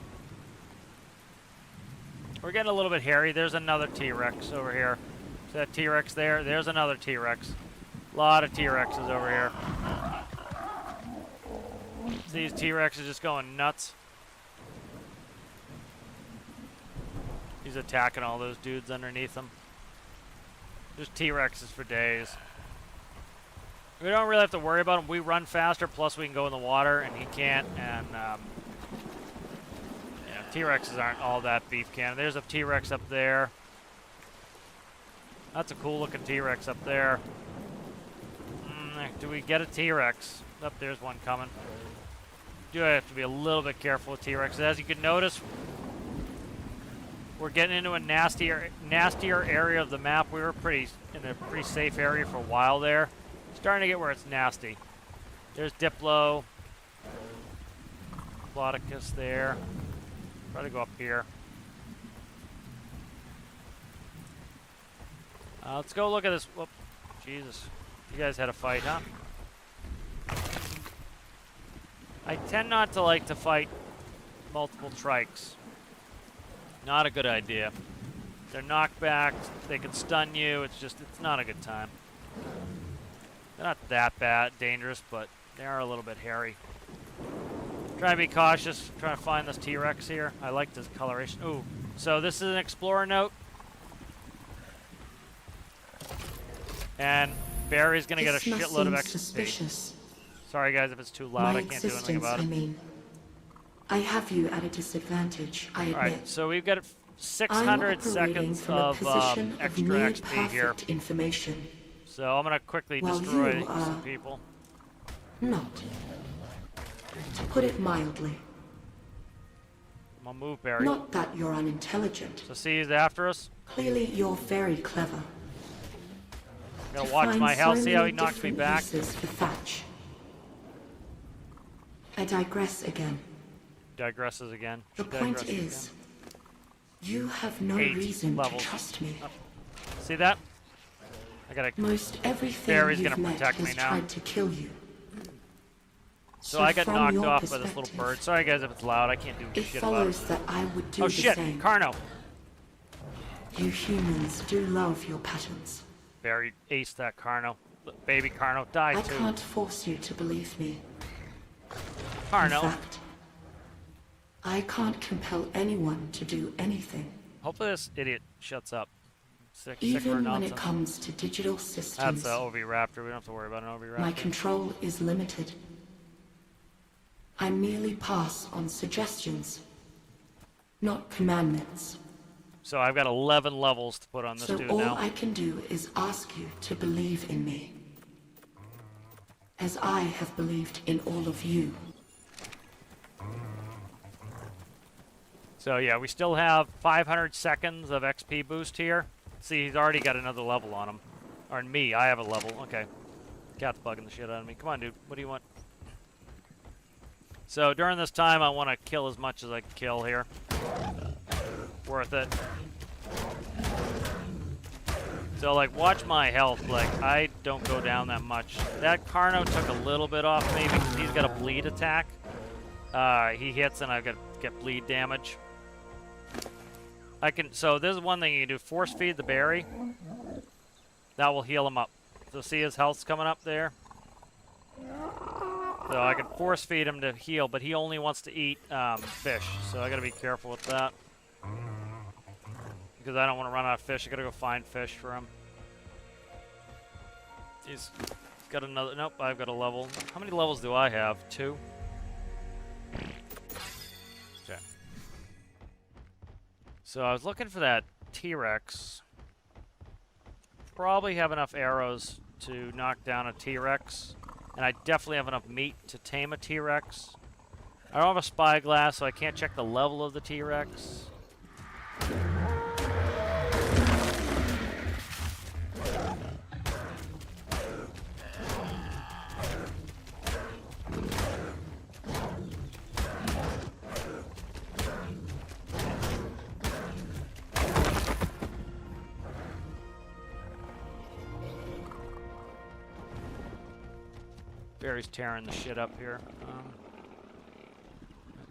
We're getting a little bit hairy. There's another T-Rex over here. See that T-Rex there? There's another T-Rex. A lot of T-Rexes over here. These T-Rexes just going nuts. He's attacking all those dudes underneath him. There's T-Rexes for days. We don't really have to worry about him. We run faster, plus we can go in the water, and he can't. And yeah, T-Rexes aren't all that beef cannon. There's a T-Rex up there. That's a cool-looking T-Rex up there. Do we get a T-Rex? Oh, there's one coming. Do have to be a little bit careful with T-Rexes. As you can notice, we're getting into a nastier area of the map. We were in a pretty safe area for a while there. Starting to get where it's nasty. There's Diplo. Plodicus there. Try to go up here. Let's go look at this. Whoop. Jesus. You guys had a fight, huh? I tend not to like to fight multiple trikes. Not a good idea. They're knockbacks. They can stun you. It's not a good time. They're not that bad, dangerous, but they are a little bit hairy. Trying to be cautious. Trying to find this T-Rex here. I like this coloration. Ooh. So this is an explorer note. And Barry's gonna get a shitload of XP.
Suspicious.
Sorry guys if it's too loud, I can't do anything about it.
I mean, I have you at a disadvantage, I admit.
Alright, so we've got 600 seconds of extra XP here.
Information.
So I'm gonna quickly destroy some people.
Not. To put it mildly.
I'm gonna move Barry.
Not that you're unintelligent.
So see, he's after us.
Clearly you're very clever.
I'm gonna watch my health, see how he knocks me back.
For Thatch. I digress again.
Digresses again.
The point is, you have no reason to trust me.
Oh. See that? I gotta.
Most everything
Barry's
you've
gonna
met
protect me
has
now.
tried to kill you.
So I got
from
knocked
your
off by this little bird. Sorry guys if it's loud, I can't do
It
shit about
follows
it.
that I would do
Oh
the
shit,
same.
Carno!
You humans do love your patterns.
Barry aced that Carno. Baby Carno died
I
too.
can't force you to believe me.
Carno.
In fact, I can't compel anyone to do anything.
Hopefully this idiot shuts up. Sick for
Even when
nonsense.
it comes to digital systems,
That's an OV Raptor. We don't have to worry about an OV Raptor.
my control is limited. I merely pass on suggestions, not commandments.
So I've got 11 levels to put on this dude
So all
now.
I can do is ask you to believe in me, as I have believed in all of you.
So yeah, we still have 500 seconds of XP boost here. See, he's already got another level on him. Or me, I have a level. Okay. Cat's bugging the shit out of me. Come on, dude. What do you want? So during this time, I want to kill as much as I can kill here. Worth it. So, like, watch my health. Like, I don't go down that much. That Carno took a little bit off me because he's got a bleed attack. He hits and I've got to get bleed damage. So this is one thing you can do. Force feed the berry. That will heal him up. So see his health's coming up there? So I can force feed him to heal, but he only wants to eat fish. So I gotta be careful with that. Because I don't want to run out of fish. I gotta go find fish for him. He's got another, nope, I've got a level. How many levels do I have? 2? Okay. So I was looking for that T-Rex. Probably have enough arrows to knock down a T-Rex. And I definitely have enough meat to tame a T-Rex. I don't have a spyglass, so I can't check the level of the T-Rex. Barry's tearing the shit up here.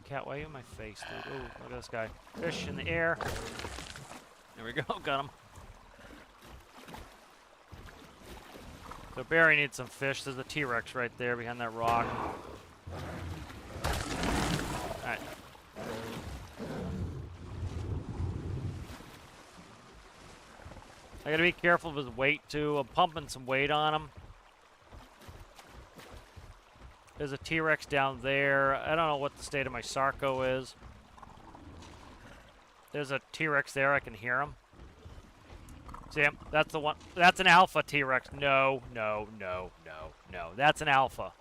cat, why are you in my face, dude? Ooh, look at this guy. Fish in the air. There we go, got him. So Barry needs some fish. There's a T-Rex right there behind that rock. Alright. I gotta be careful of his weight too. I'm pumping some weight on him. There's a T-Rex down there. I don't know what the state of my Sarco is. There's a T-Rex there. I can hear him. See him? That's the one. That's an alpha T-Rex. No, no, no, no, no. That's an alpha.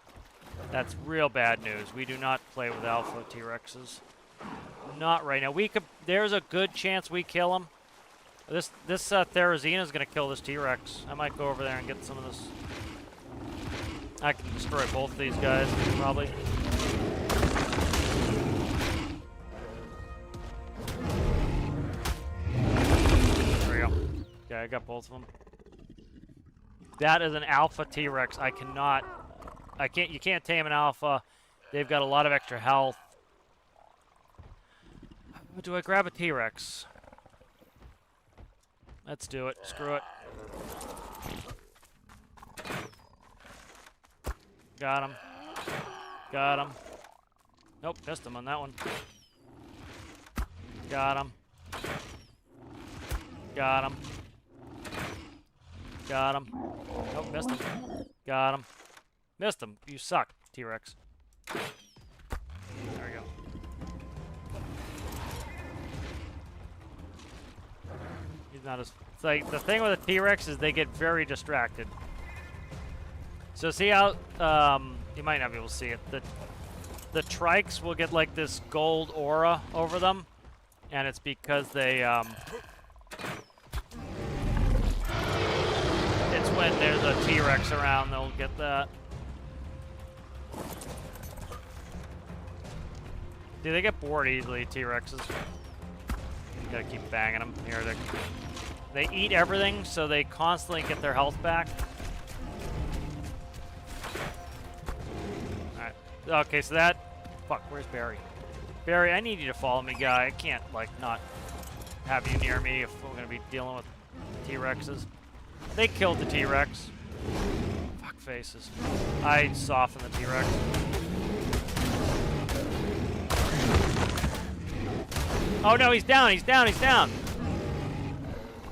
That's real bad news. We do not play with alpha T-Rexes. Not right now. We could. There's a good chance we kill him. This Therizina is gonna kill this T-Rex. I might go over there and get some of this. I can destroy both of these guys, probably. There we go. Okay, I got both of them. That is an alpha T-Rex. I cannot... you can't tame an alpha. They've got a lot of extra health. Do I grab a T-Rex? Let's do it. Screw it. Got him. Got him. Nope, missed him on that one. Got him. Got him. Got him. Nope, missed him. Got him. Missed him. You suck, T-Rex. There we go. He's not as... It's like, the thing with the T-Rex is they get very distracted. So see how, you might not be able to see it. The trikes will get like this gold aura over them, and it's because they, it's when there's a T-Rex around they'll get that. See, they get bored easily, T-Rexes. You gotta keep banging them. Here, they eat everything, so they constantly get their health back. Okay, so that... Fuck, where's Barry? Barry, I need you to follow me, guy. I can't, like, not have you near me if we're going to be dealing with T-Rexes. They killed the T-Rex. Fuck faces. I softened the T-Rex. Oh, no, he's down, he's down, he's down!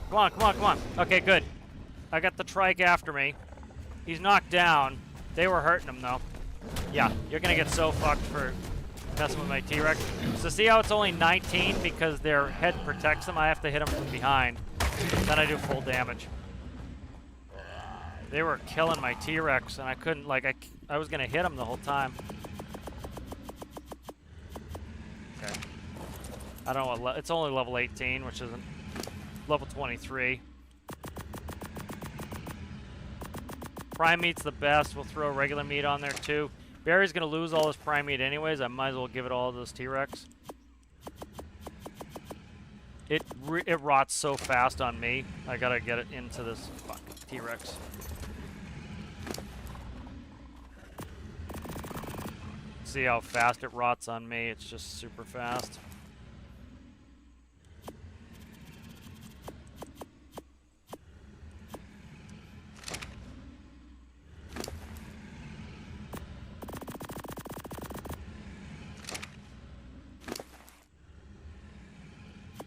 Come on, come on, come on. Okay, good. I got the trike after me. He's knocked down. They were hurting him, though. Yeah, you're gonna get so fucked for messing with my T-Rex. So see how it's only 19 because their head protects them? I have to hit them from behind. Then I do full damage. They were killing my T-Rex and I couldn't, like, I was gonna hit them the whole time. Okay. I don't know what, it's only level 18, which isn't level 23. Prime meat's the best. We'll throw regular meat on there too. Barry's gonna lose all his prime meat anyways. I might as well give it all to this T-Rex. It rots so fast on me. I gotta get it into this fucking T-Rex. See how fast it rots on me? It's just super fast.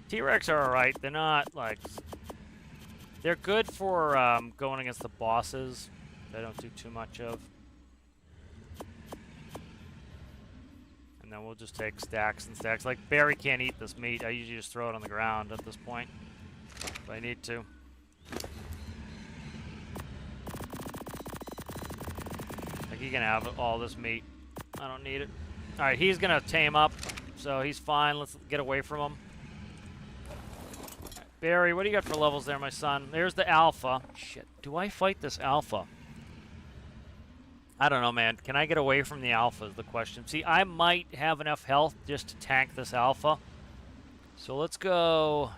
T-Rex are alright. They're not, like... They're good for going against the bosses. They don't do too much of. And then we'll just take stacks and stacks. Like, Barry can't eat this meat. I usually just throw it on the ground at this point. If I need to. Like, he can have all this meat. I don't need it. Alright, he's gonna tame up. So he's fine. Let's get away from him. Barry, what do you got for levels there, my son? There's the alpha. Shit, do I fight this alpha? I don't know, man. Can I get away from the alpha is the question. See, I might have enough health just to tank this alpha. So let's go...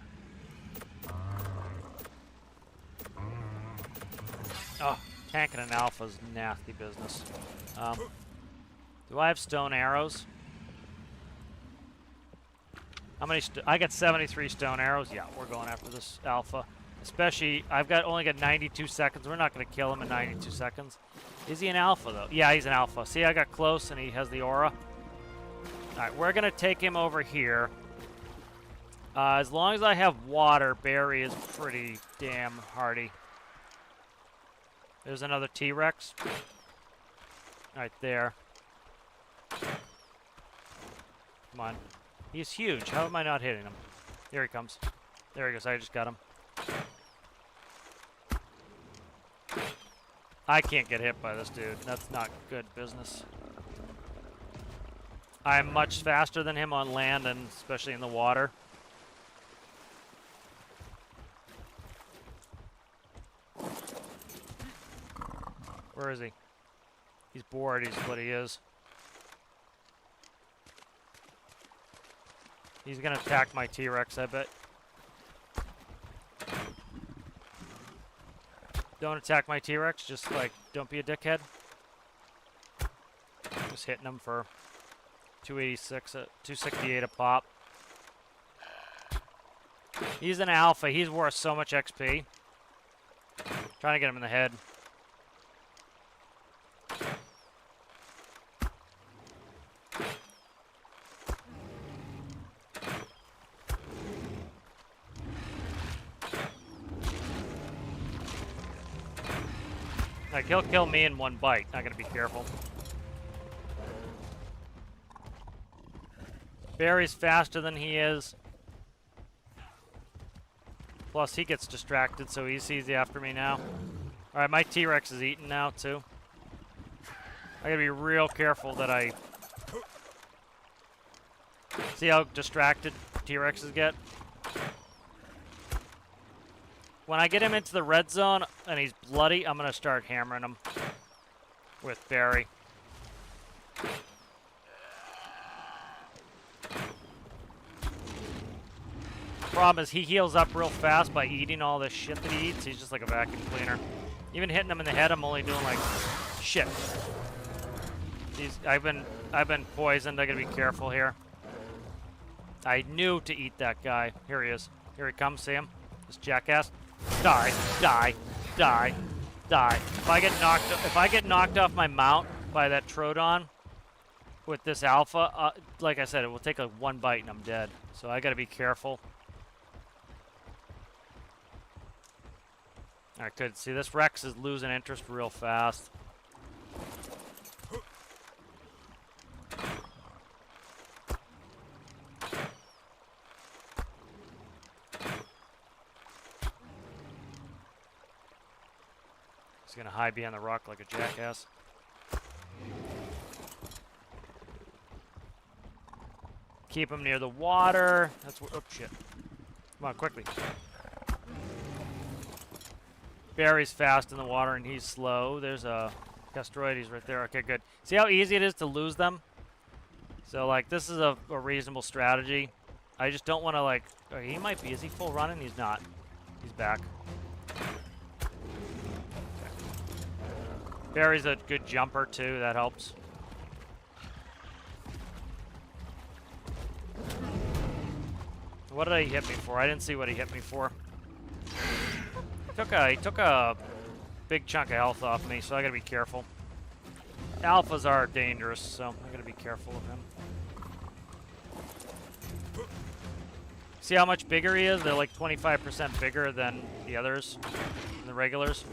Oh, tanking an alpha is nasty business. Do I have stone arrows? How many? I got 73 stone arrows. Yeah, we're going after this alpha. Especially, only got 92 seconds. We're not going to kill him in 92 seconds. Is he an alpha, though? Yeah, he's an alpha. See, I got close, and he has the aura. Alright, we're going to take him over here. As long as I have water, Barry is pretty damn hardy. There's another T-Rex. Right there. Come on. He's huge. How am I not hitting him? Here he comes. There he goes. I just got him. I can't get hit by this dude. That's not good business. I'm much faster than him on land, and especially in the water. Where is he? He's bored. He's what he is. He's gonna attack my T-Rex, I bet. Don't attack my T-Rex. Just, like, don't be a dickhead. Just hitting him for 286, 268 a pop. He's an alpha. He's worth so much XP. Trying to get him in the head. Like, he'll kill me in one bite. I gotta be careful. Barry's faster than he is. Plus, he gets distracted, so he's easy after me now. Alright, my T-Rex is eaten now, too. I gotta be real careful that I... See how distracted T-Rexes get? When I get him into the red zone and he's bloody, I'm gonna start hammering him with Barry. Problem is he heals up real fast by eating all this shit that he eats. He's just like a vacuum cleaner. Even hitting him in the head, I'm only doing like shit. I've been poisoned. I gotta be careful here. I knew to eat that guy. Here he is. Here he comes. See him? This jackass. Die, die, die, die. If I get knocked off my mount by that Troodon with this alpha, like I said, it will take like one bite and I'm dead. So I gotta be careful. Alright, good. See, this Rex is losing interest real fast. He's gonna hide behind the rock like a jackass. Keep him near the water. That's what. Oh shit! Come on, quickly. Barry's fast in the water and he's slow. There's a Castroides right there. Okay, good. See how easy it is to lose them? So like, this is a reasonable strategy. I just don't want to like. Oh, he might be. Is he full running? He's not. He's back. Barry's a good jumper, too. That helps. What did he hit me for? I didn't see what he hit me for. He took a big chunk of health off me, so I gotta be careful. Alphas are dangerous, so I gotta be careful of him. See how much bigger he is? They're like 25% bigger than the others, than the regulars.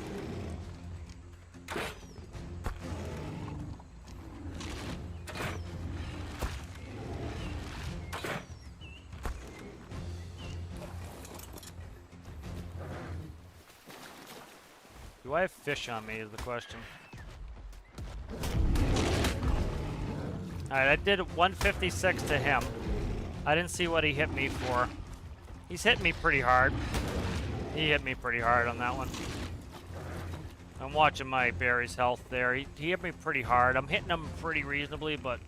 Do I have fish on me is the question. Alright, I did 156 to him. I didn't see what he hit me for. He's hit me pretty hard. He hit me pretty hard on that one. I'm watching my Barry's health there. He hit me pretty hard. I'm hitting him pretty reasonably, but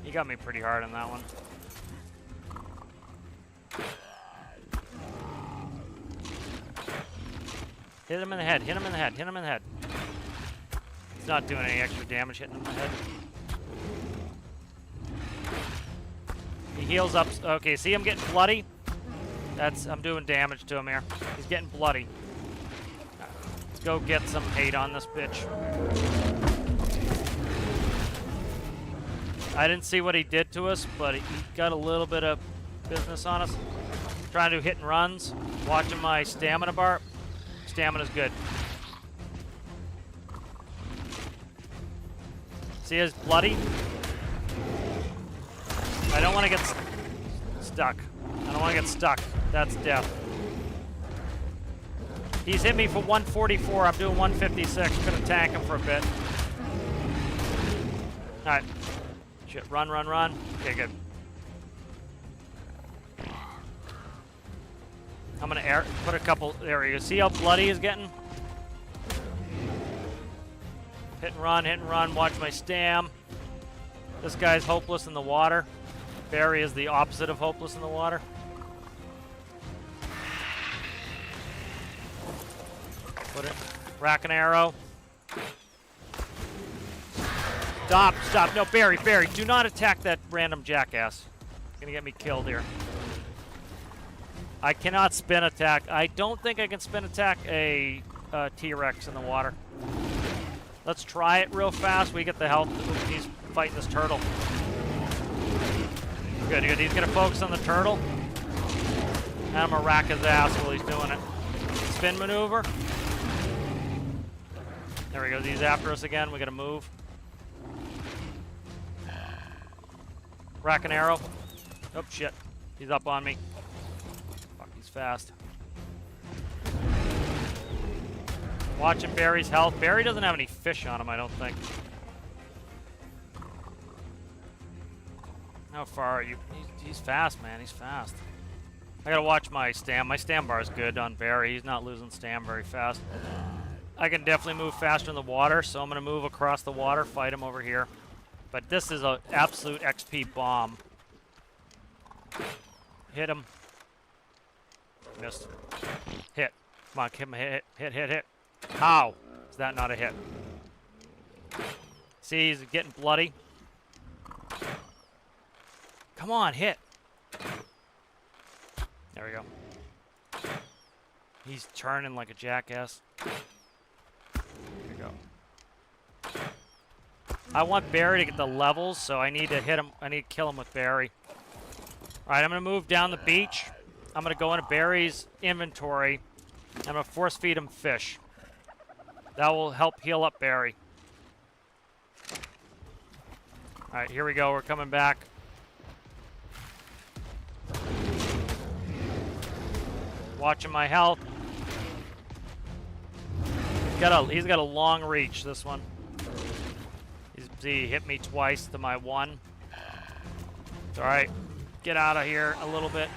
he got me pretty hard on that one. Hit him in the head, hit him in the head, hit him in the head. He's not doing any extra damage hitting him in the head. He heals up. Okay, see him getting bloody? I'm doing damage to him here. He's getting bloody. Let's go get some hate on this bitch. I didn't see what he did to us, but he got a little bit of business on us. Trying to do hit and runs. Watching my stamina bar. Stamina's good. See his bloody? I don't want to get stuck. I don't want to get stuck. That's death. He's hit me for 144. I'm doing 156. I'm going to tank him for a bit. Alright. Shit, run, run, run. Okay, good. I'm going to put a couple... There you go. See how bloody he's getting? Hit and run. Watch my stam. This guy's hopeless in the water. Barry is the opposite of hopeless in the water. Put it. Rack an arrow. Stop, stop. No, Barry, do not attack that random jackass. He's gonna get me killed here. I cannot spin attack. I don't think I can spin attack a T-Rex in the water. Let's try it real fast. We get the health. He's fighting this turtle. Good, good. He's gonna focus on the turtle. And I'm gonna rack his ass while he's doing it. Spin maneuver. There he goes. He's after us again. We gotta move. Rack an arrow. Oh, shit. He's up on me. Fuck, he's fast. Watching Barry's health. Barry doesn't have any fish on him, I don't think. How far are you? He's fast, man. He's fast. I gotta watch my stam. My stam bar is good on Barry. He's not losing stam very fast. I can definitely move faster in the water, so I'm gonna move across the water, fight him over here. But this is an absolute XP bomb. Hit him. Missed. Hit. Come on, hit him. Hit. How is that not a hit? See, he's getting bloody. Come on, hit. There we go. He's turning like a jackass. There we go. I want Barry to get the levels, so I need to hit him. I need to kill him with Barry. All right, I'm going to move down the beach. I'm going to go into Barry's inventory. I'm going to force feed him fish. That will help heal up Barry. All right, here we go. We're coming back. Watching my health. He's got a long reach, this one. He hit me twice to my one. It's all right. Get out of here a little bit.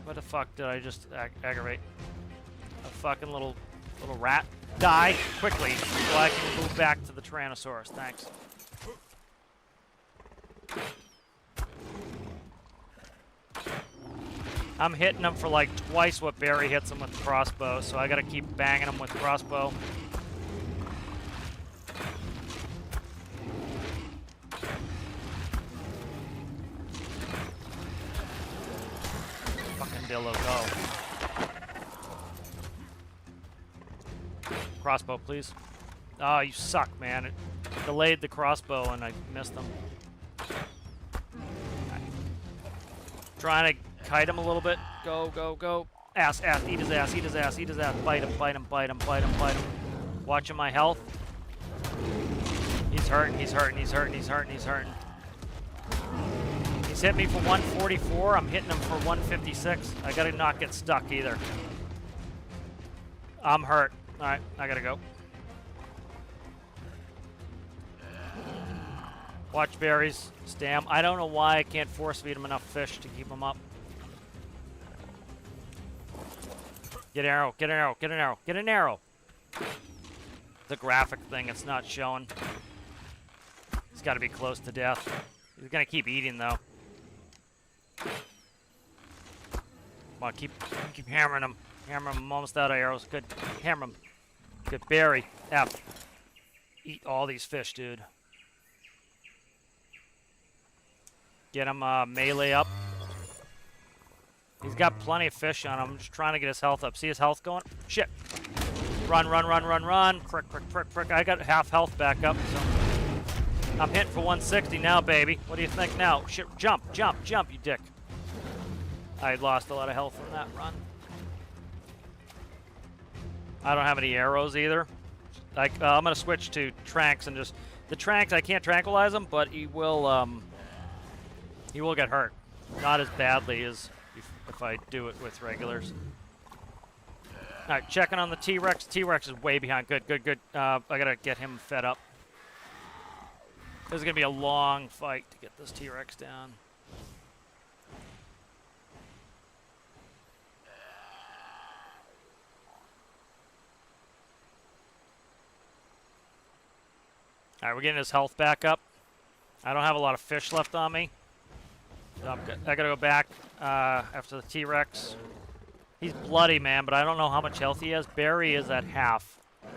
What the fuck did I just aggravate? A fucking little rat. Die quickly so I can move back to the Tyrannosaurus. Thanks. I'm hitting him for like twice what Barry hits him with the crossbow, so I gotta keep banging him with the crossbow. Fucking Dillo, go. Crossbow, please. Oh, you suck, man. It delayed the crossbow and I missed him. Trying to kite him a little bit. Go, go, go. Ass, eat his ass, eat his ass, eat his ass. Bite him, bite him, bite him, bite him, bite him. Watching my health. He's hurting, he's hurting, he's hurting, he's hurting, he's hurting. He's hit me for 144. I'm hitting him for 156. I gotta not get stuck either. I'm hurt. Alright, I gotta go. Watch Barry's stam. I don't know why I can't force feed him enough fish to keep him up. Get an arrow, get an arrow, get an arrow, get an arrow. The graphic thing, it's not showing. He's got to be close to death. He's gonna keep eating though. Come on, keep hammering him. Hammer him. I'm almost out of arrows. Good. Hammer him. Good. Barry. F. Eat all these fish, dude. Get him melee up. He's got plenty of fish on him. I'm just trying to get his health up. See his health going? Shit. Run, run, run, run, run. Frick, frick, frick, frick. I got half health back up, so I'm hitting for 160 now, baby. What do you think now? Shit, jump, jump, jump, you dick. I lost a lot of health from that run. I don't have any arrows either. Like, I'm gonna switch to tranks and just the tranks. I can't tranquilize him, but he will get hurt. Not as badly as if I do it with regulars. All right, checking on the T-Rex. T-Rex is way behind. Good, good, good. I gotta get him fed up. This is gonna be a long fight to get this T-Rex down. All right, we're getting his health back up. I don't have a lot of fish left on me. So I gotta go back after the T-Rex. He's bloody, man, but I don't know how much health he has. Barry is at half. All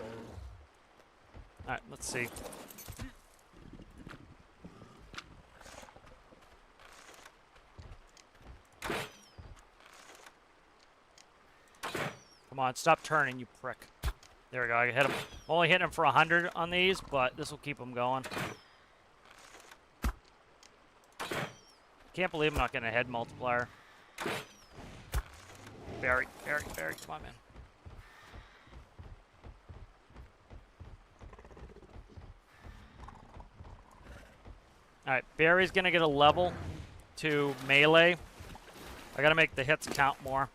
right, let's see. Come on, stop turning, you prick. There we go, I hit him. Only hitting him for 100 on these, but this will keep him going. Can't believe I'm not getting a head multiplier. Barry, Barry, Barry, come on, man. Alright, Barry's gonna get a level to melee. I gotta make the hits count more.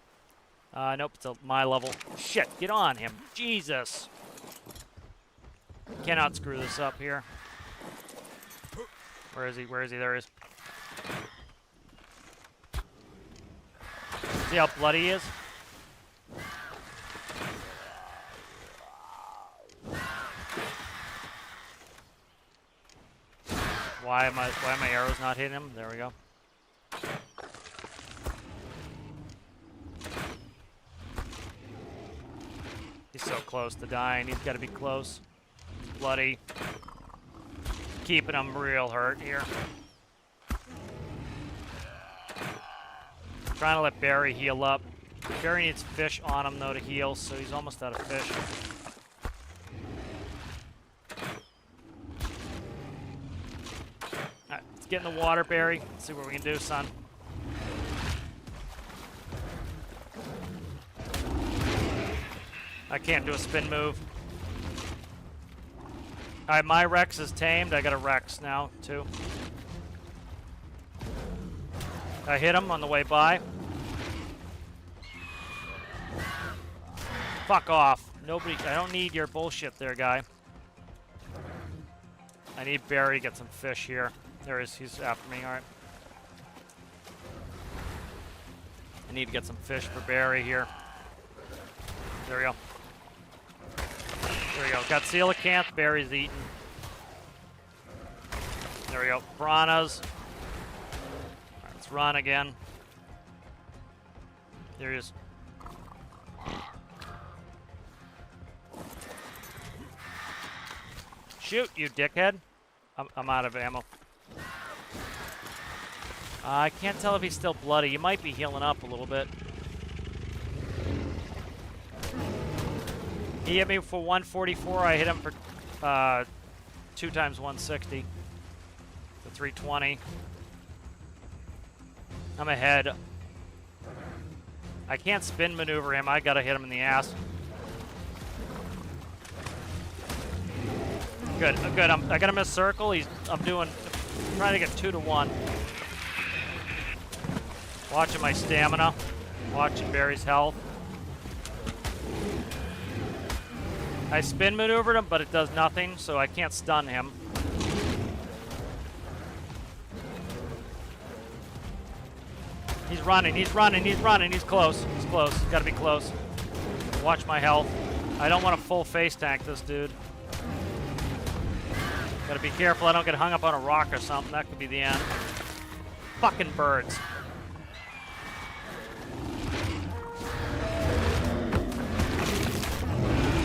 Nope, it's my level. Shit, get on him. Jesus. Cannot screw this up here. Where is he? Where is he? There he is. See how bloody he is? Why am my arrows not hitting him? There we go. He's so close to dying. He's got to be close. He's bloody. Keeping him real hurt here. Trying to let Barry heal up. Barry needs fish on him though to heal, so he's almost out of fish. Alright, let's get in the water, Barry. Let's see what we can do, son. I can't do a spin move. Alright, my Rex is tamed. I got a Rex now, too. I hit him on the way by. Fuck off. Nobody, I don't need your bullshit there, guy. I need Barry to get some fish here. There he is, he's after me, alright. I need to get some fish for Barry here. There we go. There we go. Got coelacanth, Barry's eaten. There we go. Piranhas. Alright, let's run again. There he is. Shoot, you dickhead. I'm out of ammo. I can't tell if he's still bloody. He might be healing up a little bit. He hit me for 144. I hit him for 2 times 160. For 320. I'm ahead. I can't spin maneuver him. I gotta hit him in the ass. Good, good. I got him in a circle. I'm trying to get 2 to 1. Watching my stamina. Watching Barry's health. I spin maneuvered him, but it does nothing, so I can't stun him. He's running, he's running, he's running, he's close. He's close, he's gotta be close. Watch my health. I don't want to full face tank this dude. Gotta be careful I don't get hung up on a rock or something. That could be the end. Fucking birds.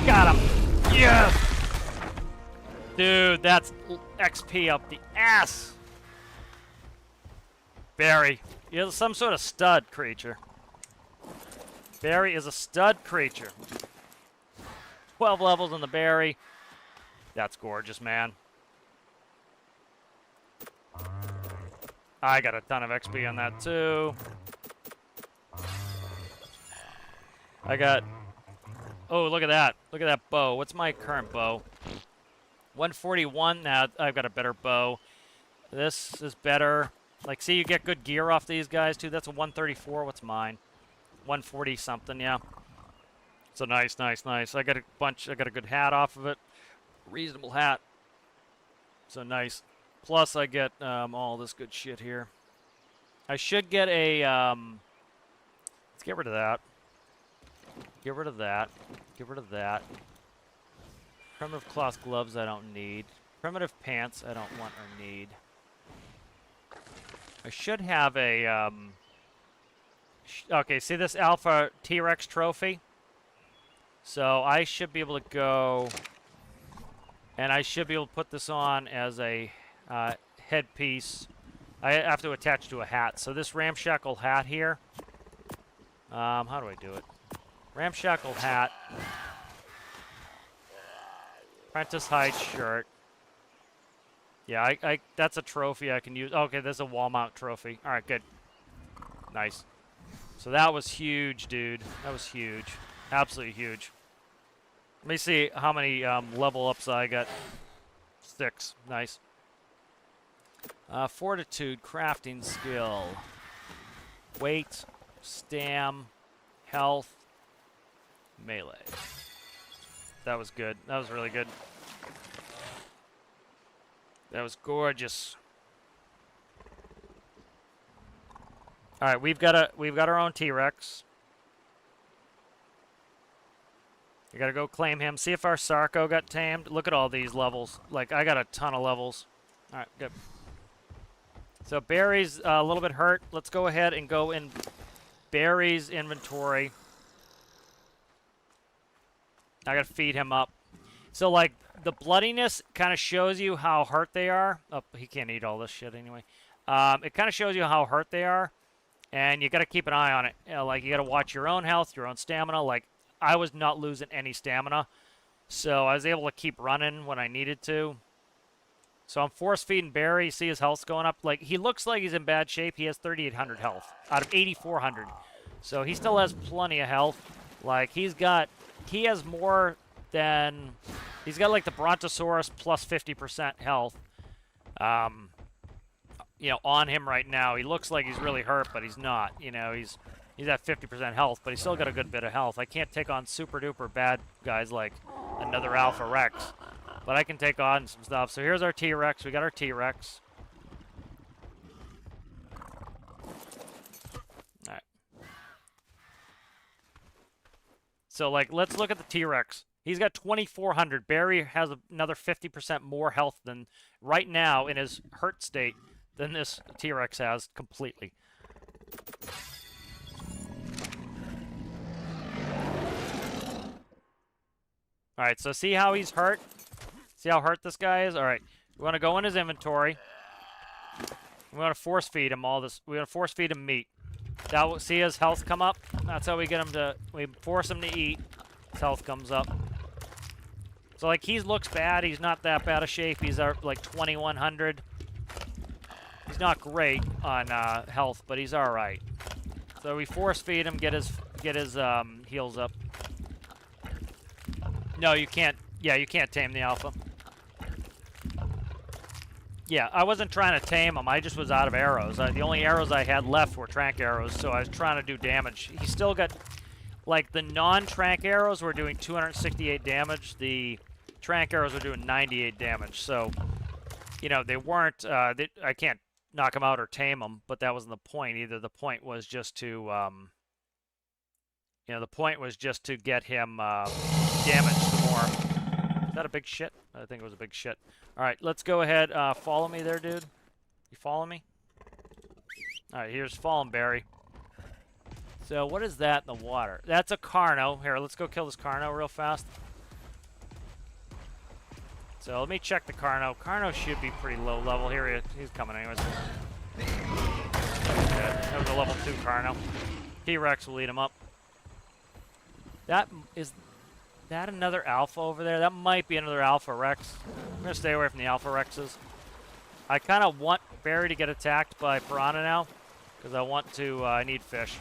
Got him. Yes! Dude, that's XP up the ass. Barry. You're some sort of stud creature. Barry is a stud creature. 12 levels on the Barry. That's gorgeous, man. I got a ton of XP on that, too. I got... Oh, look at that. Look at that bow. What's my current bow? 141. Now I've got a better bow. This is better. Like, see, you get good gear off these guys, too. That's a 134. What's mine? 140 something, yeah. So nice, nice, nice. I got a bunch. I got a good hat off of it. Reasonable hat. So nice. Plus, I get all this good shit here. I should get a... let's get rid of that. Get rid of that. Get rid of that. Primitive cloth gloves I don't need. Primitive pants I don't want or need. I should have a... okay, see this Alpha T-Rex trophy? So I should be able to go... And I should be able to put this on as a headpiece. I have to attach to a hat. So this ramshackle hat here. How do I do it? Ramshackle hat. Apprentice hide shirt. Yeah, that's a trophy I can use. Okay, there's a wall mount trophy. All right, good. Nice. So that was huge, dude. That was huge. Absolutely huge. Let me see how many level ups I got. 6. Nice. Fortitude, crafting skill. Weight, stam, health, melee. That was good. That was really good. That was gorgeous. All right, we've got our own T-Rex. We gotta go claim him. See if our Sarco got tamed. Look at all these levels. Like, I got a ton of levels. All right, good. So Barry's a little bit hurt. Let's go ahead and go in Barry's inventory. I gotta feed him up. So, like, the bloodiness kind of shows you how hurt they are. Oh, he can't eat all this shit anyway. It kind of shows you how hurt they are, and you gotta keep an eye on it. You know, like, you gotta watch your own health, your own stamina. Like, I was not losing any stamina, so I was able to keep running when I needed to. So I'm force feeding Barry. See his health's going up. Like, he looks like he's in bad shape. He has 3,800 health out of 8,400. So he still has plenty of health. Like, he has more than, he's got like the Brontosaurus plus 50% health. You know, on him right now. He looks like he's really hurt, but he's not. You know, he's at 50% health, but he's still got a good bit of health. I can't take on super duper bad guys like another Alpha Rex. But I can take on some stuff. So here's our T-Rex. We got our T-Rex. Alright. So, like, let's look at the T-Rex. He's got 2,400. Barry has another 50% more health than, right now, in his hurt state, than this T-Rex has completely. Alright, so see how he's hurt? See how hurt this guy is? Alright, we want to go in his inventory. We want to force feed him all this. We want to force feed him meat. That will see his health come up. That's how we get him to, we force him to eat. His health comes up. So, like, he looks bad. He's not that bad of shape. He's like 2,100. He's not great on health, but he's alright. So we force feed him, get his heals up. No, you can't. Yeah, you can't tame the Alpha. Yeah, I wasn't trying to tame him. I just was out of arrows. The only arrows I had left were trank arrows, so I was trying to do damage. He still got, like, the non-trank arrows were doing 268 damage. The trank arrows were doing 98 damage. So, you know, they weren't, I can't knock them out or tame them, but that wasn't the point either. The point was just to, you know, the point was just to get him damaged some more. Is that a big shit? I think it was a big shit. All right, let's go ahead. Follow me there, dude. You follow me? All right, here's Fallen Barry. So what is that in the water? That's a Carno. Here, let's go kill this Carno real fast. So let me check the Carno. Carno should be pretty low level. Here he's coming anyways. That was a level 2 Carno. T-Rex will lead him up. That is that another alpha over there? That might be another alpha Rex. I'm gonna stay away from the alpha Rexes. I kind of want Barry to get attacked by piranha now, because I want to. I need fish.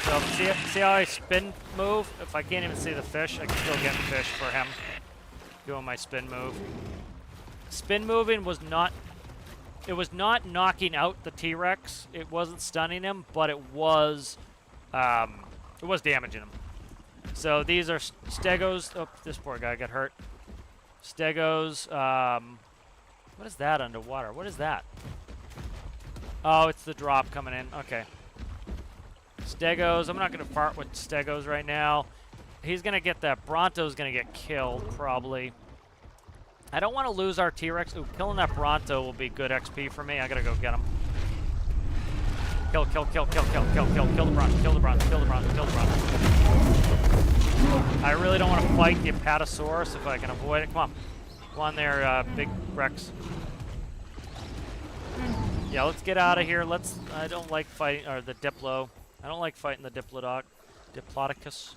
So see how I spin move? If I can't even see the fish, I can still get fish for him. Doing my spin move. Spin moving was not. It was not knocking out the T-Rex. It wasn't stunning him, but it was damaging him. So these are Stegos. Oh, this poor guy got hurt. Stegos. What is that underwater? What is that? Oh, it's the drop coming in. Okay. Stegos. I'm not going to fart with Stegos right now. He's going to get that. Bronto's going to get killed, probably. I don't want to lose our T-Rex. Ooh, killing that Bronto will be good XP for me. I got to go get him. Kill, kill, kill, kill, kill, kill, kill, kill the Bronto, kill the Bronto, kill the Bronto, kill the Bronto. I really don't want to fight the Apatosaurus if I can avoid it. Come on. Come on there, big Rex. Yeah, let's get out of here. I don't like fighting, or the Diplo. I don't like fighting the Diplodocus.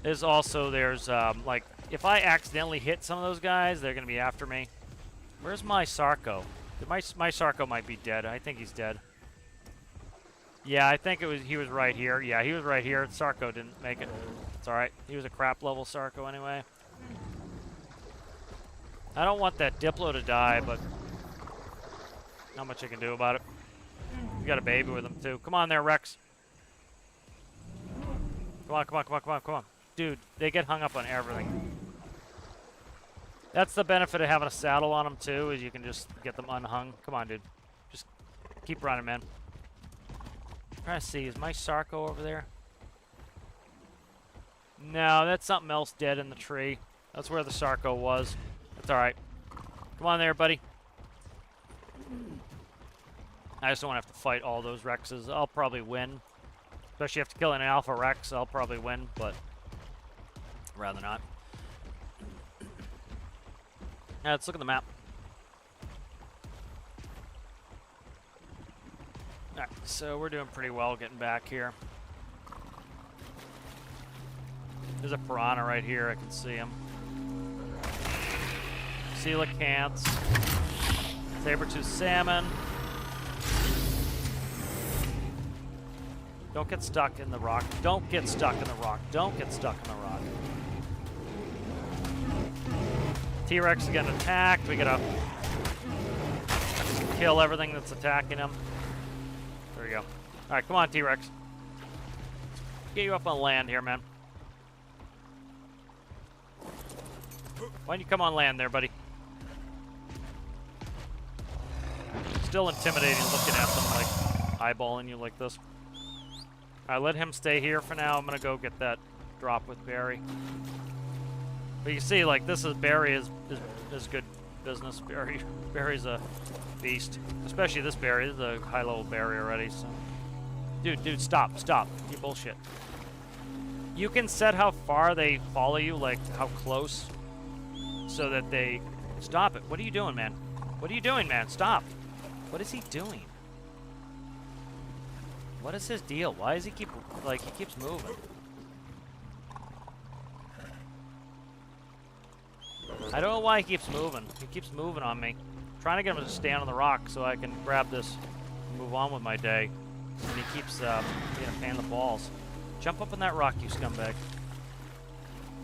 There's like, if I accidentally hit some of those guys, they're going to be after me. Where's my Sarco? My Sarco might be dead. I think he's dead. Yeah, I think he was right here. Yeah, he was right here. Sarco didn't make it. It's alright. He was a crap level Sarco anyway. I don't want that Diplo to die, but not much I can do about it. You got a baby with him too. Come on there, Rex. Come on, come on, come on, come on, come on. Dude, they get hung up on everything. That's the benefit of having a saddle on them too, is you can just get them unhung. Come on, dude. Just keep running, man. I'm trying to see, is my Sarco over there? No, that's something else dead in the tree. That's where the Sarco was. That's alright. Come on there, buddy. I just don't want to have to fight all those Rexes. I'll probably win. Especially after killing an Alpha Rex, I'll probably win, but rather not. Now, let's look at the map. Alright, so we're doing pretty well getting back here. There's a piranha right here, I can see him. Coelacanths. Saber-tooth salmon. Don't get stuck in the rock. Don't get stuck in the rock. Don't get stuck in the rock. T-Rex is getting attacked. We gotta kill everything that's attacking him. There we go. Alright, come on, T-Rex. Get you up on land here, man. Why don't you come on land there, buddy? Still intimidating looking at them, like eyeballing you like this. Alright, let him stay here for now. I'm gonna go get that drop with Barry. But you see, like, Barry is good business. Barry's a beast. Especially this Barry. This is a high-level Barry already, so... Dude, stop. You bullshit. You can set how far they follow you, like, how close, so that they... Stop it. What are you doing, man? What are you doing, man? Stop. What is he doing? What is his deal? Why does he keep... Like, he keeps moving. I don't know why he keeps moving. He keeps moving on me. I'm trying to get him to stand on the rock so I can grab this and move on with my day. And he keeps being a pain in the balls. Jump up on that rock, you scumbag.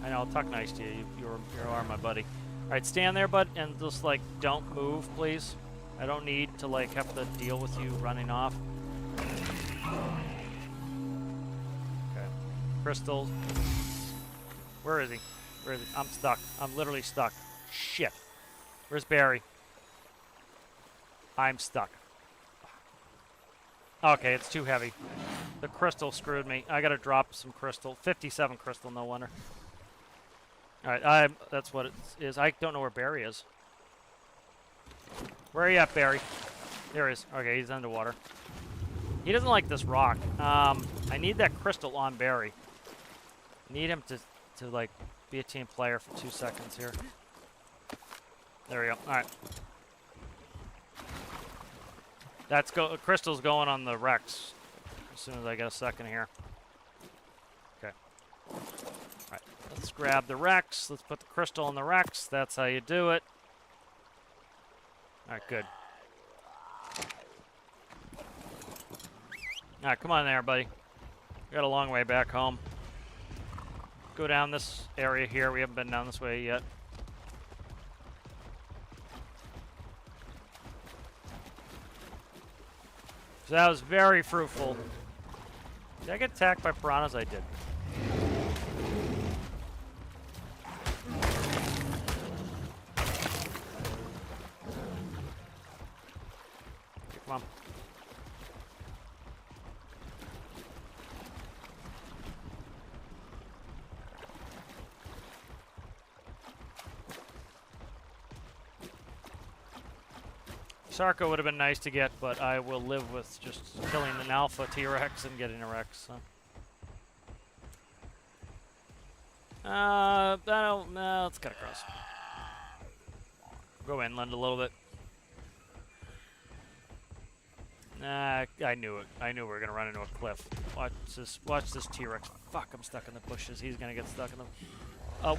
I know, I'll talk nice to you. You are my buddy. Alright, stand there, bud, and just, like, don't move, please. I don't need to, like, have to deal with you running off. Okay. Crystals. Where is he? Where is he? I'm stuck. I'm literally stuck. Shit. Where's Barry? I'm stuck. Okay, it's too heavy. The crystal screwed me. I gotta drop some crystal. 57 crystal, no wonder. Alright, that's what it is. I don't know where Barry is. Where are you at, Barry? There he is. Okay, he's underwater. He doesn't like this rock. I need that crystal on Barry. I need him to like, be a team player for 2 seconds here. There we go. Alright. Crystal's going on the Rex as soon as I get a second here. Okay. Alright, let's grab the Rex. Let's put the crystal in the Rex. That's how you do it. Alright, good. Alright, come on there, buddy. We got a long way back home. Go down this area here. We haven't been down this way yet. So that was very fruitful. Did I get attacked by piranhas? I did. Okay, come on. Sarko would have been nice to get, but I will live with just killing an alpha T-Rex and getting a Rex. So. Let's cut across. Go inland a little bit. I knew it. I knew we were gonna run into a cliff. Watch this T-Rex. Fuck, I'm stuck in the bushes. He's gonna get stuck in them. Oh,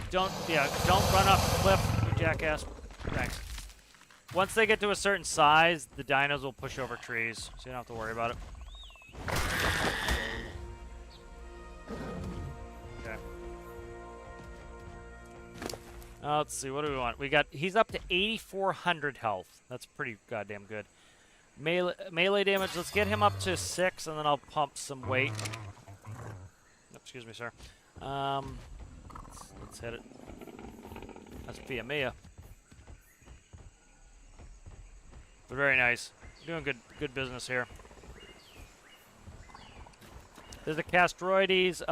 don't run off the cliff, you jackass. Thanks. Once they get to a certain size, the dinos will push over trees, so you don't have to worry about it. Okay. Let's see, what do we want? He's up to 8,400 health. That's pretty goddamn good. Melee damage, let's get him up to 6, and then I'll pump some weight. Excuse me, sir. Let's hit it. That's Pia Mia. But very nice. Doing good business here. There's the Castroides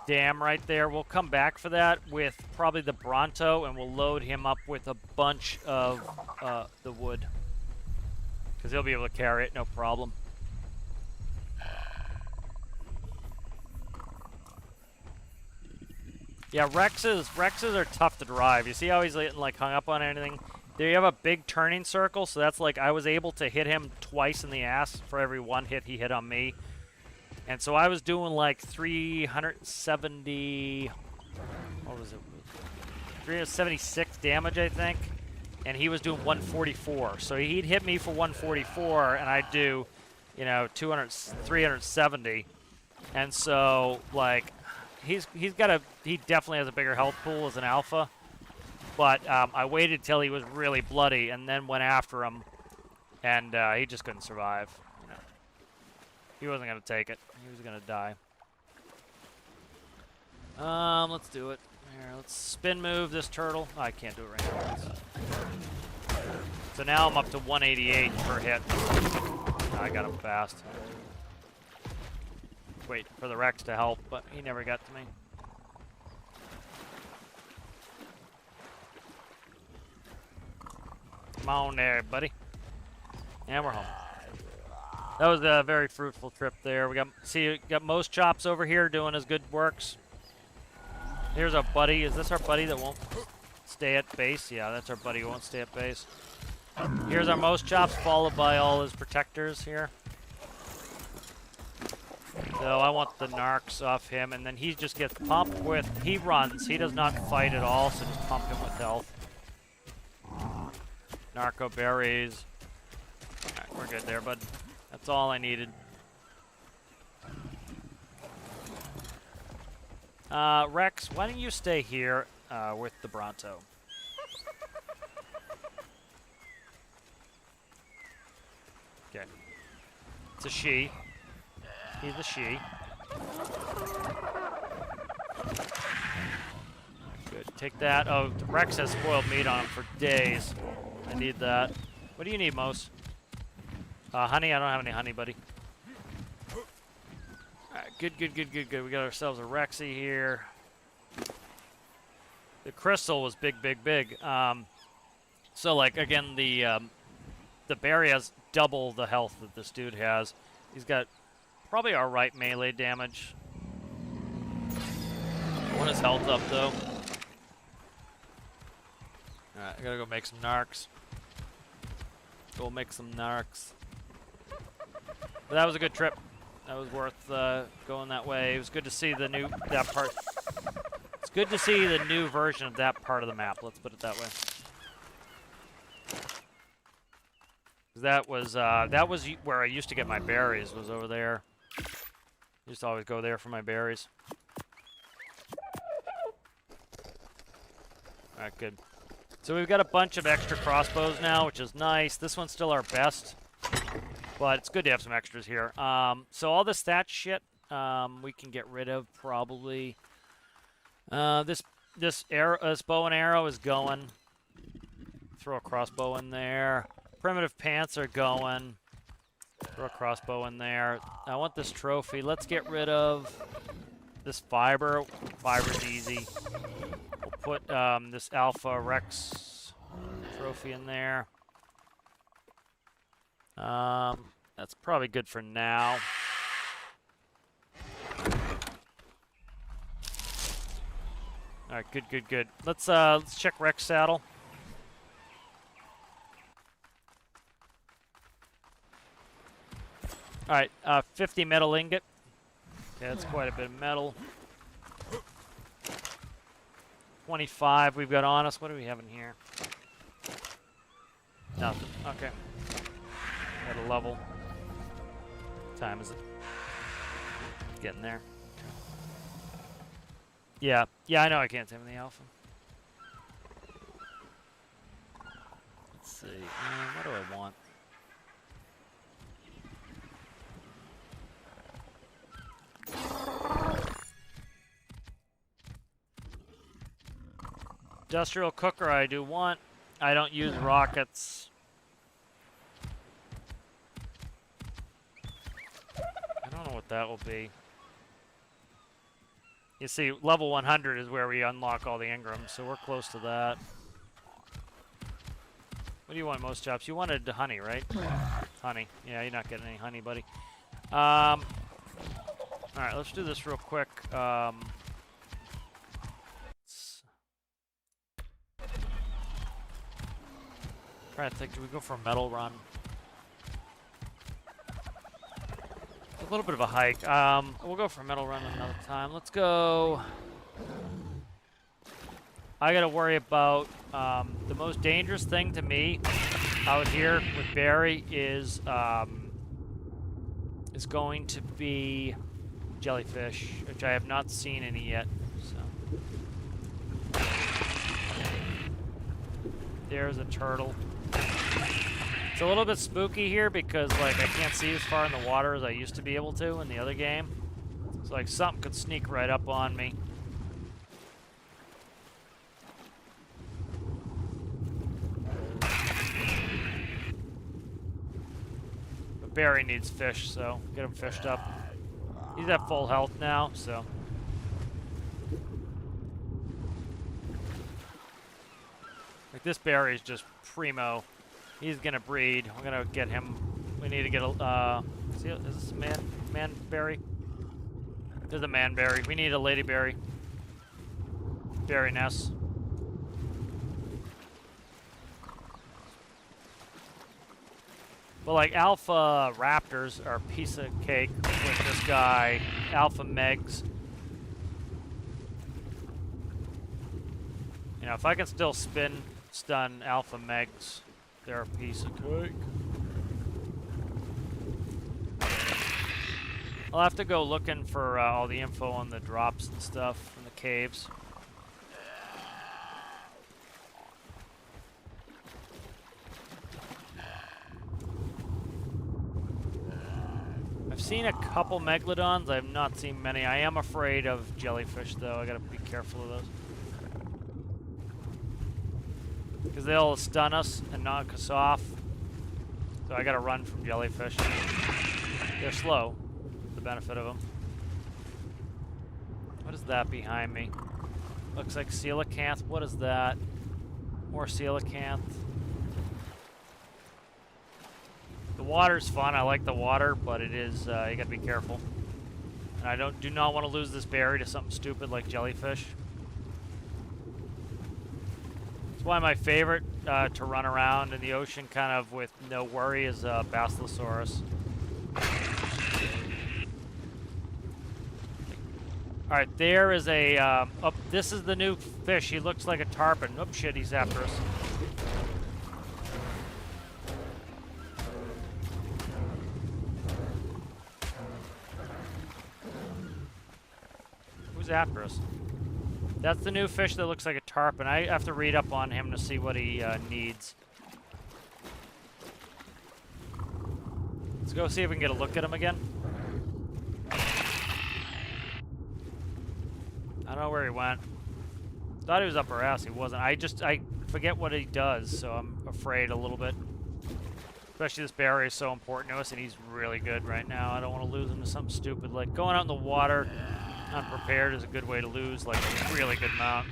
dam right there. We'll come back for that with probably the Bronto, and we'll load him up with a bunch of the wood. Because he'll be able to carry it, no problem. Yeah, Rexes are tough to drive. You see how he's like hung up on anything? There you have a big turning circle, so that's like I was able to hit him twice in the ass for every one hit he hit on me. And so I was doing like 370, what was it? 376 damage, I think. And he was doing 144. So he'd hit me for 144, and I'd do, you know, 370. And so, like, he definitely has a bigger health pool as an alpha. But I waited till he was really bloody and then went after him, and he just couldn't survive. You know. He wasn't going to take it. He was going to die. Let's do it. Here, let's spin move this turtle. Oh, I can't do it right now. So now I'm up to 188 per hit. I got him fast. Wait for the Rex to help, but he never got to me. Come on there, buddy. And we're home. That was a very fruitful trip there. We got most chops over here doing his good works. Here's our buddy. Is this our buddy that won't stay at base? Yeah, that's our buddy who won't stay at base. Here's our most chops, followed by all his protectors here. So I want the narcs off him, and then he just gets pumped with... He runs. He does not fight at all, so just pump him with health. Narco berries. Alright, we're good there, bud. That's all I needed. Rex, why don't you stay here with the Bronto? Okay. It's a she. He's a she. Good. Take that. Oh, Rex has spoiled meat on him for days. I need that. What do you need most? Honey? I don't have any honey, buddy. Alright, good. We got ourselves a Rexy here. The crystal was big. So, like, again, the berry has double the health that this dude has. He's got probably alright melee damage. I want his health up, though. Alright, I gotta go make some narcs. Go make some narcs. But that was a good trip. That was worth going that way. It was good to see the new that part. It's good to see the new version of that part of the map. Let's put it that way. That was where I used to get my berries. Was over there. I used to always go there for my berries. All right, good. So we've got a bunch of extra crossbows now, which is nice. This one's still our best, but it's good to have some extras here. So all this thatch shit we can get rid of probably. This bow and arrow is going. Throw a crossbow in there. Primitive pants are going. Throw a crossbow in there. I want this trophy. Let's get rid of this fiber. Fiber's easy. We'll put this Alpha Rex trophy in there. That's probably good for now. All right, good, good, good. Let's check Rex saddle. All right, 50 metal ingot. Okay, that's quite a bit of metal. 25 we've got on us. What do we have in here? Nothing. Okay. Got a level. What time is it? Getting there. Yeah. Yeah, I know I can't tame the alpha. Let's see. What do I want? Industrial cooker I do want. I don't use rockets. I don't know what that will be. You see, level 100 is where we unlock all the engrams, so we're close to that. What do you want most jobs? You wanted honey, right? Honey. Yeah, you're not getting any honey, buddy. Alright, let's do this real quick. Trying to think, do we go for a metal run? It's a little bit of a hike. We'll go for a metal run another time. Let's go. I gotta worry about the most dangerous thing to me out here with Barry is going to be jellyfish, which I have not seen any yet. So there's a turtle. It's a little bit spooky here because like I can't see as far in the water as I used to be able to in the other game. It's like something could sneak right up on me. But Barry needs fish, so get him fished up. He's at full health now, so. Like this Barry is just primo. He's gonna breed. We're gonna get him. We need to get a. Is this a man berry? There's a man berry. We need a lady berry. Berry nest. But like alpha raptors are a piece of cake with this guy. Alpha megs. You know, if I can still stun alpha megs, they're a piece of cake. I'll have to go looking for all the info on the drops and stuff from the caves. I've seen a couple megalodons. I have not seen many. I am afraid of jellyfish, though. I gotta be careful of those. Because they'll stun us and knock us off. So I gotta run from jellyfish. They're slow. The benefit of them. What is that behind me? Looks like coelacanth. What is that? More coelacanth. The water's fun. I like the water, but it is, you gotta be careful. And I do not want to lose this berry to something stupid like jellyfish. That's why my favorite to run around in the ocean kind of with no worry is Basilosaurus. All right, there is a. Oh, this is the new fish. He looks like a tarpon. Oh shit, he's after us. Who's after us? That's the new fish that looks like a tarpon. I have to read up on him to see what he needs. Let's go see if we can get a look at him again. I don't know where he went. Thought he was up our ass. He wasn't. I forget what he does, so I'm afraid a little bit. Especially this berry is so important to us, and he's really good right now. I don't want to lose him to something stupid. Like, going out in the water unprepared is a good way to lose, like, a really good amount.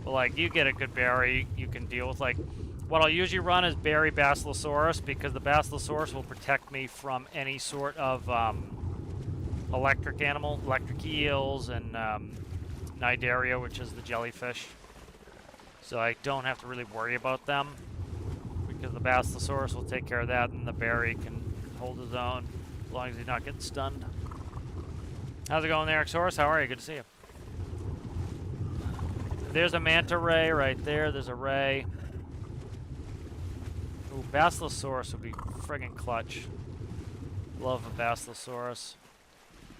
But, like, you get a good berry, you can deal with, like, what I'll usually run is berry Basilosaurus, because the Basilosaurus will protect me from any sort of, electric animal, electric eels, and, Cnidaria, which is the jellyfish. So I don't have to really worry about them, because the Basilosaurus will take care of that, and the berry can hold his own, as long as he's not getting stunned. How's it going there, Xorus? How are you? Good to see you. There's a manta ray right there. There's a ray. Ooh, Basilosaurus would be friggin' clutch. Love a Basilosaurus.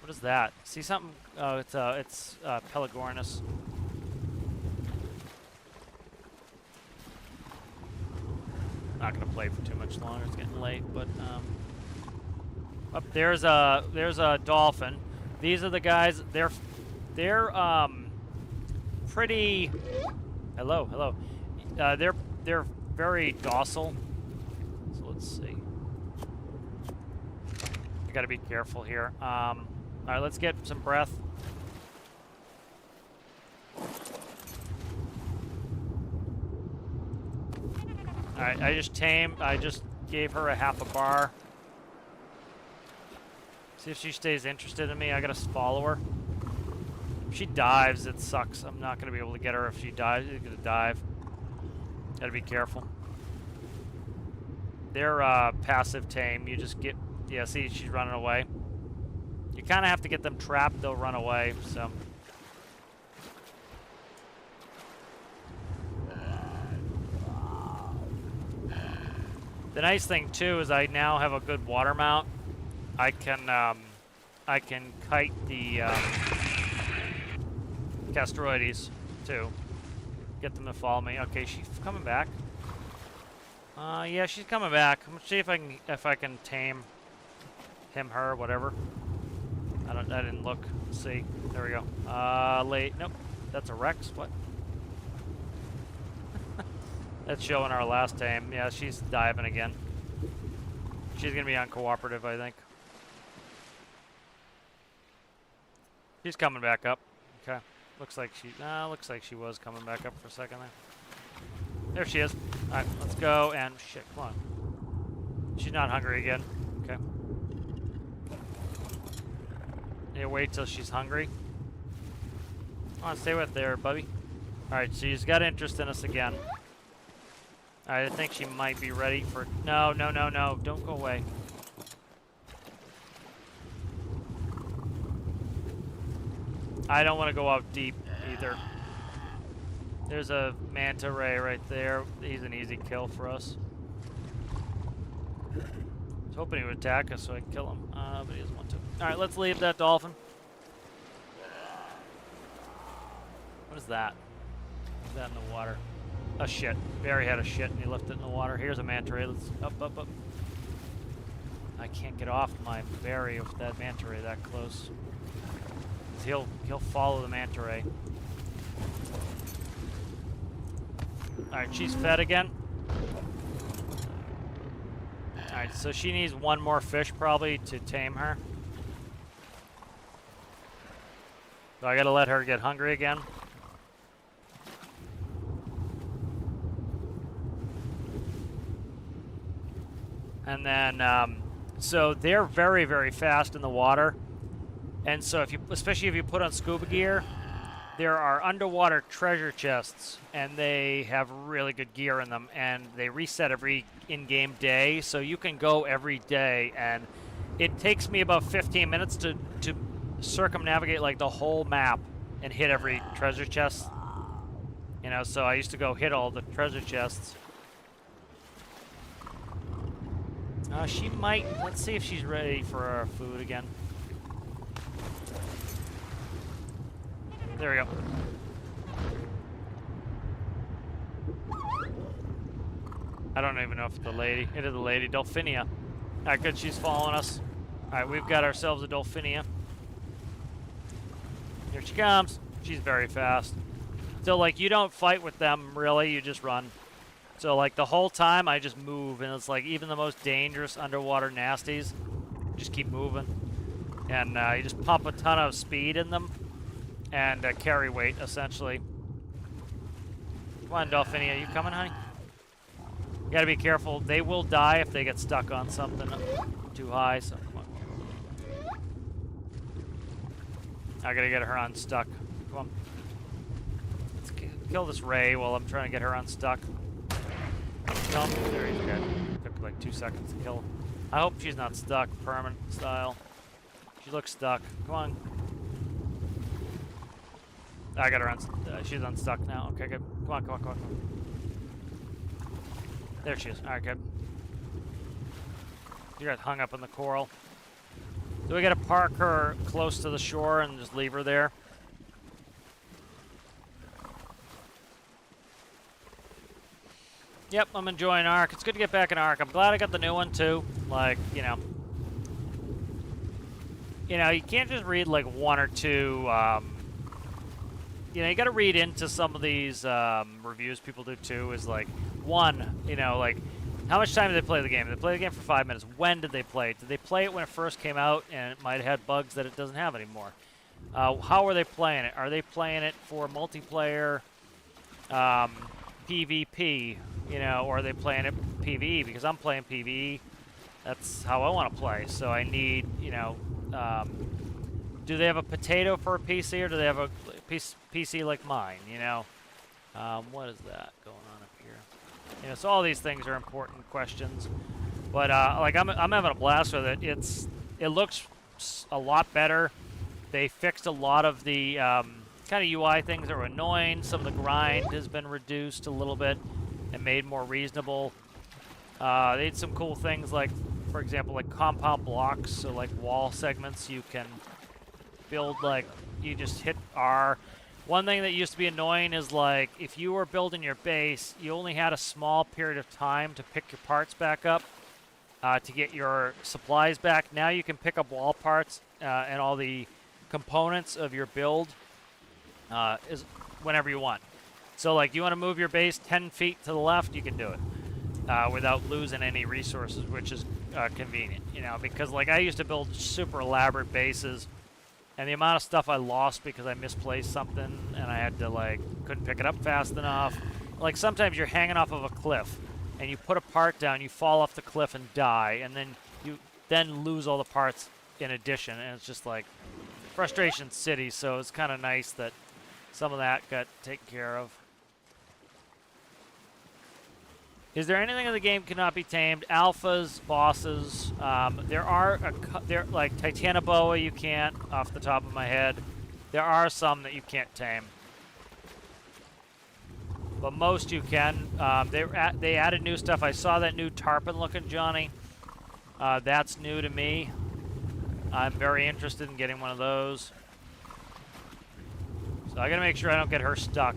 What is that? See something? Oh, it's Pelagornis. Not gonna play for too much longer. It's getting late, but up there's a dolphin. These are the guys. They're pretty. Hello. They're very docile. So let's see. I gotta be careful here. All right, let's get some breath. All right, I just gave her a half a bar. See if she stays interested in me. I gotta follow her. If she dives, it sucks. I'm not gonna be able to get her if she dives. She's gonna dive. Gotta be careful. They're passive tame. You just get, yeah, see, she's running away. You kind of have to get them trapped. They'll run away, so. The nice thing too is I now have a good water mount. I can kite the Castroides too. Get them to follow me. Okay, she's coming back. Yeah, she's coming back. I'm gonna see if I can tame him, her, whatever. I didn't look. Let's see. There we go. Late. Nope. That's a Rex. What? That's showing our last tame. Yeah, she's diving again. She's gonna be uncooperative, I think. She's coming back up. Okay. Looks like she was coming back up for a second there. There she is. Alright, let's go and shit, come on. She's not hungry again. Okay. Yeah, wait till she's hungry. Come on, stay with there, Bubby. Alright, she's got interest in us again. Alright, I think she might be ready for... No, don't go away. I don't want to go out deep either. There's a manta ray right there. He's an easy kill for us. I was hoping he would attack us so I could kill him, but he doesn't want to. Alright, let's leave that dolphin. What is that? What's that in the water? A shit. Barry had a shit and he left it in the water. Here's a manta ray. Let's up. I can't get off my Barry with that manta ray that close. He'll follow the manta ray. Alright, she's fed again. Alright, so she needs one more fish probably to tame her. So I gotta let her get hungry again. And then, so they're very, very fast in the water. And so especially if you put on scuba gear, there are underwater treasure chests, and they have really good gear in them, and they reset every in-game day, so you can go every day, and it takes me about 15 minutes to circumnavigate like the whole map and hit every treasure chest. You know, so I used to go hit all the treasure chests. She might. Let's see if she's ready for our food again. There we go. I don't even know if it's the lady. It is the lady, Dolphinia. Alright, good, she's following us. Alright, we've got ourselves a Dolphinia. Here she comes. She's very fast. So, like, you don't fight with them, really, you just run. So, like, the whole time, I just move, and it's like, even the most dangerous underwater nasties, just keep moving. And you just pump a ton of speed in them, and carry weight, essentially. Come on, Dolphinia, you coming, honey? You gotta be careful. They will die if they get stuck on something too high, so come on. I gotta get her unstuck. Come on. Let's kill this ray while I'm trying to get her unstuck. Jump. There you go. Took like 2 seconds to kill her. I hope she's not stuck, permanent style. She looks stuck. Come on. I got her she's unstuck now. Okay, good. Come on, come on, come on, come on. There she is. Alright, good. You got hung up in the coral. So we gotta park her close to the shore and just leave her there. Yep, I'm enjoying Ark. It's good to get back in Ark. I'm glad I got the new one too. Like, you know, you can't just read like one or two. You know, you got to read into some of these reviews people do too. Is like, one, you know, like how much time did they play the game? Did they play the game for 5 minutes? When did they play it? Did they play it when it first came out and it might have had bugs that it doesn't have anymore? How are they playing it? Are they playing it for multiplayer, PvP, you know, or are they playing it PvE? Because I'm playing PvE. That's how I want to play. So I need, you know, do they have a potato for a PC or do they have a PC like mine, you know? What is that going on up here? You know, so all these things are important questions. But, like, I'm having a blast with it. It looks a lot better. They fixed a lot of the kind of UI things that were annoying. Some of the grind has been reduced a little bit and made more reasonable. They did some cool things like, for example, like compound blocks. So, like, wall segments you can build, like, you just hit R. One thing that used to be annoying is, like, if you were building your base, you only had a small period of time to pick your parts back up to get your supplies back. Now you can pick up wall parts and all the components of your build is whenever you want. So, like, you want to move your base 10 feet to the left, you can do it without losing any resources, which is convenient, you know, because, like, I used to build super elaborate bases. And the amount of stuff I lost because I misplaced something and I had to, like, couldn't pick it up fast enough. Like, sometimes you're hanging off of a cliff and you put a part down, you fall off the cliff and die, and then you lose all the parts in addition, and it's just like frustration city. So it's kind of nice that some of that got taken care of. Is there anything in the game cannot be tamed? Alphas, bosses. There are like Titanoboa you can't, off the top of my head. There are some that you can't tame, but most you can. They added new stuff. I saw that new tarpon-looking Johnny. That's new to me. I'm very interested in getting one of those. So I gotta make sure I don't get her stuck.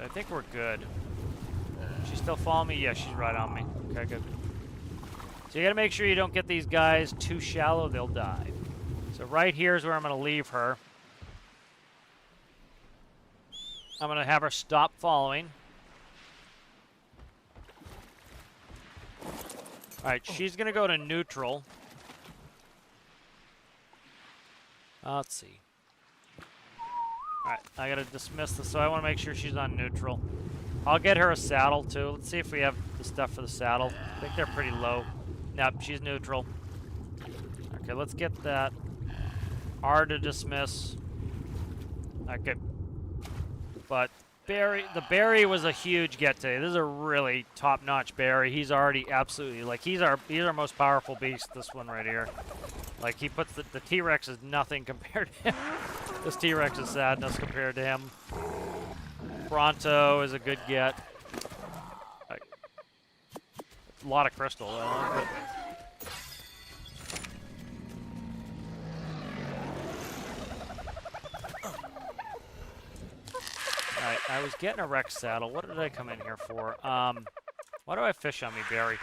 I think we're good. She's still following me? Yeah, she's right on me. Okay, good. So you gotta make sure you don't get these guys too shallow, they'll die. So right here is where I'm gonna leave her. I'm gonna have her stop following. Alright, she's gonna go to neutral. Let's see. Alright, I gotta dismiss this, so I wanna make sure she's on neutral. I'll get her a saddle too. Let's see if we have the stuff for the saddle. I think they're pretty low. Nope, she's neutral. Okay, let's get that. R to dismiss. Okay. But the berry was a huge get today. This is a really top-notch berry. He's already absolutely, like, he's our most powerful beast, this one right here. Like, he puts the T-Rex is nothing compared to him. This T-Rex is sadness compared to him. Bronto is a good get. Like, a lot of crystal, though. Alright, I was getting a Rex saddle. What did I come in here for? Why do I have fish on me, Barry?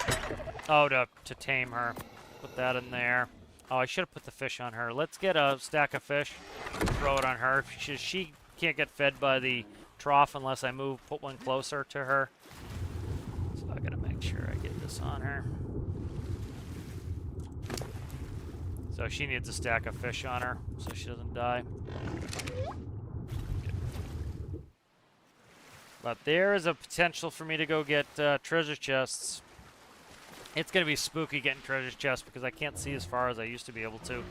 Oh, to tame her. Put that in there. Oh, I should have put the fish on her. Let's get a stack of fish. Throw it on her. She can't get fed by the trough unless I put one closer to her. So I gotta make sure I get this on her. So she needs a stack of fish on her so she doesn't die. But there is a potential for me to go get treasure chests. It's going to be spooky getting treasure chests because I can't see as far as I used to be able to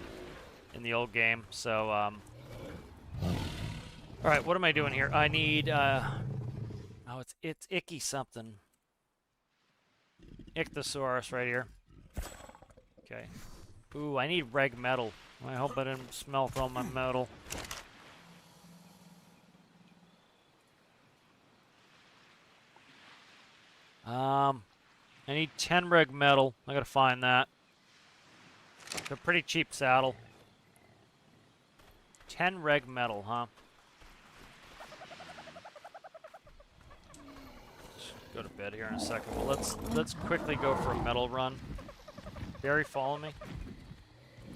in the old game. So, alright, what am I doing here? I need, oh, it's Icky something. Ichthyosaurus right here. Okay. Ooh, I need reg metal. I hope I didn't smelt all my metal. I need 10 reg metal. I gotta find that. They're pretty cheap saddle. 10 reg metal, huh? Just go to bed here in a second. But let's quickly go for a metal run. Barry, follow me.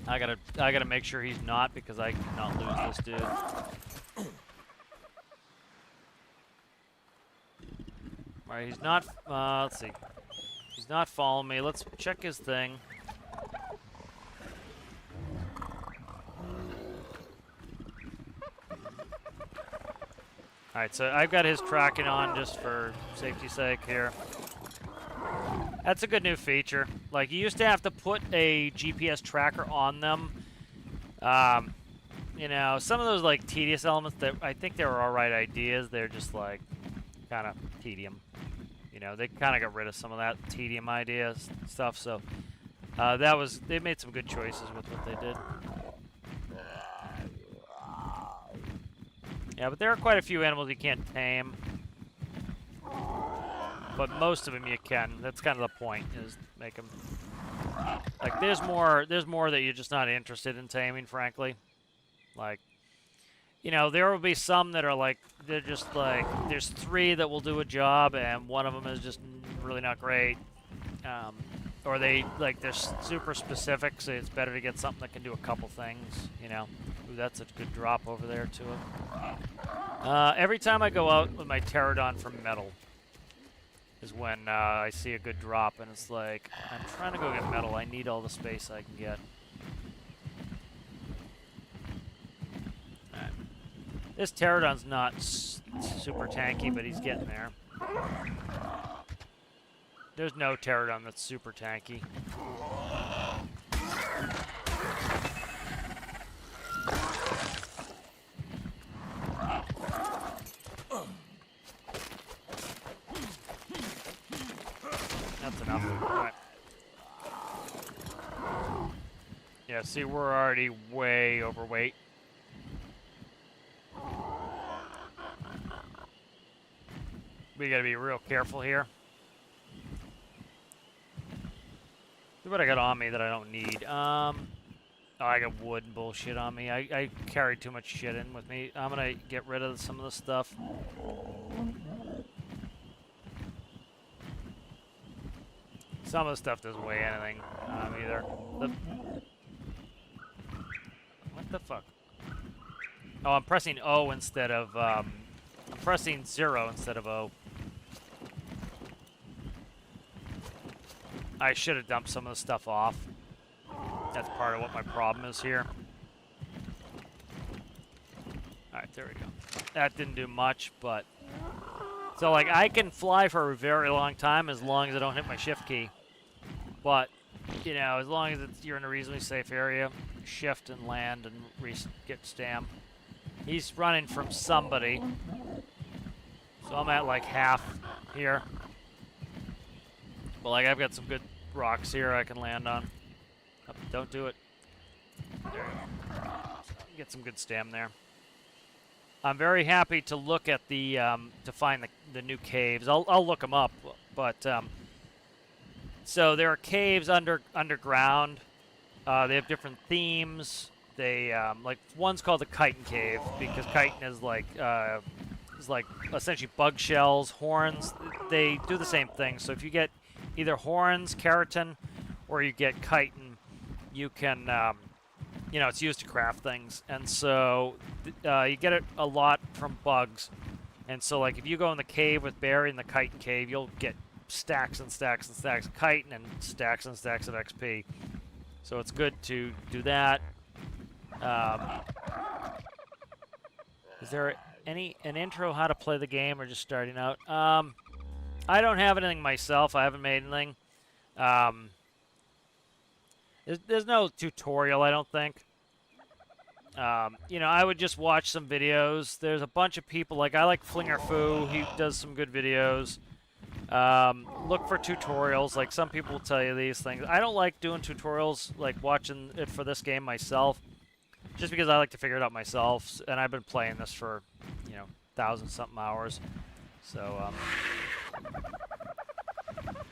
I gotta make sure he's not because I cannot lose this dude. Alright, he's not, let's see. He's not following me. Let's check his thing. Alright, so I've got his tracking on just for safety's sake here. That's a good new feature. Like, you used to have to put a GPS tracker on them. You know, some of those, like, tedious elements that I think they were alright ideas, they're just, like, kind of tedium. You know, they kind of got rid of some of that tedium ideas stuff, so they made some good choices with what they did. Yeah, but there are quite a few animals you can't tame. But most of them you can. That's kind of the point, is make them... Like, there's more that you're just not interested in taming, frankly. Like, you know, there will be some that are like, they're just like, there's 3 that will do a job, and one of them is just really not great. Or they're super specific, so it's better to get something that can do a couple things, you know. Ooh, that's a good drop over there to it. Every time I go out with my pterodon for metal is when I see a good drop, and it's like, I'm trying to go get metal. I need all the space I can get. This pterodon's not super tanky, but he's getting there. There's no pterodon that's super tanky. That's enough. All right. Yeah, see, we're already way overweight. We gotta be real careful here. See what I got on me that I don't need. Oh, I got wood and bullshit on me. I carried too much shit in with me. I'm gonna get rid of some of the stuff. Some of the stuff doesn't weigh anything either. What the fuck? Oh, I'm pressing O instead of, I'm pressing 0 instead of O. I should have dumped some of the stuff off. That's part of what my problem is here. Alright, there we go. That didn't do much, but... So, like, I can fly for a very long time as long as I don't hit my shift key. But, you know, as long as you're in a reasonably safe area, shift and land and get stam. He's running from somebody. So I'm at like half here. But like I've got some good rocks here I can land on. Oh, don't do it. There you go. Get some good stam there. I'm very happy to look at the to find the new caves. I'll look them up, but so there are caves underground. They have different themes. They like one's called the chitin cave because chitin is like essentially bug shells, horns. They do the same thing. So if you get either horns, keratin, or you get chitin, you can you know, it's used to craft things, and so you get it a lot from bugs. And so like if you go in the cave with Barry in the chitin cave, you'll get stacks and stacks and stacks of chitin and stacks of XP. So it's good to do that. Is there an intro how to play the game or just starting out? I don't have anything myself. I haven't made anything. There's no tutorial, I don't think. You know, I would just watch some videos. There's a bunch of people, like I like Flinger Foo. He does some good videos. Look for tutorials. Like some people will tell you these things. I don't like doing tutorials, like watching it for this game myself, just because I like to figure it out myself. And I've been playing this for, you know, 1,000-something hours. So,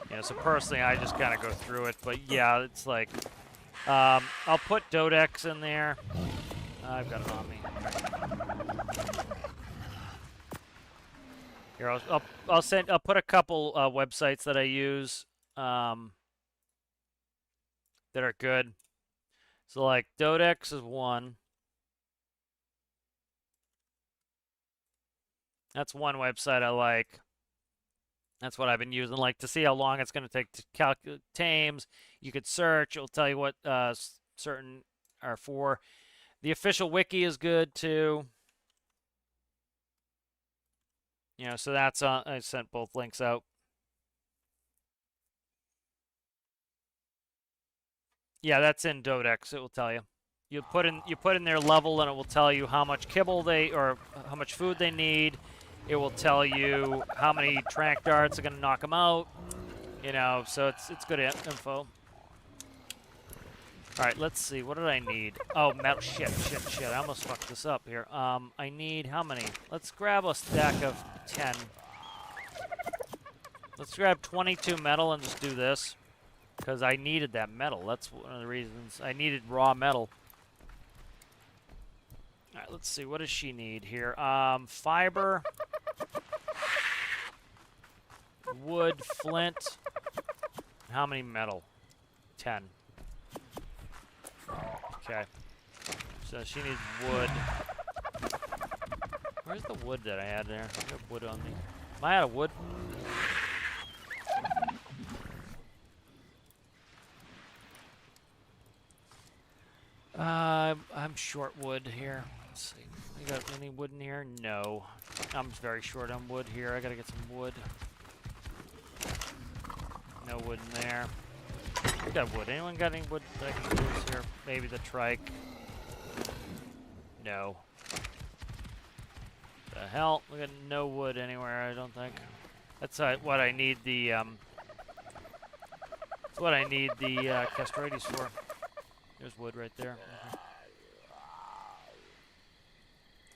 you know, so personally, I just kind of go through it. But yeah, it's like, I'll put Dodex in there. I've got it on me. Here, I'll put a couple websites that I use that are good. So like Dodex is one. That's one website I like. That's what I've been using, like to see how long it's going to take to calculate tames. You could search; it'll tell you what certain are for. The official wiki is good too. You know, so that's I sent both links out. Yeah, that's in Dodex. It will tell you. You put in their level, and it will tell you how much kibble or how much food they need. It will tell you how many trank darts are going to knock them out. You know, so it's good info. All right, let's see. What did I need? Oh, metal. Shit. I almost fucked this up here. I need how many? Let's grab a stack of 10. Let's grab 22 metal and just do this, because I needed that metal. That's one of the reasons. I needed raw metal. All right, let's see. What does she need here? Fiber, wood, flint. How many metal? 10. Okay. So she needs wood. Where's the wood that I had there? I have wood on me. Am I out of wood? I'm short wood here. Let's see. You got any wood in here? No. I'm very short on wood here. I gotta get some wood. No wood in there. We got wood. Anyone got any wood that I can use here? Maybe the trike. No. The hell? We got no wood anywhere, I don't think. That's what I need the that's what I need the castorides for. There's wood right there.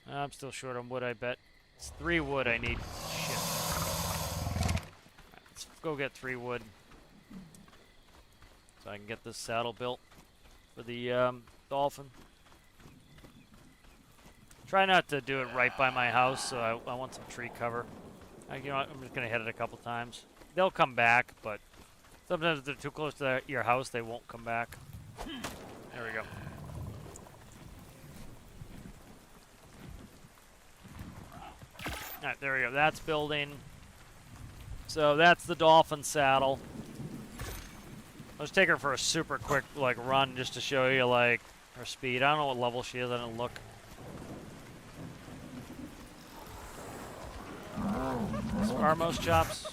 I'm still short on wood, I bet. It's 3 wood I need. Shit. Right, let's go get 3 wood. So I can get this saddle built for the dolphin. Try not to do it right by my house, so I want some tree cover. You know what, I'm just going to hit it a couple times. They'll come back, but sometimes if they're too close to your house, they won't come back. There we go. Alright, there we go. That's building. So that's the dolphin saddle. Let's take her for a super quick like run just to show you like her speed. I don't know what level she is. I didn't look. Armos chops.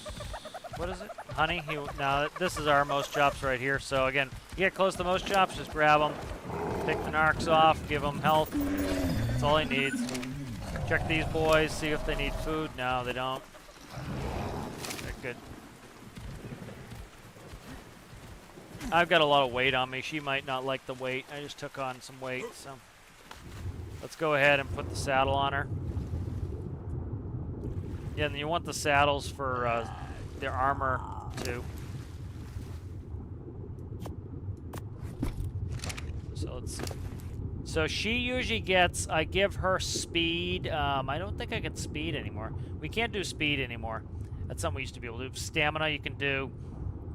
What is it? Honey? No, this is Armos chops right here. So again, you get close to most chops, just grab them, pick the narcs off, give them health. That's all he needs. Check these boys, see if they need food. No, they don't. Okay, good. I've got a lot of weight on me. She might not like the weight. I just took on some weight, so let's go ahead and put the saddle on her. Yeah, and you want the saddles for their armor too. So let's see. So she usually gets, I give her speed. I don't think I can speed anymore. We can't do speed anymore. That's something we used to be able to do. Stamina you can do.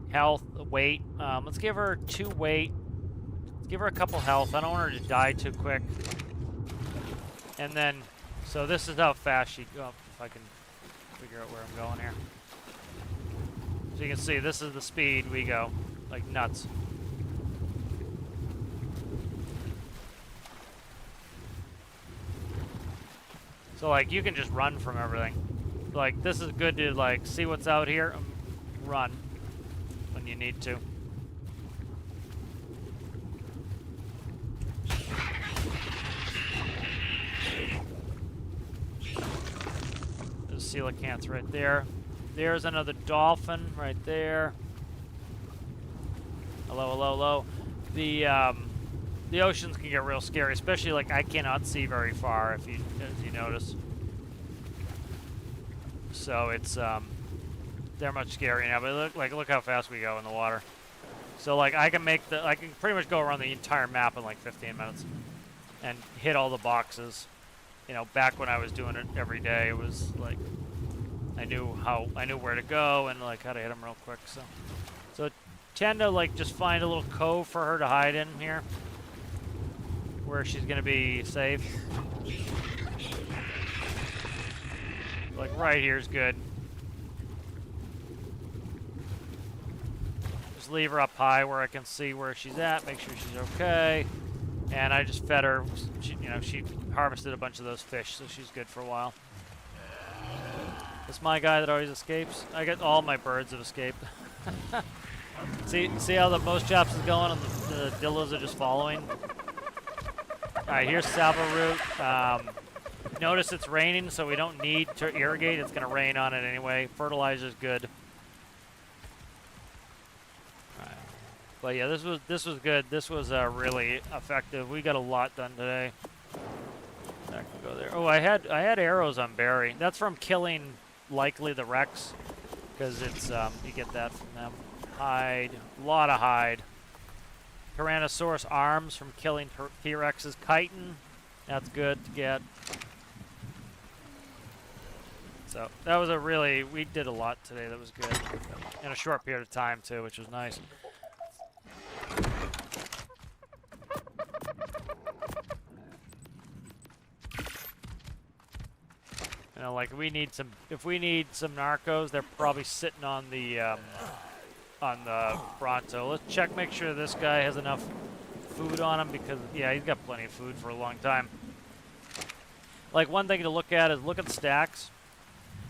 Health, weight. Let's give her 2 weight. Let's give her a couple health. I don't want her to die too quick. And then, so this is how fast she goes. If I can figure out where I'm going here. So you can see, this is the speed we go. Like nuts. So like you can just run from everything. Like this is good to like see what's out here and run when you need to. There's coelacanths right there. There's another dolphin right there. Hello, hello, hello. The oceans can get real scary, especially like I cannot see very far as you notice. So it's they're much scarier now, but look how fast we go in the water. So like I can pretty much go around the entire map in like 15 minutes and hit all the boxes. You know, back when I was doing it every day, it was like I knew where to go and like how to hit them real quick. So tend to like just find a little cove for her to hide in here, where she's gonna be safe. Like right here is good. Just leave her up high where I can see where she's at, make sure she's okay. And I just fed her. She harvested a bunch of those fish, so she's good for a while. It's my guy that always escapes. I get all my birds have escaped. See how the most chops is going and the dillos are just following? Alright, here's salvo root. Notice it's raining, so we don't need to irrigate. It's going to rain on it anyway. Fertilizer's good. Alright. But yeah, this was good. This was really effective. We got a lot done today. That can go there. Oh, I had arrows on Barry. That's from killing likely the Rex, because it's you get that from them. Hide, a lot of hide. Tyrannosaurus arms from killing T-Rexes. Chitin, that's good to get. So that was we did a lot today. That was good in a short period of time too, which was nice. You know, like if we need some narcos, they're probably sitting on the Bronto. Let's check, make sure this guy has enough food on him, because yeah, he's got plenty of food for a long time. Like one thing to look at is look at the stacks.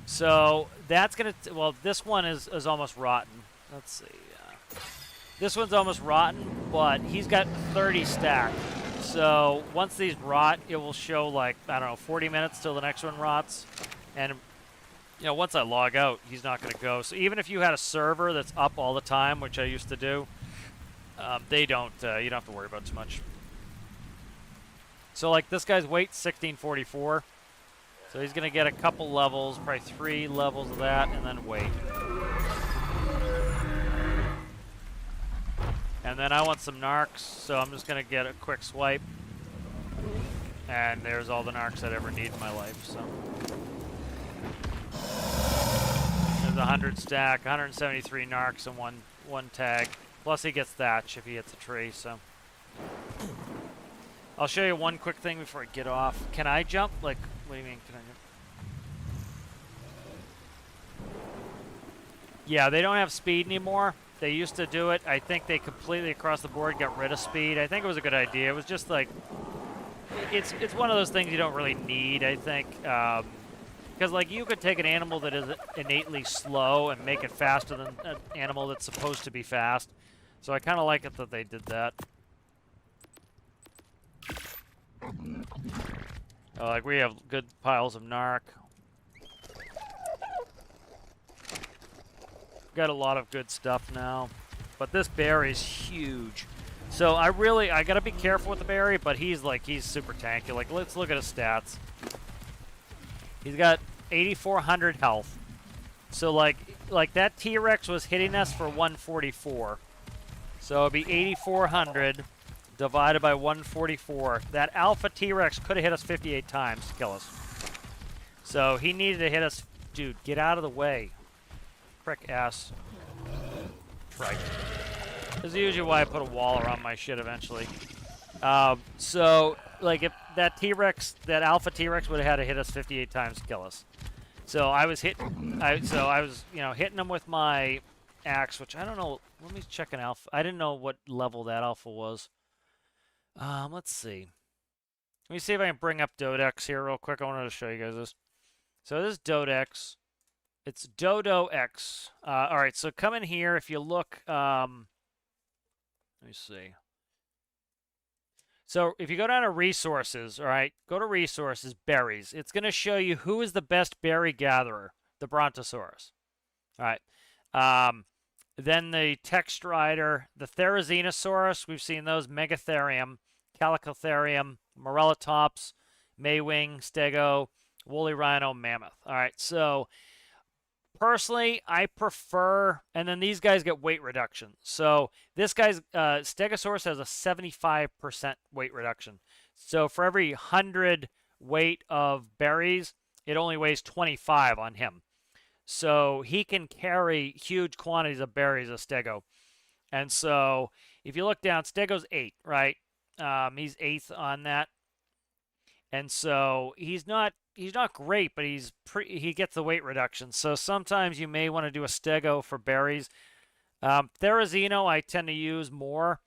So that's gonna well, this one is almost rotten. Let's see. This one's almost rotten, but he's got 30 stacked. So once these rot, it will show like, I don't know, 40 minutes till the next one rots. And, you know, once I log out, he's not going to go. So even if you had a server that's up all the time, which I used to do, you don't have to worry about too much. So like this guy's weight, 1644. So he's going to get a couple levels, probably 3 levels of that, and then weight. And then I want some narcs, so I'm just going to get a quick swipe. And there's all the narcs I'd ever need in my life, so. There's 100 stack, 173 narcs and one tag. Plus he gets thatch if he hits a tree, so. I'll show you one quick thing before I get off. Can I jump? Like, what do you mean, can I jump? Yeah, they don't have speed anymore. They used to do it. I think they completely across the board got rid of speed. I think it was a good idea. It was just like, it's one of those things you don't really need, I think. Because like you could take an animal that is innately slow and make it faster than an animal that's supposed to be fast. So I kind of like it that they did that. Like we have good piles of narc. got a lot of good stuff now. But this berry is huge. So I gotta be careful with the berry, but he's super tanky. Like, let's look at his stats. He's got 8,400 health. So like that T-Rex was hitting us for 144. So it'd be 8,400 divided by 144. That Alpha T-Rex could have hit us 58 times to kill us. So he needed to hit us. Dude, get out of the way. Frick ass. Right. This is usually why I put a wall around my shit eventually. So, like, if that T-Rex, that Alpha T-Rex would have had to hit us 58 times to kill us. So I was hitting, hitting him with my axe, which I don't know. Let me check an alpha. I didn't know what level that alpha was. Let's see. Let me see if I can bring up Dodex here real quick. I wanted to show you guys this. So this is Dodex. It's Dodo X. All right, so come in here. If you look, let me see. So if you go down to resources, all right, go to resources, berries. It's going to show you who is the best berry gatherer, the Brontosaurus. All right. Then the Textrider, the Therizinosaurus, we've seen those, Megatherium, Calicotherium, Morellatops, Maywing, Stego, Woolly Rhino, Mammoth. All right, so personally, I prefer, and then these guys get weight reduction. So this guy's Stegosaurus has a 75% weight reduction. So for every 100 weight of berries, it only weighs 25 on him. So he can carry huge quantities of berries, a Stego. And so if you look down, Stego's 8, right? He's 8th on that. And so he's not great, but he gets the weight reduction. So sometimes you may want to do a Stego for berries. Therizino I tend to use more.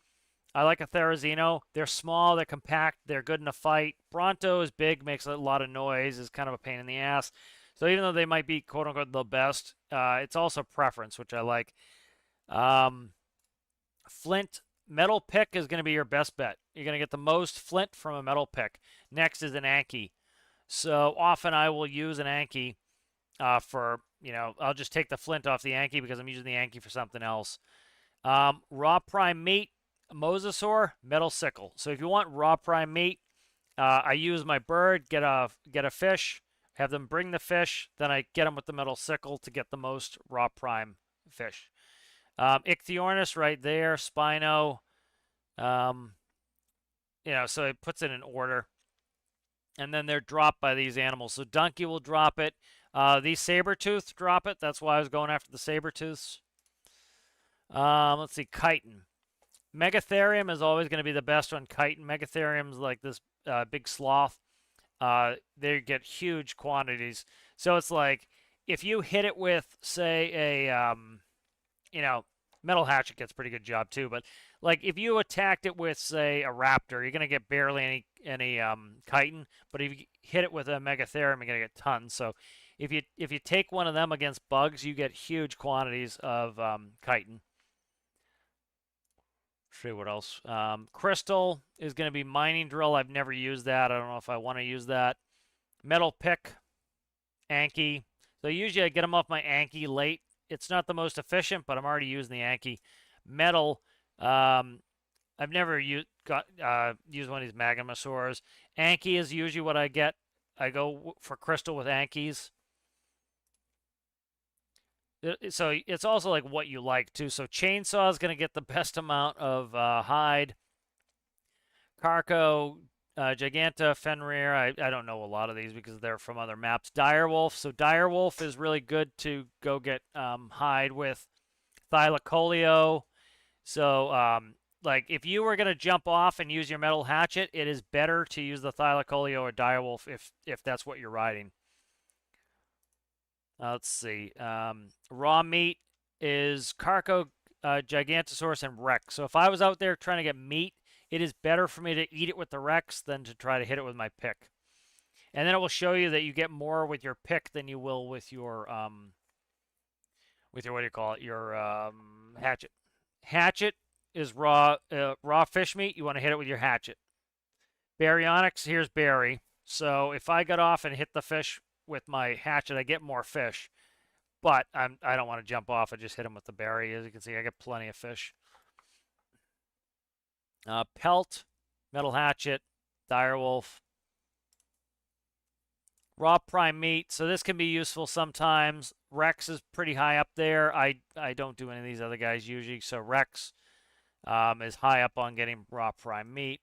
I like a Therizino. They're small, they're compact, they're good in a fight. Bronto is big, makes a lot of noise, is kind of a pain in the ass. So even though they might be quote unquote the best, it's also preference, which I like. Flint metal pick is going to be your best bet. You're going to get the most flint from a metal pick. Next is an Anki. So often I will use an Anki for, I'll just take the flint off the Anki because I'm using the Anki for something else. Raw prime meat, Mosasaur, metal sickle. So if you want raw prime meat, I use my bird, get a fish, have them bring the fish, then I get them with the metal sickle to get the most raw prime fish. Ichthyornis right there, Spino. So it puts it in order. And then they're dropped by these animals. So Donkey will drop it. These Sabertooth drop it. That's why I was going after the Sabertooths. Let's see, Chitin. Megatherium is always going to be the best one. Chitin. Megatherium's like this big sloth. They get huge quantities. So it's like if you hit it with, say, a, metal hatchet gets a pretty good job too. But like if you attacked it with, say, a raptor, you're going to get barely any chitin. But if you hit it with a megatherium, you're going to get tons. So if you take one of them against bugs, you get huge quantities of chitin. See what else. Crystal is going to be mining drill. I've never used that. I don't know if I want to use that. Metal pick, Anki. So usually I get them off my Anki late. It's not the most efficient, but I'm already using the Anki. Metal. I've never used one of these Magmasaurs. Anki is usually what I get. I go for crystal with Ankis. So it's also like what you like too. So chainsaw is going to get the best amount of hide. Carco, Giganta, Fenrir. I don't know a lot of these because they're from other maps. Direwolf. So Direwolf is really good to go get hide with. Thylacoleo. So like if you were going to jump off and use your metal hatchet, it is better to use the Thylacoleo or Direwolf if that's what you're riding. Let's see. Raw meat is Carco, Gigantosaurus, and Rex. So if I was out there trying to get meat, it is better for me to eat it with the Rex than to try to hit it with my pick. And then it will show you that you get more with your pick than you will with your what do you call it? Your hatchet. Hatchet is raw fish meat. You want to hit it with your hatchet. Baryonyx, here's Barry. So if I got off and hit the fish with my hatchet, I get more fish. But I don't want to jump off. I just hit him with the berry. As you can see, I got plenty of fish. Pelt, metal hatchet, direwolf, raw prime meat. So this can be useful sometimes. Rex is pretty high up there. I don't do any of these other guys usually. So Rex is high up on getting raw prime meat.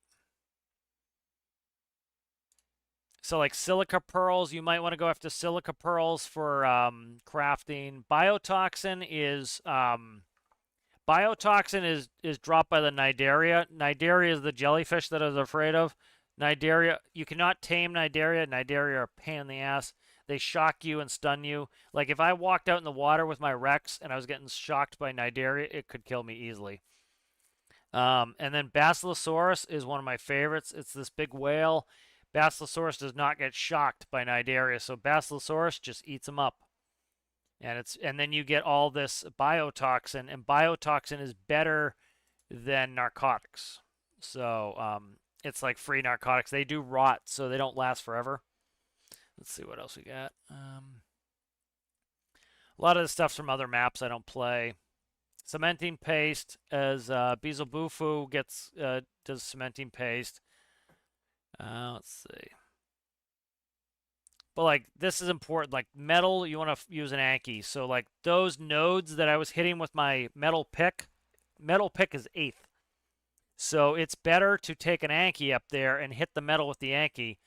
So like silica pearls, you might want to go after silica pearls for crafting. Biotoxin is dropped by the Cnidaria. Cnidaria is the jellyfish that I was afraid of. Cnidaria, you cannot tame Cnidaria. Cnidaria are a pain in the ass. They shock you and stun you. Like if I walked out in the water with my Rex and I was getting shocked by Cnidaria, it could kill me easily. And then Basilosaurus is one of my favorites. It's this big whale. Basilosaurus does not get shocked by Cnidaria, so Basilosaurus just eats them up. And then you get all this biotoxin, and biotoxin is better than narcotics. So it's like free narcotics. They do rot, so they don't last forever. Let's see what else we got. A lot of the stuff's from other maps I don't play. Cementing paste, as Beelzebufo gets does cementing paste. Let's see. But like this is important. Like metal, you want to use an Anki. So like those nodes that I was hitting with my metal pick is 8th. So it's better to take an Anki up there and hit the metal with the Anki.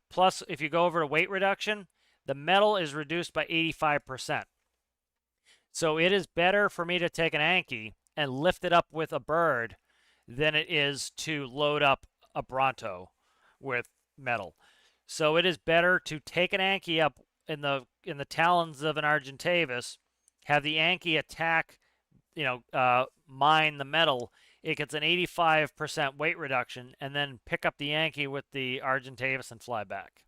Plus, if you go over to weight reduction, the metal is reduced by 85%. So it is better for me to take an Anki and lift it up with a bird than it is to load up a Bronto with metal. So it is better to take an Anki up in the talons of an Argentavis, have the Anki attack, mine the metal. It gets an 85% weight reduction, and then pick up the Anki with the Argentavis and fly back.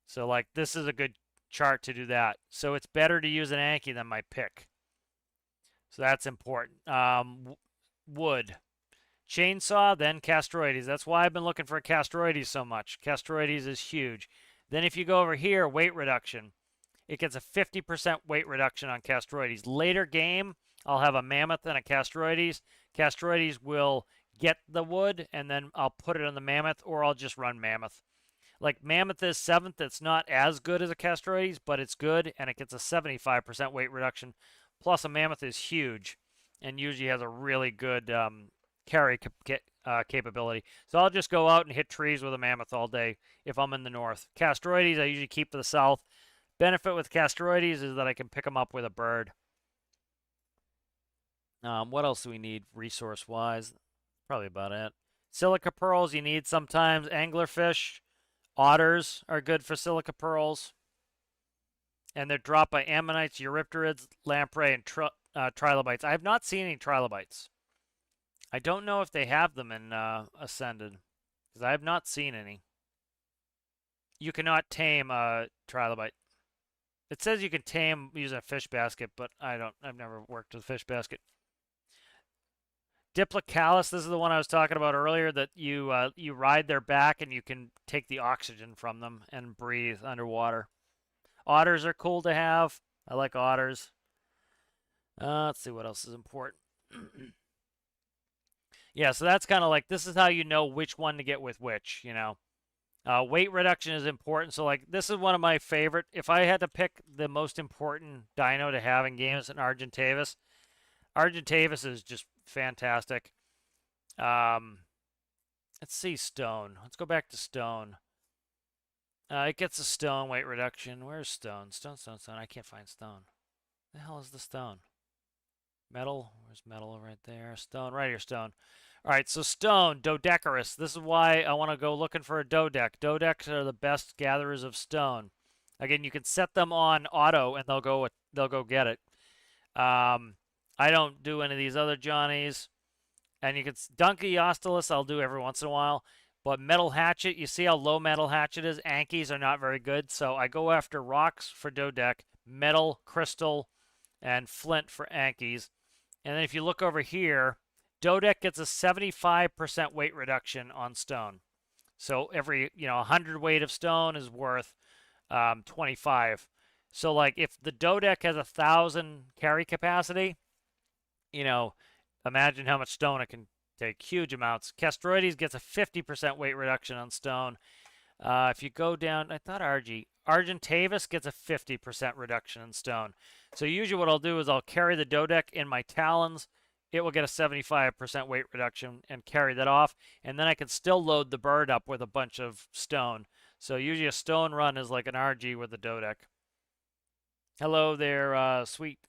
So like this is a good chart to do that. So it's better to use an Anki than my pick. So that's important. Wood. Chainsaw, then Castroides. That's why I've been looking for Castroides so much. Castroides is huge. Then if you go over here, weight reduction, it gets a 50% weight reduction on Castroides. Later game, I'll have a Mammoth and a Castroides. Castroides will get the wood, and then I'll put it on the Mammoth, or I'll just run Mammoth. Like Mammoth is 7th. It's not as good as a Castroides, but it's good, and it gets a 75% weight reduction. Plus, a Mammoth is huge, and usually has a really good carry capability. So I'll just go out and hit trees with a Mammoth all day if I'm in the north. Castroides I usually keep to the south. Benefit with Castroides is that I can pick them up with a bird. What else do we need resource-wise? Probably about it. Silica pearls you need sometimes. Anglerfish. Otters are good for silica pearls. And they're dropped by ammonites, eurypterids, lamprey, and trilobites. I have not seen any trilobites. I don't know if they have them in Ascended, because I have not seen any. You cannot tame a trilobite. It says you can tame using a fish basket, but I've never worked with a fish basket. Diplocalis, this is the one I was talking about earlier, that you ride their back and you can take the oxygen from them and breathe underwater. Otters are cool to have. I like otters. Let's see what else is important. Yeah, so that's kind of like, this is how you know which one to get with which, weight reduction is important. So like this is one of my favorite. If I had to pick the most important dino to have in games, in Argentavis. Argentavis is just fantastic. Let's see stone. Let's go back to stone. It gets a stone weight reduction. Where's stone? Stone. I can't find stone. The hell is the stone? Metal. Where's metal right there? Stone. Right here, stone. All right, so stone, Dodecarus. This is why I want to go looking for a Dodec. Dodecks are the best gatherers of stone. Again, you can set them on auto, and they'll go get it. I don't do any of these other Johnnies. And you can Dunkleosteus I'll do every once in a while. But Metal Hatchet, you see how low Metal Hatchet is? Ankies are not very good. So I go after rocks for Dodec, metal, crystal, and flint for Ankies. And then if you look over here, Dodec gets a 75% weight reduction on stone. So every 100 weight of stone is worth 25. So like if the Dodec has 1,000 carry capacity, you know, imagine how much stone it can take. Huge amounts. Castroides gets a 50% weight reduction on stone. If you go down, I thought Argentavis gets a 50% reduction in stone. So usually what I'll do is I'll carry the Dodec in my talons. It will get a 75% weight reduction and carry that off. And then I can still load the bird up with a bunch of stone. So usually a stone run is like an RG with a Dodec. Hello there, Sweet.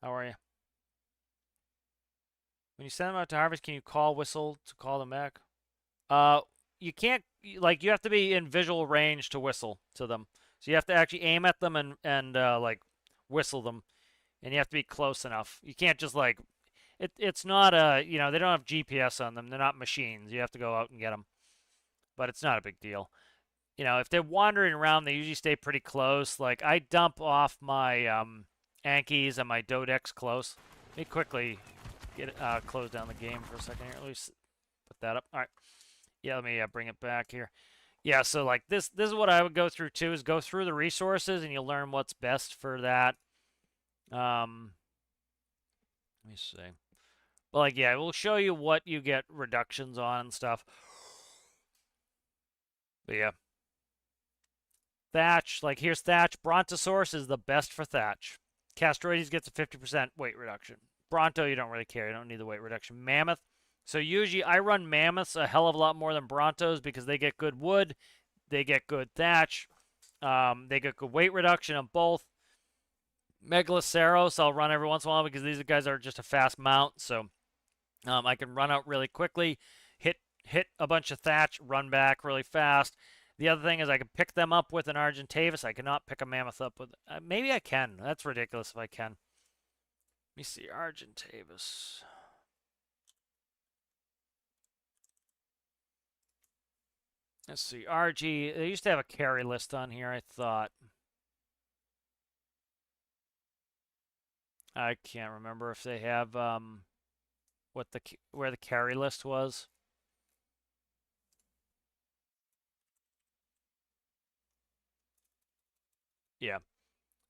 How are you? When you send them out to harvest, can you call whistle to call them back? Uh, you can't like you have to be in visual range to whistle to them. So you have to actually aim at them and like whistle them, and you have to be close enough. You can't just like it's not a they don't have GPS on them. They're not machines. You have to go out and get them, but it's not a big deal. If they're wandering around, they usually stay pretty close. Like I dump off my Ankies and my Dodex close. Let me quickly get close down the game for a second here. Let me put that up. All right. Yeah, let me bring it back here. Yeah, so like this is what I would go through too, is go through the resources and you'll learn what's best for that. Let me see. But like yeah, we'll show you what you get reductions on and stuff. But yeah. Thatch, like here's Thatch. Brontosaurus is the best for Thatch. Castroides gets a 50% weight reduction. Bronto, you don't really care. You don't need the weight reduction. Mammoth. So usually I run Mammoths a hell of a lot more than Brontos because they get good wood. They get good thatch. They get good weight reduction on both. Megaloceros I'll run every once in a while because these guys are just a fast mount. So I can run out really quickly, hit a bunch of thatch, run back really fast. The other thing is I can pick them up with an Argentavis. I cannot pick a Mammoth up with... maybe I can. That's ridiculous if I can. Let me see. Argentavis. Let's see. RG. They used to have a carry list on here, I thought. I can't remember if they have where the carry list was. Yeah.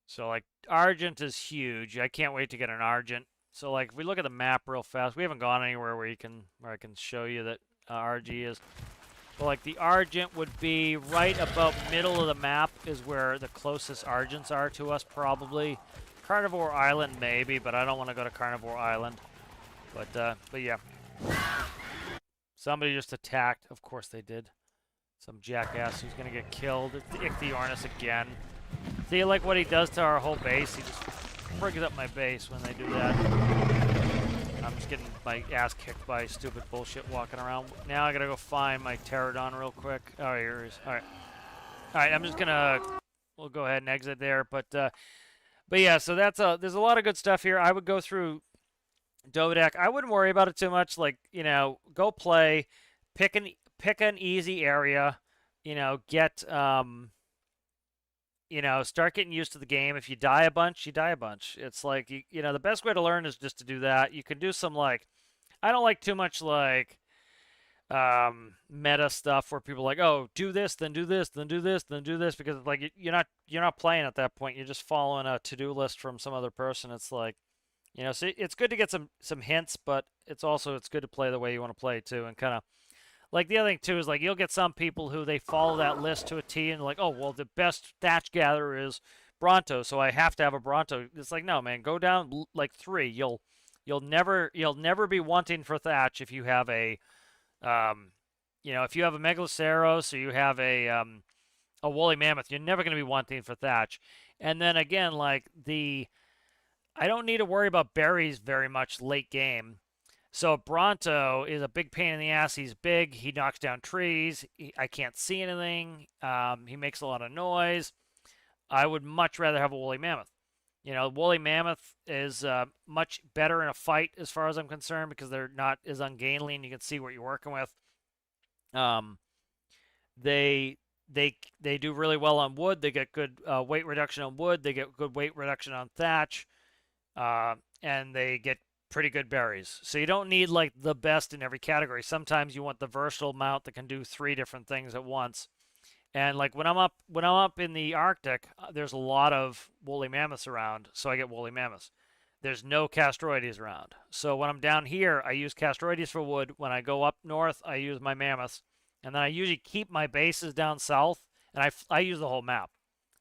So like Argent is huge. I can't wait to get an Argent. So like if we look at the map real fast, we haven't gone anywhere where I can show you that RG is. But like the Argent would be right about middle of the map is where the closest Argents are to us probably. Carnivore Island maybe, but I don't want to go to Carnivore Island. But yeah. Somebody just attacked. Of course they did. Some jackass who's gonna get killed. It's the Ichthyornis again. See, like what he does to our whole base? He just brings up my base when they do that. I'm just getting my ass kicked by stupid bullshit walking around. Now I gotta go find my pterodon real quick. Oh, here he is. All right. All right, I'm just gonna... We'll go ahead and exit there. But yeah, so there's a lot of good stuff here. I would go through Dodec. I wouldn't worry about it too much. Like, go play. Pick an easy area. Get... start getting used to the game. If you die a bunch, you die a bunch. It's like, the best way to learn is just to do that. You can do some, like, I don't like too much, like, meta stuff where people are like, oh, do this, then do this, then do this, then do this, because, like, you're not playing at that point. You're just following a to-do list from some other person. It's like, so it's good to get some hints, but it's good to play the way you want to play, too, and kind of, like, the other thing, too, is, like, you'll get some people who they follow that list to a T and like, oh, well, the best thatch gatherer is Bronto, so I have to have a Bronto. It's like, no, man, go down, like, 3. You'll never be wanting for thatch if you have a, if you have a Megaloceros or you have a woolly mammoth, you're never going to be wanting for thatch. And then, again, like, I don't need to worry about berries very much late game. So Bronto is a big pain in the ass. He's big. He knocks down trees. I can't see anything. He makes a lot of noise. I would much rather have a woolly mammoth. Woolly mammoth is much better in a fight as far as I'm concerned because they're not as ungainly and you can see what you're working with. They do really well on wood. They get good weight reduction on wood. They get good weight reduction on thatch. And they get pretty good berries. So you don't need like the best in every category. Sometimes you want the versatile mount that can do 3 different things at once. And like when I'm up in the Arctic, there's a lot of woolly mammoths around, so I get woolly mammoths. There's no castroides around. So when I'm down here, I use castroides for wood. When I go up north, I use my mammoths. And then I usually keep my bases down south, and I use the whole map.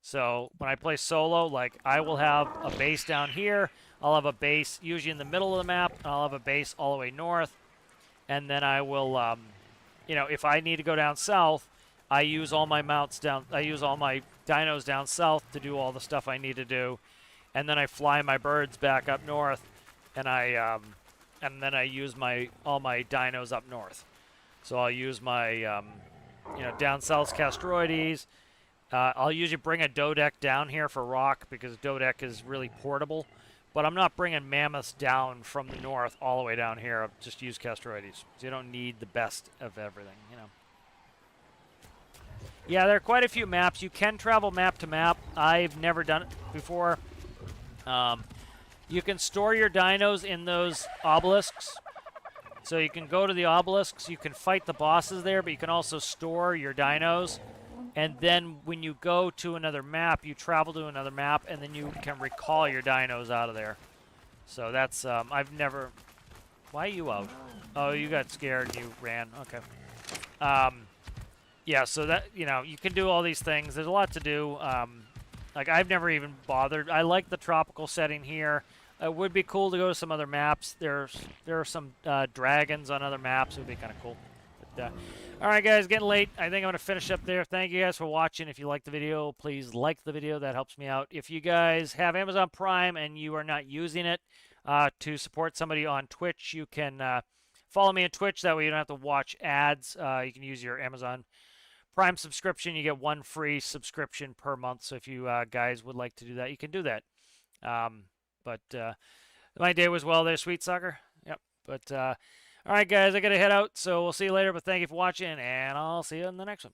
So when I play solo, like I will have a base down here. I'll have a base usually in the middle of the map, and I'll have a base all the way north. And then I will, if I need to go down south, I use all my mounts down. I use all my dinos down south to do all the stuff I need to do, and then I fly my birds back up north, and and then I use all my dinos up north. So I'll use my, down south castroides. I'll usually bring a Dodec down here for rock because Dodec is really portable. But I'm not bringing mammoths down from the north all the way down here. I'll just use castroides. So you don't need the best of everything. Yeah, there are quite a few maps. You can travel map to map. I've never done it before. You can store your dinos in those obelisks. So you can go to the obelisks. You can fight the bosses there, but you can also store your dinos. And then when you go to another map, you travel to another map, and then you can recall your dinos out of there. So that's, I've never... Why are you out? Oh, you got scared and you ran. Okay. Yeah, so that, you can do all these things. There's a lot to do. Like, I've never even bothered. I like the tropical setting here. It would be cool to go to some other maps. There are some dragons on other maps. It would be kind of cool. But, all right, guys, getting late. I think I'm going to finish up there. Thank you guys for watching. If you liked the video, please like the video. That helps me out. If you guys have Amazon Prime and you are not using it to support somebody on Twitch, you can follow me on Twitch. That way you don't have to watch ads. You can use your Amazon Prime subscription. You get one free subscription per month. So if you guys would like to do that, you can do that. But my day was well there, Sweet Sucker. Yep. But all right, guys, I got to head out. So we'll see you later. But thank you for watching, and I'll see you in the next one.